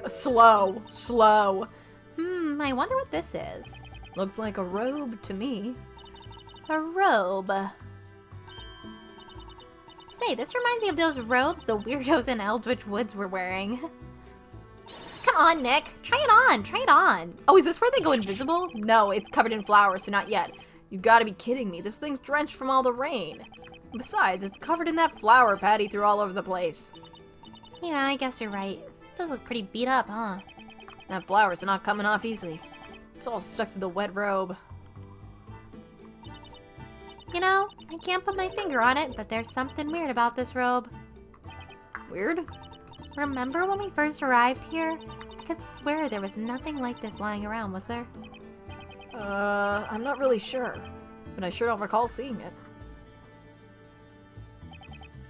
Slow. I wonder what this is. Looks like a robe to me. A robe. Say, this reminds me of those robes the weirdos in Eldritch Woods were wearing. Come on, Nick. Try it on. Oh, is this where they go invisible? No, it's covered in flowers, so not yet. You gotta be kidding me. This thing's drenched from all the rain. Besides, it's covered in that flower Patty threw all over the place. Yeah, I guess you're right. Those look pretty beat up, huh? That flower's not coming off easily. It's all stuck to the wet robe. You know, I can't put my finger on it, but there's something weird about this robe. Weird? Remember when we first arrived here? I could swear there was nothing like this lying around, was there? I'm not really sure, but I sure don't recall seeing it.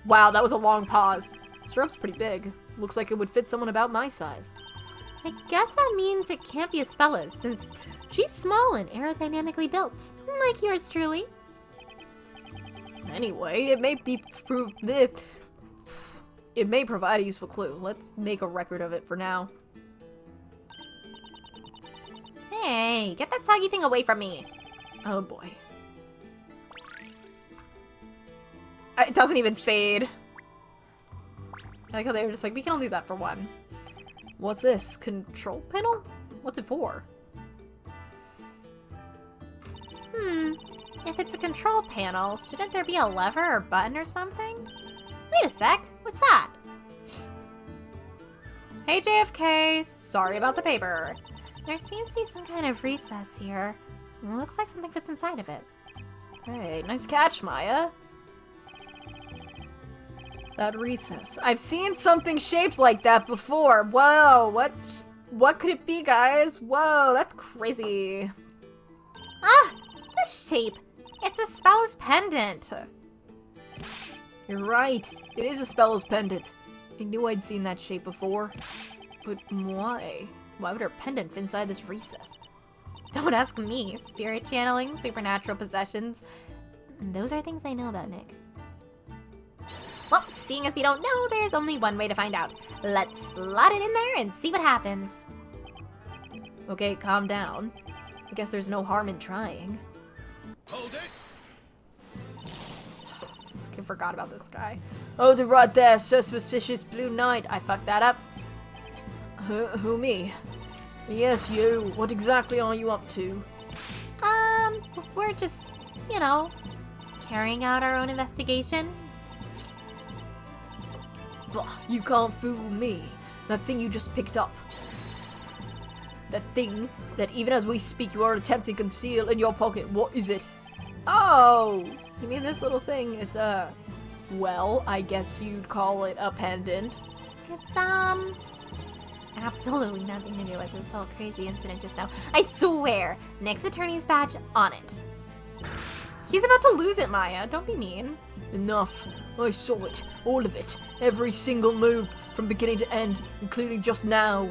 Wow, that was a long pause. This robe's pretty big. Looks like it would fit someone about my size. I guess that means it can't be Aspella's, since she's small and aerodynamically built, like yours truly. Anyway, it may provide a useful clue. Let's make a record of it for now. Hey, get that soggy thing away from me. Oh boy. It doesn't even fade. I like how they were just like, we can only do that for one. What's this? Control panel? What's it for? If it's a control panel, shouldn't there be a lever or button or something? Wait a sec, what's that? Hey JFK, sorry about the paper. There seems to be some kind of recess here. It looks like something fits inside of it. Hey, nice catch, Maya. That recess. I've seen something shaped like that before. Whoa, what could it be, guys? Whoa, that's crazy. Ah, this shape. It's a Aspella's pendant. You're right. It is Aspella's pendant. I knew I'd seen that shape before. But why? Why would her pendant fit inside this recess? Don't ask me. Spirit channeling, supernatural possessions. Those are things I know about, Nick. Well, seeing as we don't know, there's only one way to find out. Let's slot it in there and see what happens. Okay, calm down. I guess there's no harm in trying. Hold it! I forgot about this guy. Hold it right there, so suspicious Blue Knight. I fucked that up. Who, me? Yes, you. What exactly are you up to? We're just, you know, carrying out our own investigation. Bah, you can't fool me. That thing you just picked up. That thing that even as we speak you are attempting to conceal in your pocket. What is it? Oh! You mean this little thing? It's a... well, I guess you'd call it a pendant. It's, absolutely nothing to do with this whole crazy incident just now. I swear! Nick's attorney's badge on it. He's about to lose it, Maya. Don't be mean. Enough. I saw it. All of it. Every single move, from beginning to end, including just now.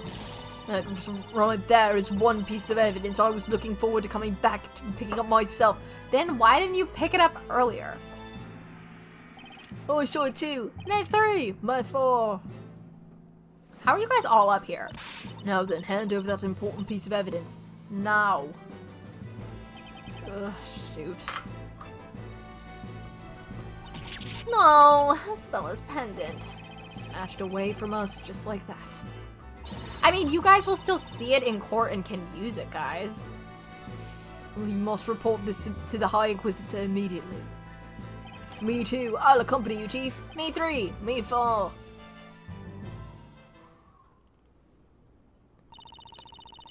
That was right there is one piece of evidence I was looking forward to coming back to picking up myself. Then why didn't you pick it up earlier? Oh, I saw it too. My 3, my 4. How are you guys all up here? Now then, hand over that important piece of evidence. Now. Ugh, shoot. No, Aspella's pendant. Snatched away from us just like that. I mean, you guys will still see it in court and can use it, guys. We must report this to the High Inquisitor immediately. Me 2, I'll accompany you, Chief. Me 3, me 4.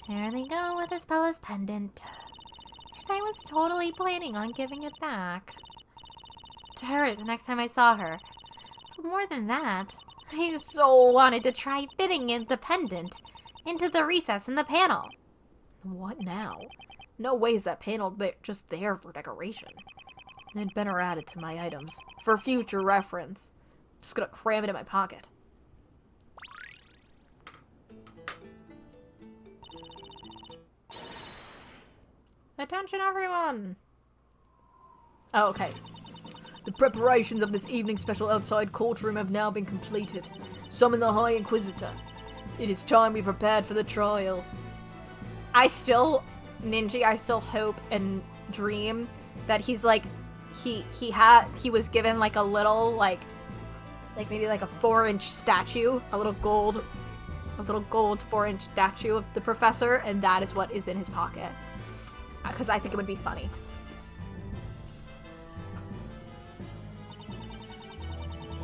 There they go with Aspella's pendant. And I was totally planning on giving it back to her the next time I saw her. But more than that, I so wanted to try fitting in the pendant into the recess in the panel. What now? No way is that panel just there for decoration. I'd better add it to my items for future reference. Just gonna cram it in my pocket. Attention, everyone! Oh, okay. The preparations of this evening's special outside courtroom have now been completed. Summon the High Inquisitor. It is time we prepared for the trial. Ninja, I still hope and dream that he's like, he was given like a little, like maybe like a 4-inch statue, a little gold 4-inch statue of the professor, and that is what is in his pocket. Because I think it would be funny.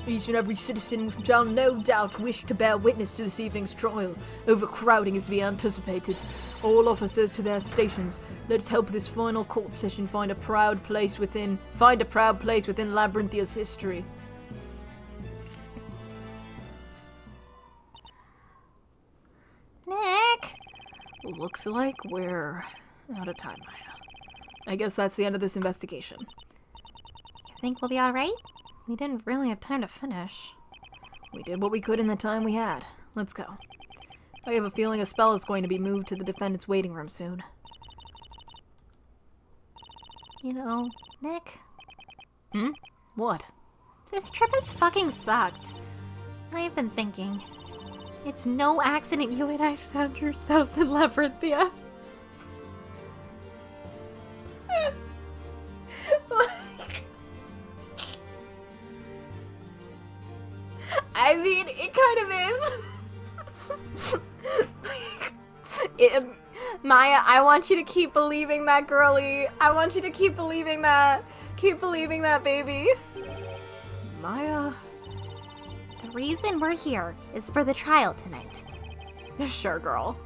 Each and every citizen shall no doubt wish to bear witness to this evening's trial. Overcrowding is to be anticipated. All officers to their stations. Let's help this final court session find a proud place within Labyrinthia's history. Nick! Looks like we're out of time, Maya. I guess that's the end of this investigation. You think we'll be alright? We didn't really have time to finish. We did what we could in the time we had. Let's go. I have a feeling a spell is going to be moved to the defendant's waiting room soon. You know, Nick? What? This trip has fucking sucked. I've been thinking. It's no accident you and I found yourselves in Labyrinthia. I mean, it kind of is. Maya, I want you to keep believing that, girlie. I want you to keep believing that. Keep believing that, baby. Maya. The reason we're here is for the trial tonight. Sure, girl.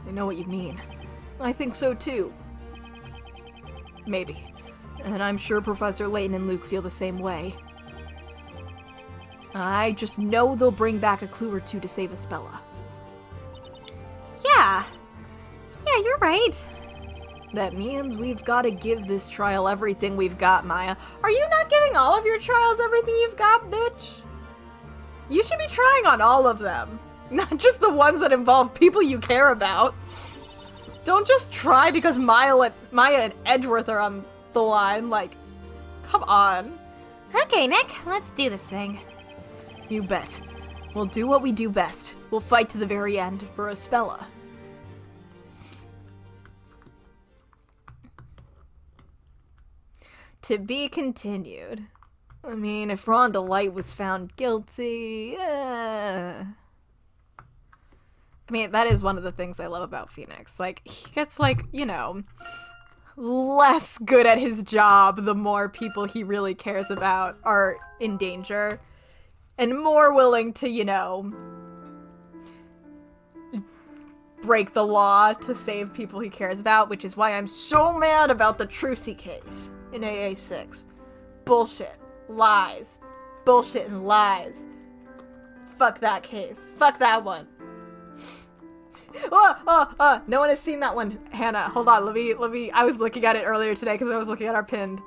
I know what you mean. I think so too. Maybe. And I'm sure Professor Layton and Luke feel the same way. I just know they'll bring back a clue or two to save Espella. Yeah, you're right. That means we've got to give this trial everything we've got, Maya. Are you not giving all of your trials everything you've got, bitch? You should be trying on all of them. Not just the ones that involve people you care about. Don't just try because Maya and Edgeworth are on the line. Like, come on. Okay, Nick, let's do this thing. You bet. We'll do what we do best. We'll fight to the very end for Espella. To be continued. I mean, if Rhonda Light was found guilty, I mean, that is one of the things I love about Phoenix. Like, he gets, like, you know, less good at his job the more people he really cares about are in danger. And more willing to, you know, break the law to save people he cares about, which is why I'm so mad about the Trucy case in AA6. Bullshit. Lies. Bullshit and lies. Fuck that case. Fuck that one. No one has seen that one. Hannah, hold on. Let me. I was looking at it earlier today because I was looking at our pinned.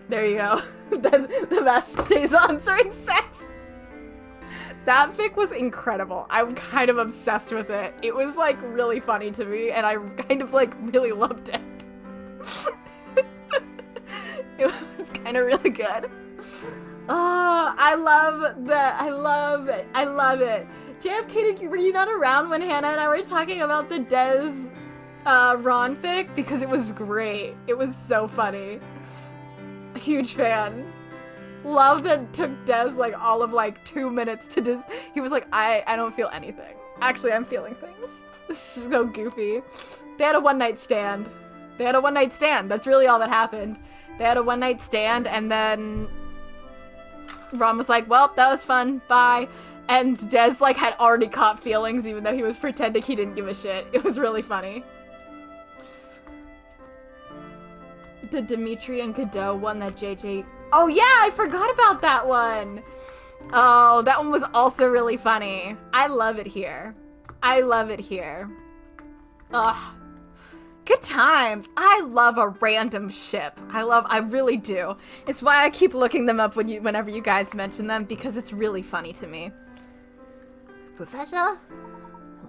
There you go. The vest stays on during sex. That fic was incredible. I'm kind of obsessed with it. It was like really funny to me, and I kind of like really loved it. It was kind of really good. Oh, I love that. I love it. I love it. JFK, were you not around when Hannah and I were talking about the Des Ron fic? Because it was great. It was so funny. A huge fan. Love that it took Des like all of like 2 minutes to he was like, I don't feel anything. Actually, I'm feeling things. This is so goofy. They had a one-night stand. That's really all that happened. They had a one-night stand, and then Ron was like, well, that was fun, bye. And Des like had already caught feelings even though he was pretending he didn't give a shit. It was really funny. The Dimitri and Godot one that JJ... Oh yeah, I forgot about that one! Oh, that one was also really funny. I love it here. Ugh. Good times. I love a random ship. I really do. It's why I keep looking them up whenever you guys mention them, because it's really funny to me. Professor?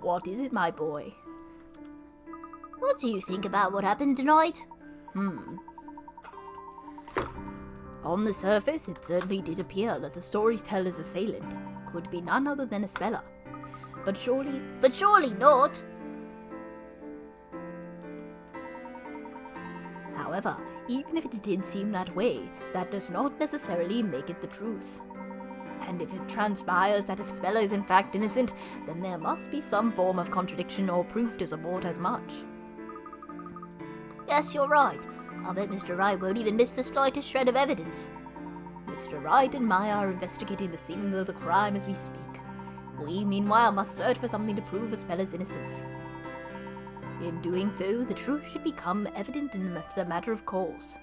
What is it, my boy? What do you think about what happened tonight? On the surface, it certainly did appear that the storyteller's assailant could be none other than a speller. But surely not. However, even if it did seem that way, that does not necessarily make it the truth. And if it transpires that if Speller is in fact innocent, then there must be some form of contradiction or proof to support as much. Yes, you're right. I'll bet Mr. Wright won't even miss the slightest shred of evidence. Mr. Wright and Maya are investigating the scene of the crime as we speak. We, meanwhile, must search for something to prove a Speller's innocence. In doing so, the truth should become evident as a matter of course.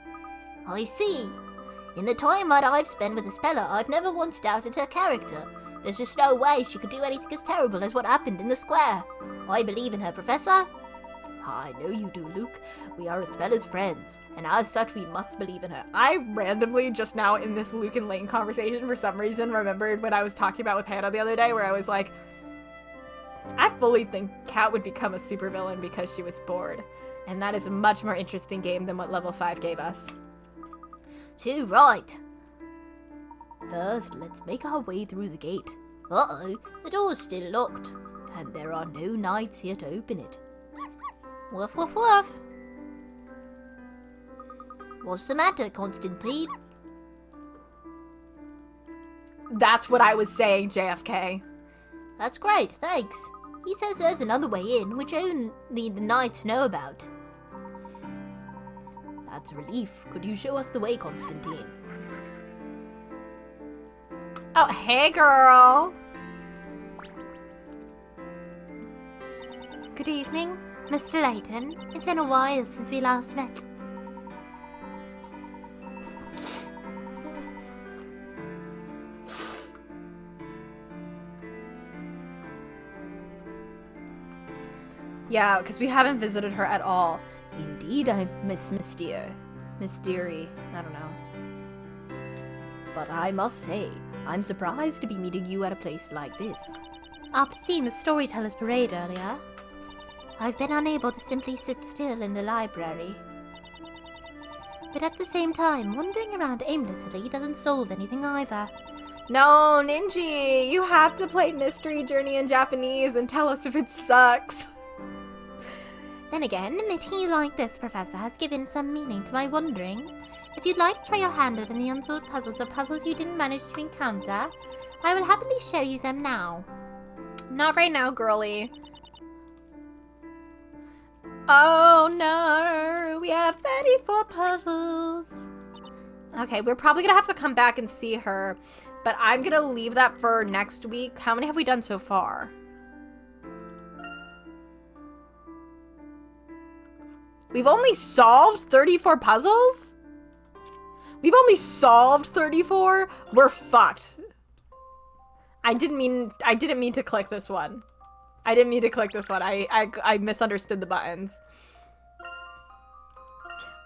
I see. In the time that I've spent with the Speller, I've never once doubted her character. There's just no way she could do anything as terrible as what happened in the square. I believe in her, Professor. I know you do, Luke. We are Speller's friends, and as such we must believe in her. I randomly, just now in this Luke and Layton conversation, for some reason, remembered what I was talking about with Hannah the other day, where I was like, I fully think Kat would become a supervillain because she was bored. And that is a much more interesting game than what level 5 gave us. Too right. First, let's make our way through the gate. Uh-oh, the door's still locked. And there are no knights here to open it. Woof, woof, woof. What's the matter, Constantine? That's what I was saying, JFK. That's great, thanks. He says there's another way in, which only the knights know about. That's a relief. Could you show us the way, Constantine? Oh, hey, girl. Good evening, Mr. Layton. It's been a while since we last met. Yeah, because we haven't visited her at all. Indeed, I'm Miss Mystery, I don't know. But I must say, I'm surprised to be meeting you at a place like this. After seeing the Storyteller's Parade earlier, I've been unable to simply sit still in the library. But at the same time, wandering around aimlessly doesn't solve anything either. No, Ninji, you have to play Mystery Journey in Japanese and tell us if it sucks. Then again, meeting you like this, Professor, has given some meaning to my wandering. If you'd like to try your hand at any unsolved puzzles or puzzles you didn't manage to encounter, I will happily show you them now. Not right now, girly. Oh no, we have 34 puzzles. Okay, we're probably gonna have to come back and see her, but I'm gonna leave that for next week. How many have we done so far? We've only solved 34 puzzles? We've only solved 34? We're fucked. I didn't mean to click this one. I didn't mean to click this one. I misunderstood the buttons.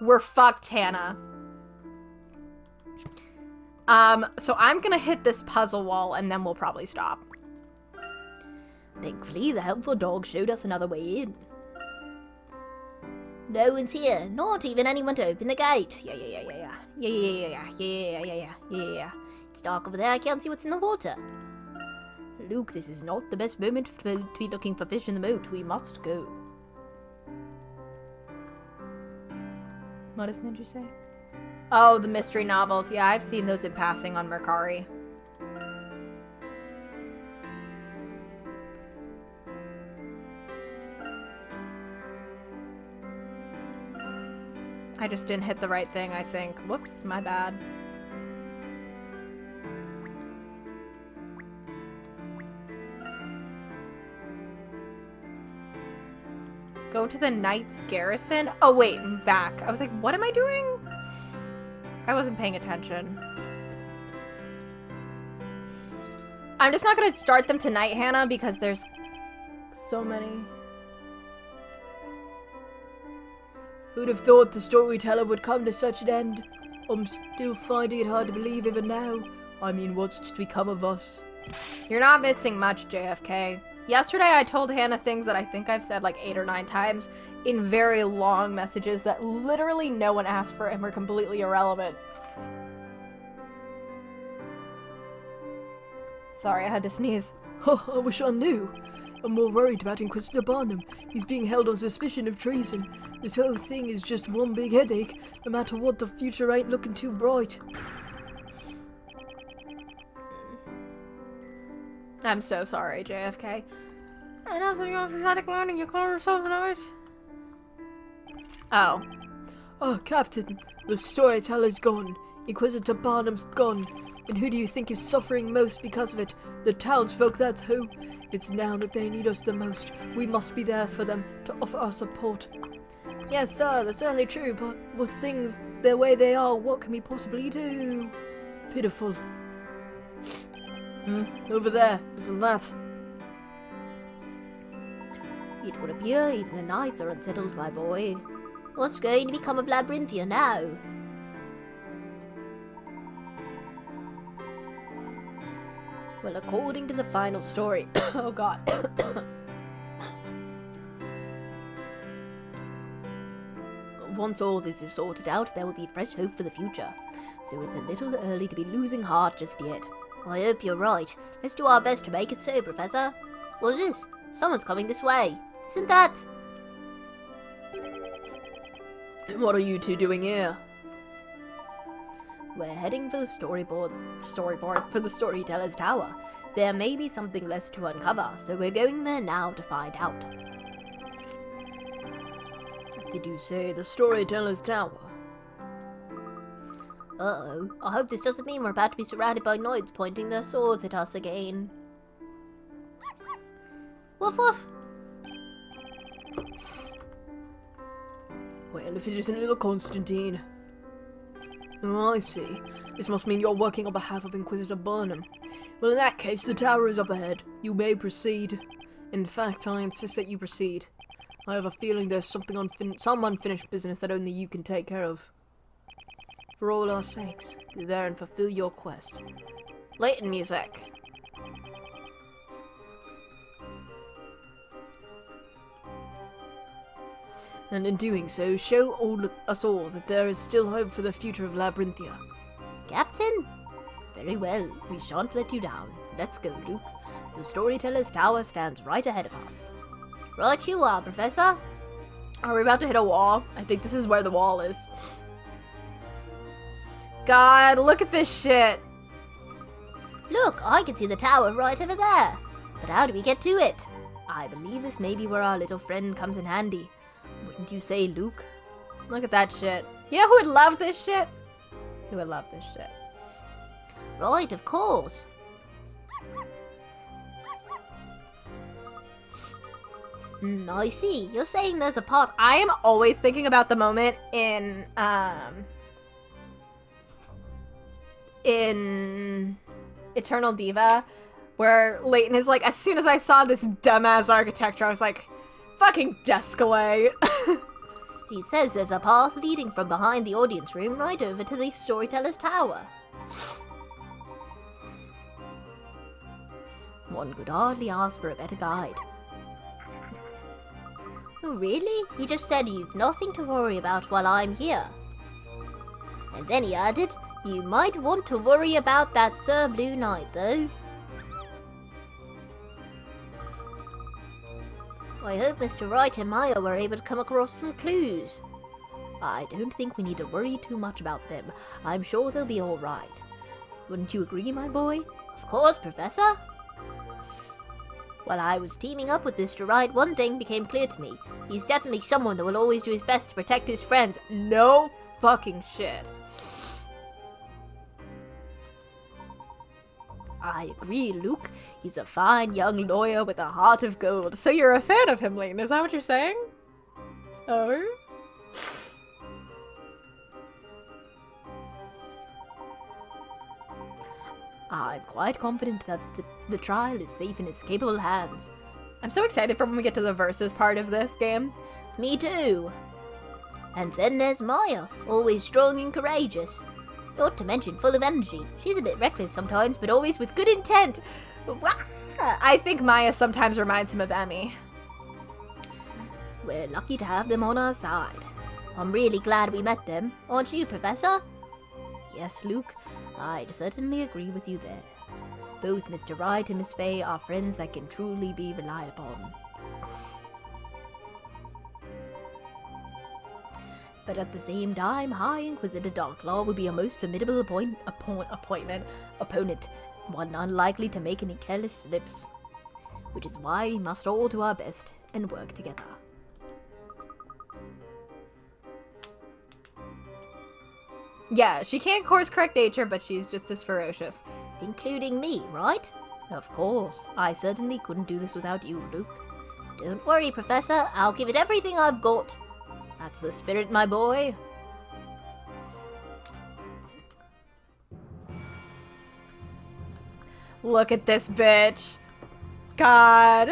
We're fucked, Hannah. So I'm gonna hit this puzzle wall and then we'll probably stop. Thankfully, the helpful dog showed us another way in. No one's here, not even anyone to open the gate. Yeah. It's dark over there, I can't see what's in the water. Luke, this is not the best moment to be looking for fish in the moat. We must go. What does Ninja say? Oh, the mystery novels. Yeah, I've seen those in passing on Mercari. I just didn't hit the right thing, I think. Whoops, my bad. Go to the Knight's Garrison? Oh wait, I'm back. I was like, what am I doing? I wasn't paying attention. I'm just not gonna start them tonight, Hannah, because there's so many. Who'd have thought the storyteller would come to such an end? I'm still finding it hard to believe even now. I mean, what's to become of us? You're not missing much, JFK. Yesterday I told Hannah things that I think I've said like 8 or 9 times in very long messages that literally no one asked for and were completely irrelevant. Sorry, I had to sneeze. Oh, I wish I knew. I'm more worried about Inquisitor Barnum. He's being held on suspicion of treason. This whole thing is just one big headache. No matter what, the future ain't looking too bright. I'm so sorry, JFK. I know for your prophetic learning, you call yourselves nice. Oh. Oh, Captain, the storyteller's gone. Inquisitor Barnum's gone. And who do you think is suffering most because of it? The townsfolk, that's who. It's now that they need us the most. We must be there for them, to offer our support. Yes, sir, that's certainly true, but with things the way they are, what can we possibly do? Pitiful. Over there, isn't that? It would appear even the knights are unsettled, my boy. What's going to become of Labyrinthia now? Well, according to the final story... Oh god. Once all this is sorted out, there will be fresh hope for the future. So it's a little early to be losing heart just yet. I hope you're right. Let's do our best to make it so, Professor. What's this? Someone's coming this way. Isn't that... What are you two doing here? We're heading for the storyboard for the Storyteller's Tower. There may be something less to uncover, so we're going there now to find out. Did you say the Storyteller's Tower? Uh-oh. I hope this doesn't mean we're about to be surrounded by knights pointing their swords at us again. Woof woof! Well, if it isn't little Constantine. Oh, I see. This must mean you're working on behalf of Inquisitor Barnum. Well, in that case, the tower is up ahead. You may proceed. In fact, I insist that you proceed. I have a feeling there's some unfinished business that only you can take care of. For all our sakes, be there and fulfill your quest. Layton music. And in doing so, show us all that there is still hope for the future of Labyrinthia. Captain? Very well, we shan't let you down. Let's go, Luke. The Storyteller's Tower stands right ahead of us. Right you are, Professor. Are we about to hit a wall? I think this is where the wall is. God, look at this shit. Look, I can see the tower right over there. But how do we get to it? I believe this may be where our little friend comes in handy. Wouldn't you say, Luke? Look at that shit. You know who would love this shit? Who would love this shit? Right, of course. I see. You're saying there's a part... I am always thinking about the moment in Eternal Diva, where Layton is like, as soon as I saw this dumbass architecture, I was like, fucking Descalay. He says there's a path leading from behind the audience room right over to the Storyteller's Tower. One could hardly ask for a better guide. Oh, really? He just said you've nothing to worry about while I'm here. And then he added, you might want to worry about that Sir Blue Knight, though. I hope Mr. Wright and Maya were able to come across some clues. I don't think we need to worry too much about them. I'm sure they'll be all right. Wouldn't you agree, my boy? Of course, Professor. While I was teaming up with Mr. Wright, one thing became clear to me. He's definitely someone that will always do his best to protect his friends. No fucking shit. I agree, Luke. He's a fine young lawyer with a heart of gold. So you're a fan of him, Layton, is that what you're saying? Oh? I'm quite confident that the trial is safe in his capable hands. I'm so excited for when we get to the versus part of this game. Me too. And then there's Maya, always strong and courageous. Not to mention full of energy. She's a bit reckless sometimes, but always with good intent. I think Maya sometimes reminds him of Emmy. We're lucky to have them on our side. I'm really glad we met them, aren't you, Professor? Yes, Luke, I'd certainly agree with you there. Both Mr. Wright and Miss Fay are friends that can truly be relied upon. But at the same time, High Inquisitor Darklaw would be a most formidable opponent, one unlikely to make any careless slips. Which is why we must all do our best and work together. Yeah, she can't course correct nature, but she's just as ferocious. Including me, right? Of course. I certainly couldn't do this without you, Luke. Don't worry, Professor. I'll give it everything I've got. That's the spirit, my boy. Look at this bitch. God.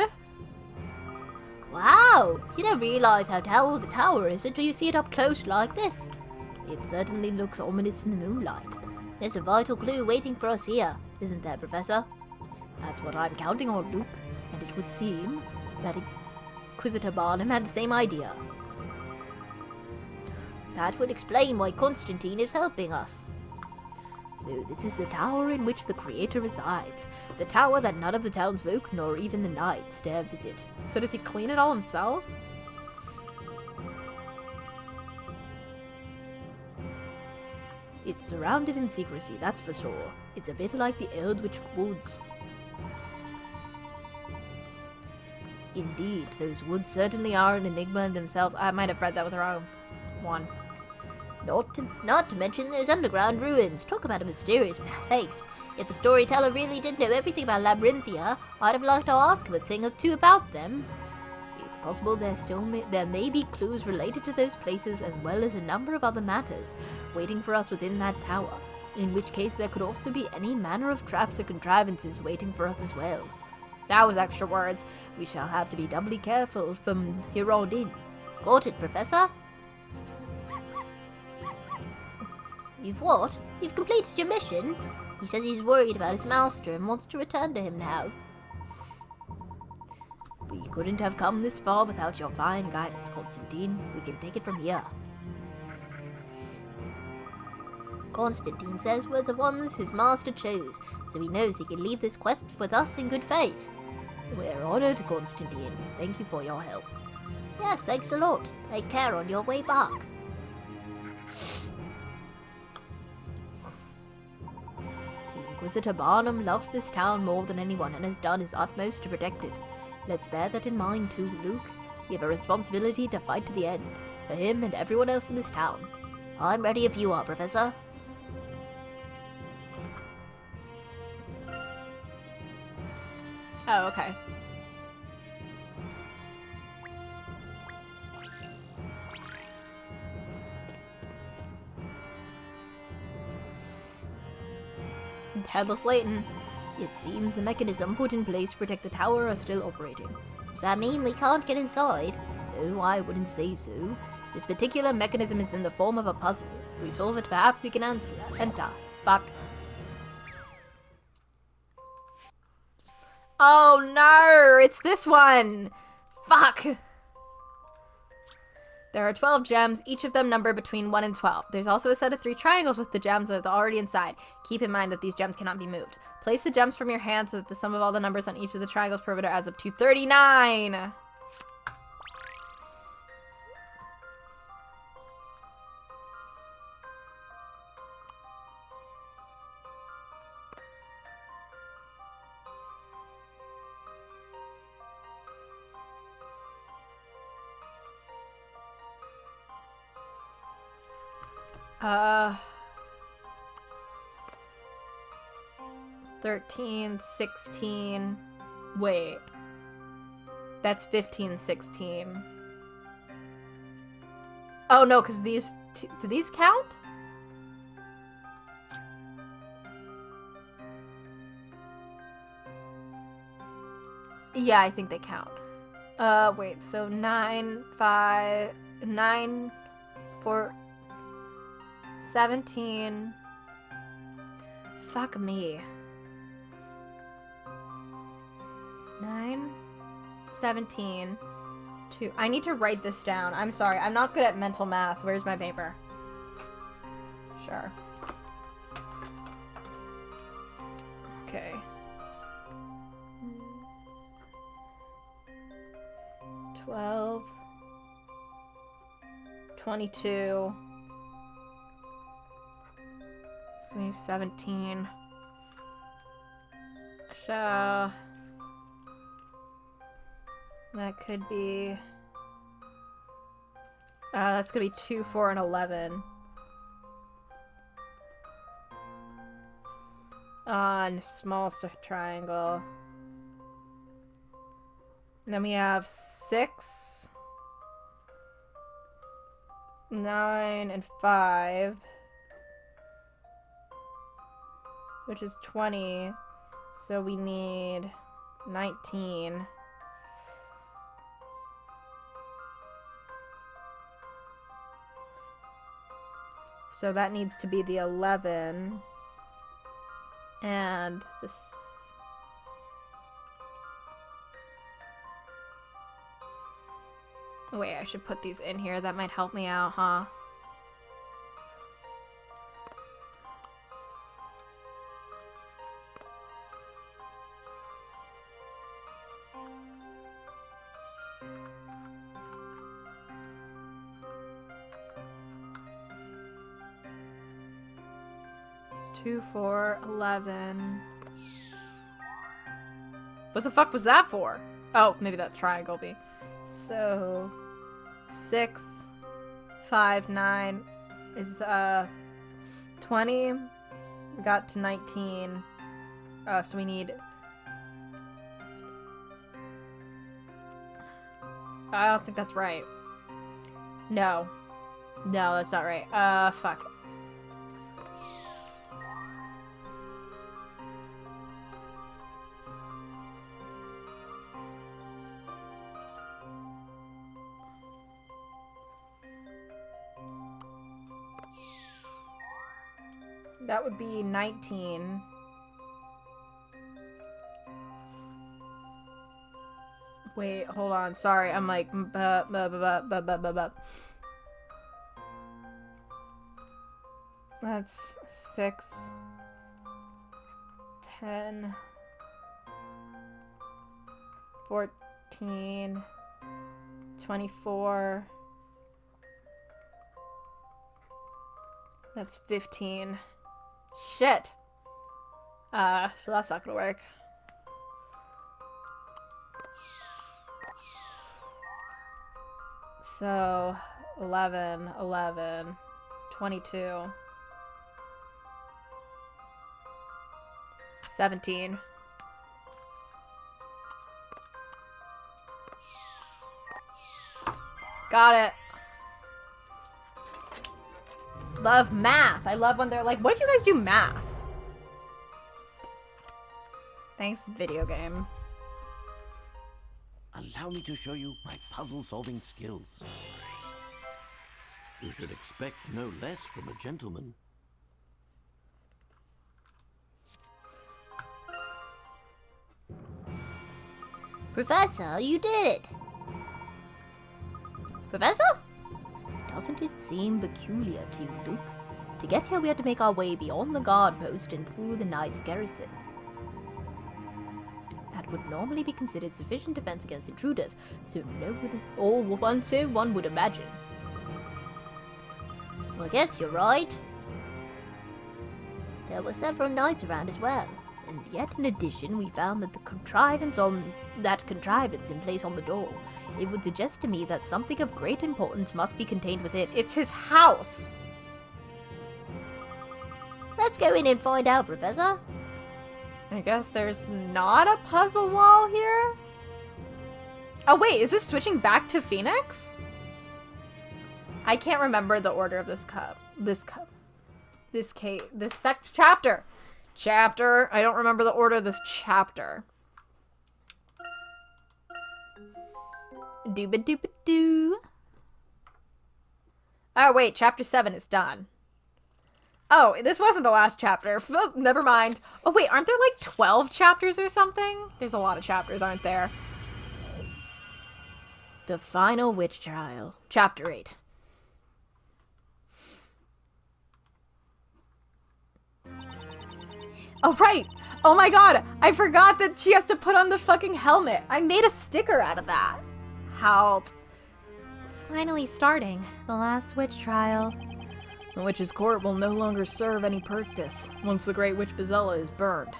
Wow! You don't realize how tall the tower is until you see it up close like this. It certainly looks ominous in the moonlight. There's a vital clue waiting for us here, isn't there, Professor? That's what I'm counting on, Luke. And it would seem that Inquisitor Barnum had the same idea. That would explain why Constantine is helping us. So this is the tower in which the Creator resides. The tower that none of the townsfolk, nor even the knights, dare visit. So does he clean it all himself? It's surrounded in secrecy, that's for sure. It's a bit like the Eldritch Woods. Indeed, those woods certainly are an enigma in themselves. I might have read that with the wrong one. Not to mention those underground ruins. Talk about a mysterious place. If the storyteller really did know everything about Labyrinthia, I'd have liked to ask him a thing or two about them. It's possible there may be clues related to those places as well as a number of other matters waiting for us within that tower, in which case there could also be any manner of traps or contrivances waiting for us as well. That was extra words. We shall have to be doubly careful from here on in. Got it, Professor? You've what? You've completed your mission? He says he's worried about his master and wants to return to him now. We couldn't have come this far without your fine guidance, Constantine. We can take it from here. Constantine says we're the ones his master chose, so he knows he can leave this quest with us in good faith. We're honored, Constantine. Thank you for your help. Yes, thanks a lot. Take care on your way back. Inquisitor Barnum loves this town more than anyone and has done his utmost to protect it. Let's bear that in mind too, Luke. We have a responsibility to fight to the end, for him and everyone else in this town. I'm ready if you are, Professor. Oh, okay. Headless Layton. It seems the mechanism put in place to protect the tower are still operating. Does that mean we can't get inside? No, I wouldn't say so. This particular mechanism is in the form of a puzzle. If we solve it, perhaps we can enter. Fuck. Oh no, it's this one! Fuck! There are 12 gems, each of them numbered between 1 and 12. There's also a set of 3 triangles with the gems already inside. Keep in mind that these gems cannot be moved. Place the gems from your hand so that the sum of all the numbers on each of the triangles perimeter adds up to 39! Uh... 13, 16... Wait. That's 15, 16. Oh no, because these two... Do these count? Yeah, I think they count. Wait, so 9, 5... 9... 4... 17... Fuck me. 9, 17, 2. I need to write this down. I'm sorry. I'm not good at mental math. Where's my paper? Sure. Okay. 12, 22, 17. So that could be that's gonna be 2, 4, and 11 on small triangle. And then we have 6, 9, and 5, which is 20. So we need 19. So that needs to be the 11. And this. Wait, I should put these in here. That might help me out, huh? Two, 4, 11. What the fuck was that for? Oh, maybe that triangle be. So 6, 5, 9 is 20. We got to 19. So we need. I don't think that's right. No. No, that's not right. Fuck. That would be 19. Wait, hold on. Sorry, I'm like That's 6, 10, 14, 24. That's 15. Shit. So that's not gonna work. So 11, 11, 22, 17. Got it. Love math. I love when they're like, what if you guys do math? Thanks, video game. Allow me to show you my puzzle-solving skills. You should expect no less from a gentleman. Professor, you did it! Professor? Doesn't it seem peculiar to you, Luke? To get here we had to make our way beyond the guard post and through the knight's garrison. That would normally be considered sufficient defense against intruders, so one would imagine. Well, I guess you're right. There were several knights around as well, and yet in addition we found that contrivance in place on the door. It would suggest to me that something of great importance must be contained within. It's his house! Let's go in and find out, Professor. I guess there's not a puzzle wall here? Oh wait, is this switching back to Phoenix? I can't remember the order of this chapter. Chapter. I don't remember the order of this chapter. Dooba dooba doo. Oh wait, chapter 7 is done. Oh, this wasn't the last chapter. Never mind. Oh, wait, aren't there like 12 chapters or something? There's a lot of chapters, aren't there? The Final Witch Trial, Chapter 8. Oh, right. Oh my god, I forgot that she has to put on the fucking helmet. I made a sticker out of that. Help. It's finally starting. The last witch trial. The witch's court will no longer serve any purpose once the Great Witch Bezella is burned.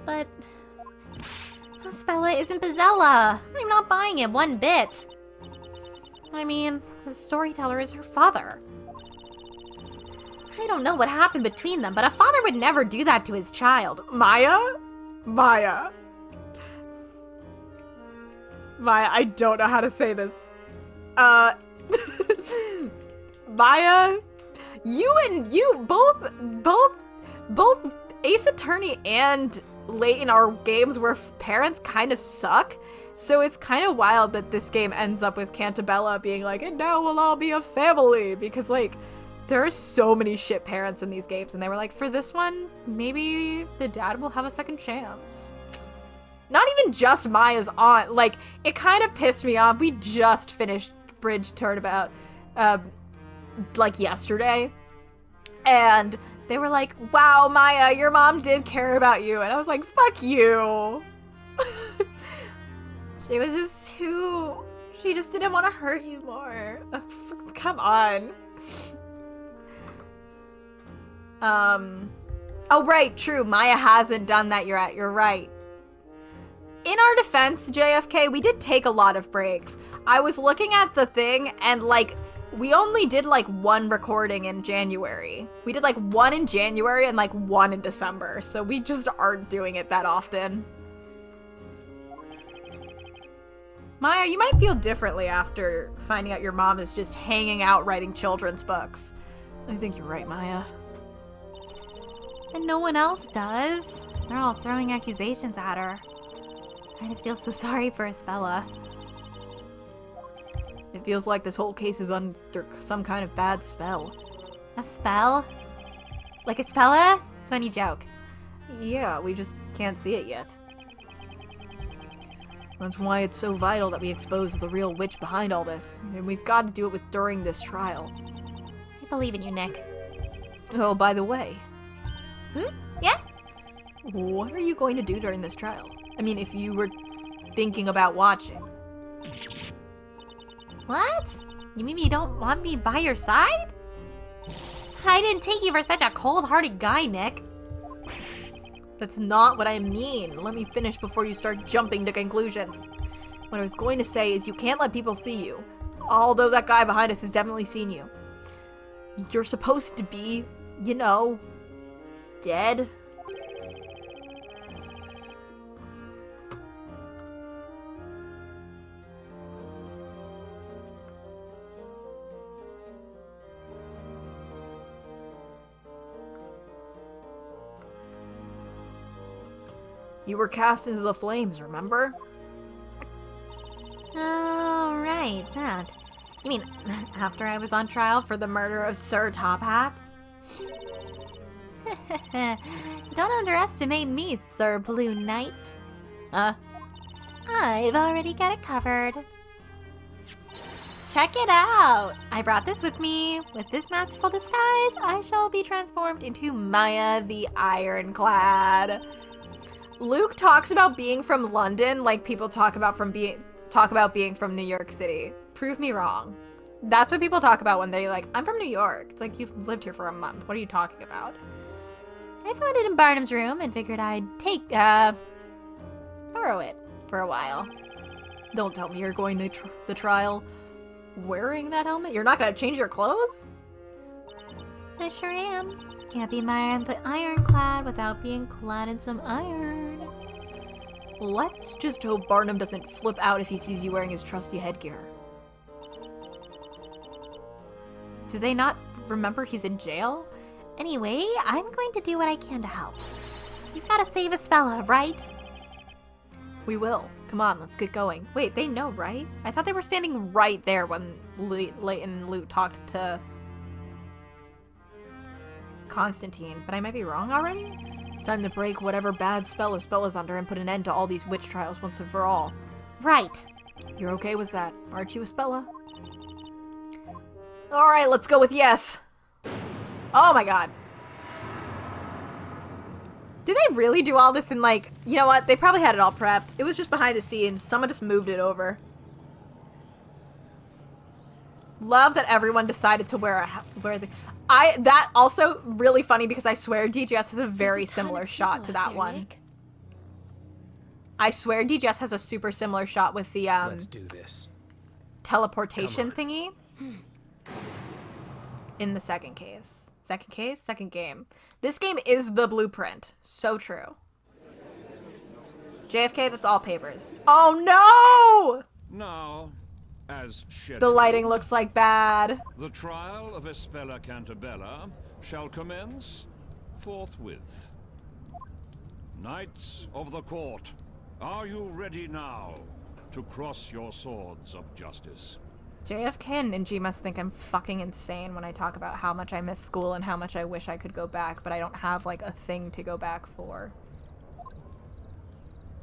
But Spella isn't Bezella. I'm not buying it one bit. I mean, the storyteller is her father. I don't know what happened between them, but a father would never do that to his child. Maya? Maya, I don't know how to say this. Maya, you both Ace Attorney and Layton are games where parents kind of suck. So it's kind of wild that this game ends up with Cantabella being like, and now we'll all be a family. Because, like, there are so many shit parents in these games. And they were like, for this one, maybe the dad will have a second chance. Not even just Maya's aunt. Like, it kind of pissed me off. We just finished Bridge Turnabout, like, yesterday. And they were like, wow, Maya, your mom did care about you. And I was like, fuck you. She was just she just didn't want to hurt you more. Come on. Oh, right, true. Maya hasn't done that. You're right. In our defense, JFK, we did take a lot of breaks. I was looking at the thing and, like, we only did, like, one recording in January. We did, like, one in January and, like, one in December. So we just aren't doing it that often. Maya, you might feel differently after finding out your mom is just hanging out writing children's books. I think you're right, Maya. And no one else does. They're all throwing accusations at her. I just feel so sorry for Spella. It feels like this whole case is under some kind of bad spell. A spell? Like a Spella? Funny joke. Yeah, we just can't see it yet. That's why it's so vital that we expose the real witch behind all this. And we've got to do it during this trial. I believe in you, Nick. Oh, by the way. Yeah? What are you going to do during this trial? I mean, if you were thinking about watching. What? You mean you don't want me by your side? I didn't take you for such a cold-hearted guy, Nick. That's not what I mean. Let me finish before you start jumping to conclusions. What I was going to say is you can't let people see you. Although that guy behind us has definitely seen you. You're supposed to be, you know, dead. You were cast into the flames, remember? Oh, right, that. You mean after I was on trial for the murder of Sir Top Hat? Don't underestimate me, Sir Blue Knight. I've already got it covered. Check it out! I brought this with me. With this masterful disguise, I shall be transformed into Maya the Ironclad. Luke talks about being from London like people talk about being from New York City. Prove me wrong. That's what people talk about when they're like, I'm from New York. It's like, you've lived here for a month. What are you talking about? I found it in Barnum's room and figured I'd borrow it for a while. Don't tell me you're going to the trial wearing that helmet? You're not going to change your clothes? I sure am. Can't be Maya the Ironclad without being clad in some iron. Let's just hope Barnum doesn't flip out if he sees you wearing his trusty headgear. Do they not remember he's in jail? Anyway, I'm going to do what I can to help. You've got to save Spella, right? We will. Come on, let's get going. Wait, they know, right? I thought they were standing right there when Layton and Luke talked to Constantine, but I might be wrong already? It's time to break whatever bad spell is under and put an end to all these witch trials once and for all. Right. You're okay with that, aren't you, Espella? Alright, let's go with yes. Oh my god. Did they really do all this in, like, you know what? They probably had it all prepped. It was just behind the scenes. Someone just moved it over. Love that everyone decided to wear that also really funny because I swear DGS has a very similar shot to that one. Nick? I swear DGS has a super similar shot with the Let's do this. teleportation thingy in the second case. Second game. This game is the blueprint. So true. JFK, that's all papers. Oh no! Now, as scheduled, The lighting looks like bad. the trial of Espella Cantabella shall commence forthwith. Knights of the court, are you ready now to cross your swords of justice? JFK and Ninji must think I'm fucking insane when I talk about how much I miss school and how much I wish I could go back, but I don't have, like, a thing to go back for.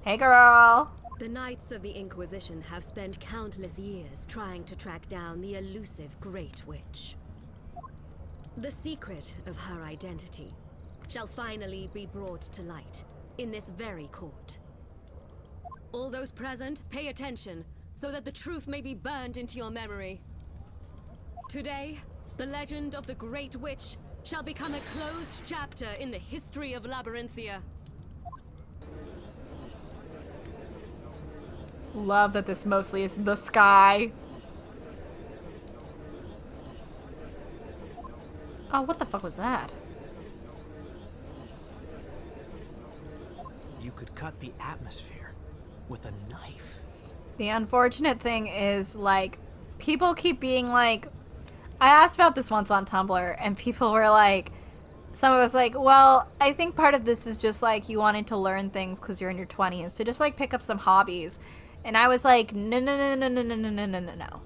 Hey, girl! The Knights of the Inquisition have spent countless years trying to track down the elusive Great Witch. The secret of her identity shall finally be brought to light in this very court. All those present, pay attention, so that the truth may be burned into your memory. Today, the legend of the Great Witch shall become a closed chapter in the history of Labyrinthia. Love that this mostly is the sky. Oh, what the fuck was that? You could cut the atmosphere with a knife. The unfortunate thing is, like, people keep being like, I asked about this once on Tumblr, and people were like, someone was like, well, I think part of this is just, like, you wanting to learn things because you're in your 20s, so just, like, pick up some hobbies. And I was like, no.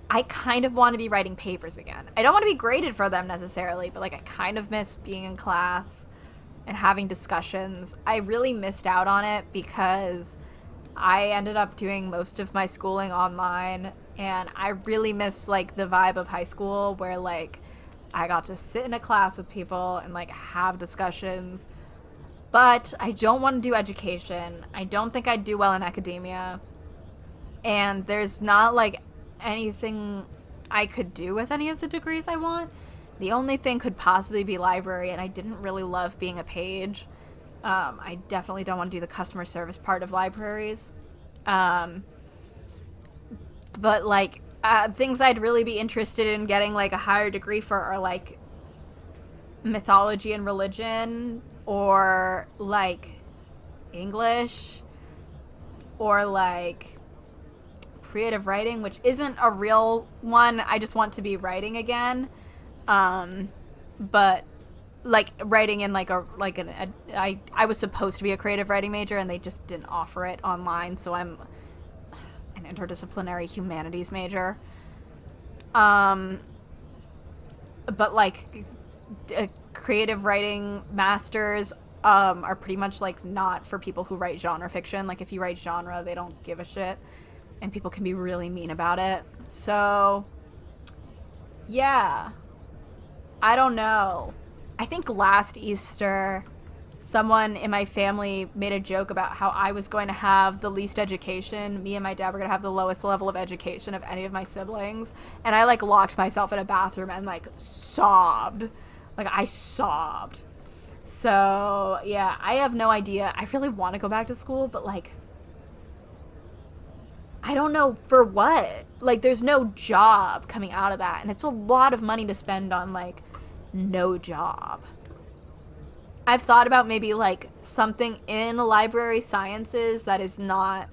I kind of want to be writing papers again. I don't want to be graded for them necessarily, but, like, I kind of miss being in class and having discussions. I really missed out on it because I ended up doing most of my schooling online, and I really miss, like, the vibe of high school where, like, I got to sit in a class with people and, like, have discussions. But I don't want to do education. I don't think I'd do well in academia. And there's not, like, anything I could do with any of the degrees I want. The only thing could possibly be library, and I didn't really love being a page. I definitely don't want to do the customer service part of libraries. But, like, things I'd really be interested in getting, like, a higher degree for are, like, mythology and religion, or, like, English, or, like, creative writing, which isn't a real one. I just want to be writing again. But, like, writing in, like, I was supposed to be a creative writing major, and they just didn't offer it online, so I'm an interdisciplinary humanities major. But, like, creative writing masters are pretty much, like, not for people who write genre fiction. Like, if you write genre, they don't give a shit, and people can be really mean about it. So, yeah. I don't know. I think last Easter, someone in my family made a joke about how I was going to have the least education. Me and my dad were going to have the lowest level of education of any of my siblings. And I, like, locked myself in a bathroom and, like, sobbed. Like, I sobbed. So, yeah, I have no idea. I really want to go back to school, but, like, I don't know for what. Like, there's no job coming out of that. And it's a lot of money to spend on, like, no job. I've thought about maybe, like, something in library sciences that is not,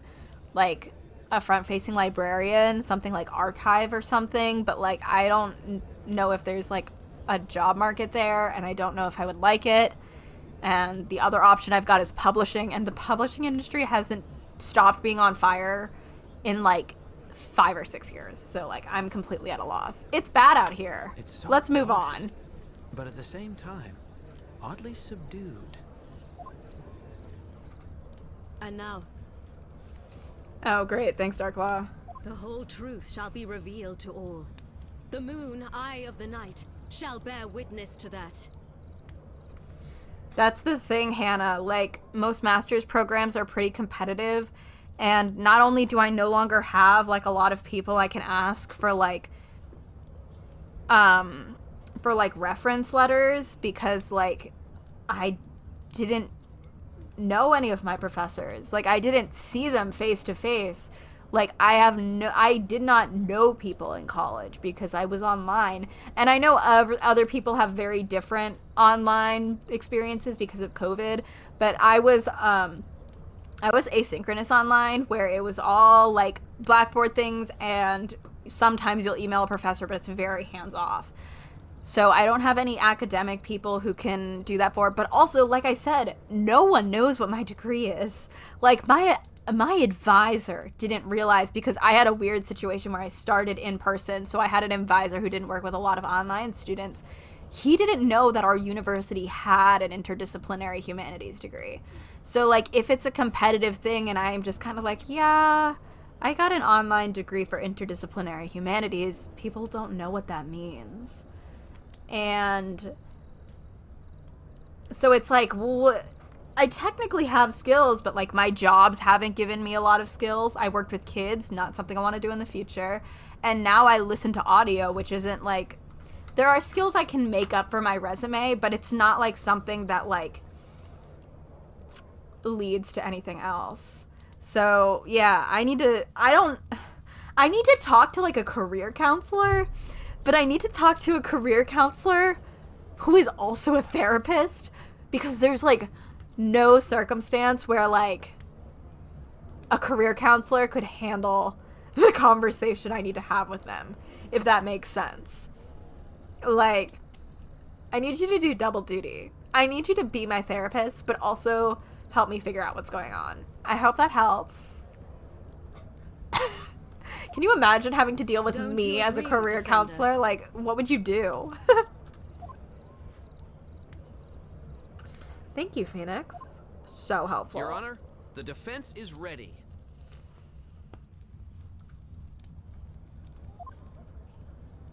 like, a front-facing librarian, something like archive or something, but, like, I don't know if there's, like, a job market there, and I don't know if I would like it. And the other option I've got is publishing, and the publishing industry hasn't stopped being on fire in like 5 or 6 years. So like I'm completely at a loss. It's bad out here. It's so Let's move good, on. But at the same time, oddly subdued. And now, Oh, great. Thanks, Darklaw. the whole truth shall be revealed to all. The moon, eye of the night, shall bear witness to that. That's the thing, Hannah. Like, most master's programs are pretty competitive. And not only do I no longer have, like, a lot of people I can ask for, like, reference letters because, like, I didn't know any of my professors. Like, I didn't see them face to face. Like, I did not know people in college because I was online. And I know other people have very different online experiences because of COVID, but I was asynchronous online where it was all like Blackboard things, and sometimes you'll email a professor, but it's very hands-off. So I don't have any academic people who can do that for, but also, like I said, no one knows what my degree is. Like, my advisor didn't realize, because I had a weird situation where I started in person, so I had an advisor who didn't work with a lot of online students. He didn't know that our university had an interdisciplinary humanities degree. So, like, if it's a competitive thing and I'm just kind of like, yeah, I got an online degree for interdisciplinary humanities, people don't know what that means. And so it's like, well, I technically have skills, but like my jobs haven't given me a lot of skills. I worked with kids, not something I want to do in the future. And now I listen to audio, which isn't like, there are skills I can make up for my resume, but it's not like something that like leads to anything else. So yeah, I need to talk to like a career counselor, but I need to talk to a career counselor who is also a therapist, because there's like no circumstance where like a career counselor could handle the conversation I need to have with them, if that makes sense. Like, I need you to do double duty. I need you to be my therapist, but also help me figure out what's going on. I hope that helps. Can you imagine having to deal with me as a career counselor? Like, what would you do? Thank you, Phoenix. So helpful. Your Honor, the defense is ready.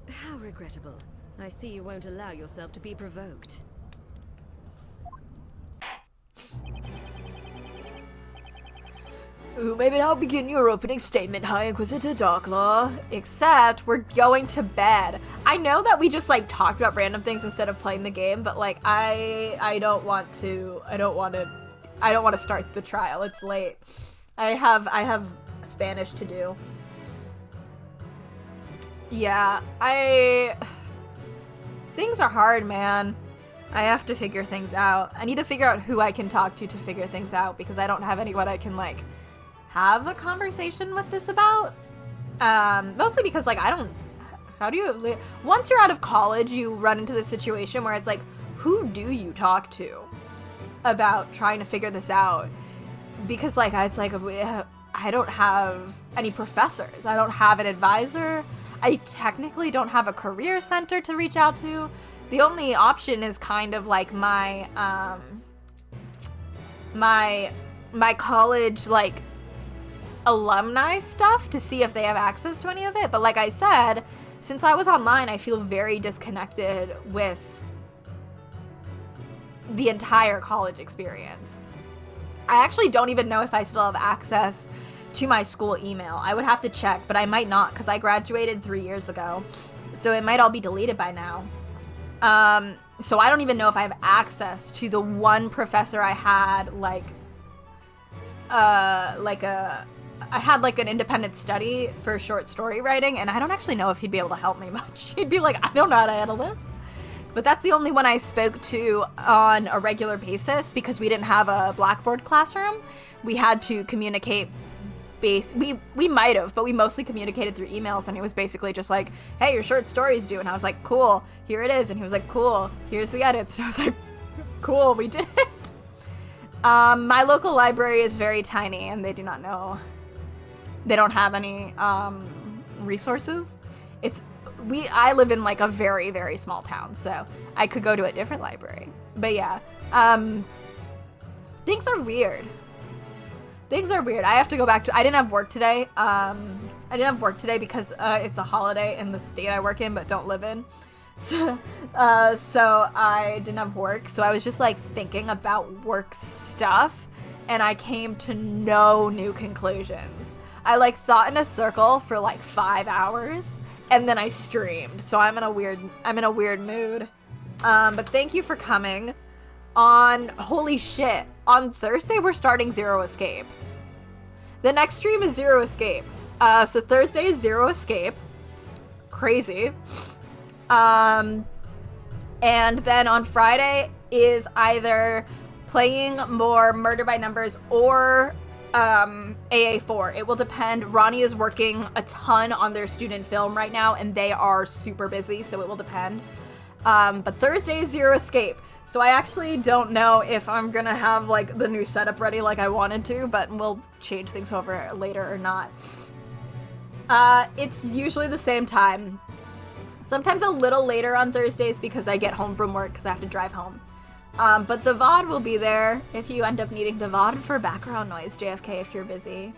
How regrettable. I see you won't allow yourself to be provoked. Who may now begin your opening statement, High Inquisitor Darklaw? Except we're going to bed. I know that we just like talked about random things instead of playing the game, but like I don't want to start the trial. It's late. I have Spanish to do. Yeah, things are hard, man. I have to figure things out. I need to figure out who I can talk to figure things out, because I don't have anyone I can like have a conversation with this about. Mostly because like once you're out of college, you run into this situation where it's like, who do you talk to about trying to figure this out? Because like it's like I don't have any professors. I don't have an advisor. I technically don't have a career center to reach out to. The only option is kind of like my college like alumni stuff to see if they have access to any of it. But like I said, since I was online, I feel very disconnected with the entire college experience. I actually don't even know if I still have access to my school email. I would have to check, but I might not, because I graduated 3 years ago, so it might all be deleted by now. So I don't even know if I have access to the one professor I had I had like an independent study for short story writing, and I don't actually know if he'd be able to help me much. He'd be like, I don't know how to handle this. But that's the only one I spoke to on a regular basis, because we didn't have a Blackboard classroom. We had to communicate we might have, but we mostly communicated through emails, and it was basically just like, hey, your short story's due, and I was like, cool, here it is, and he was like, cool, here's the edits, and I was like, cool, we did it. My local library is very tiny and they do not know. They don't have any resources. I live in like a very, very small town, so I could go to a different library. But yeah, things are weird. Things are weird. I have to go back to, I didn't have work today. I didn't have work today because it's a holiday in the state I work in but don't live in. So I didn't have work. So I was just like thinking about work stuff and I came to no new conclusions. I like thought in a circle for like 5 hours and then I streamed. So I'm in a weird mood. But thank you for coming. Holy shit, on Thursday we're starting Zero Escape. The next stream is Zero Escape. So Thursday is Zero Escape. Crazy. And then on Friday is either playing more Murder by Numbers or AA4. It will depend. Ronnie is working a ton on their student film right now and they are super busy, so it will depend. But Thursday is Zero Escape. So I actually don't know if I'm gonna have like the new setup ready like I wanted to, but we'll change things over later or not. It's usually the same time. Sometimes a little later on Thursdays because I get home from work because I have to drive home. But the VOD will be there if you end up needing the VOD for background noise, JFK, if you're busy.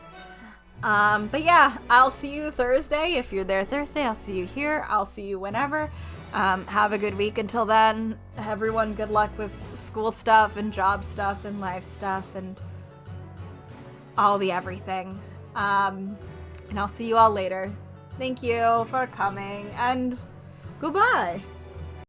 But yeah, I'll see you Thursday. If you're there Thursday, I'll see you here. I'll see you whenever. Have a good week until then. Everyone, good luck with school stuff and job stuff and life stuff and all the everything. And I'll see you all later. Thank you for coming and goodbye.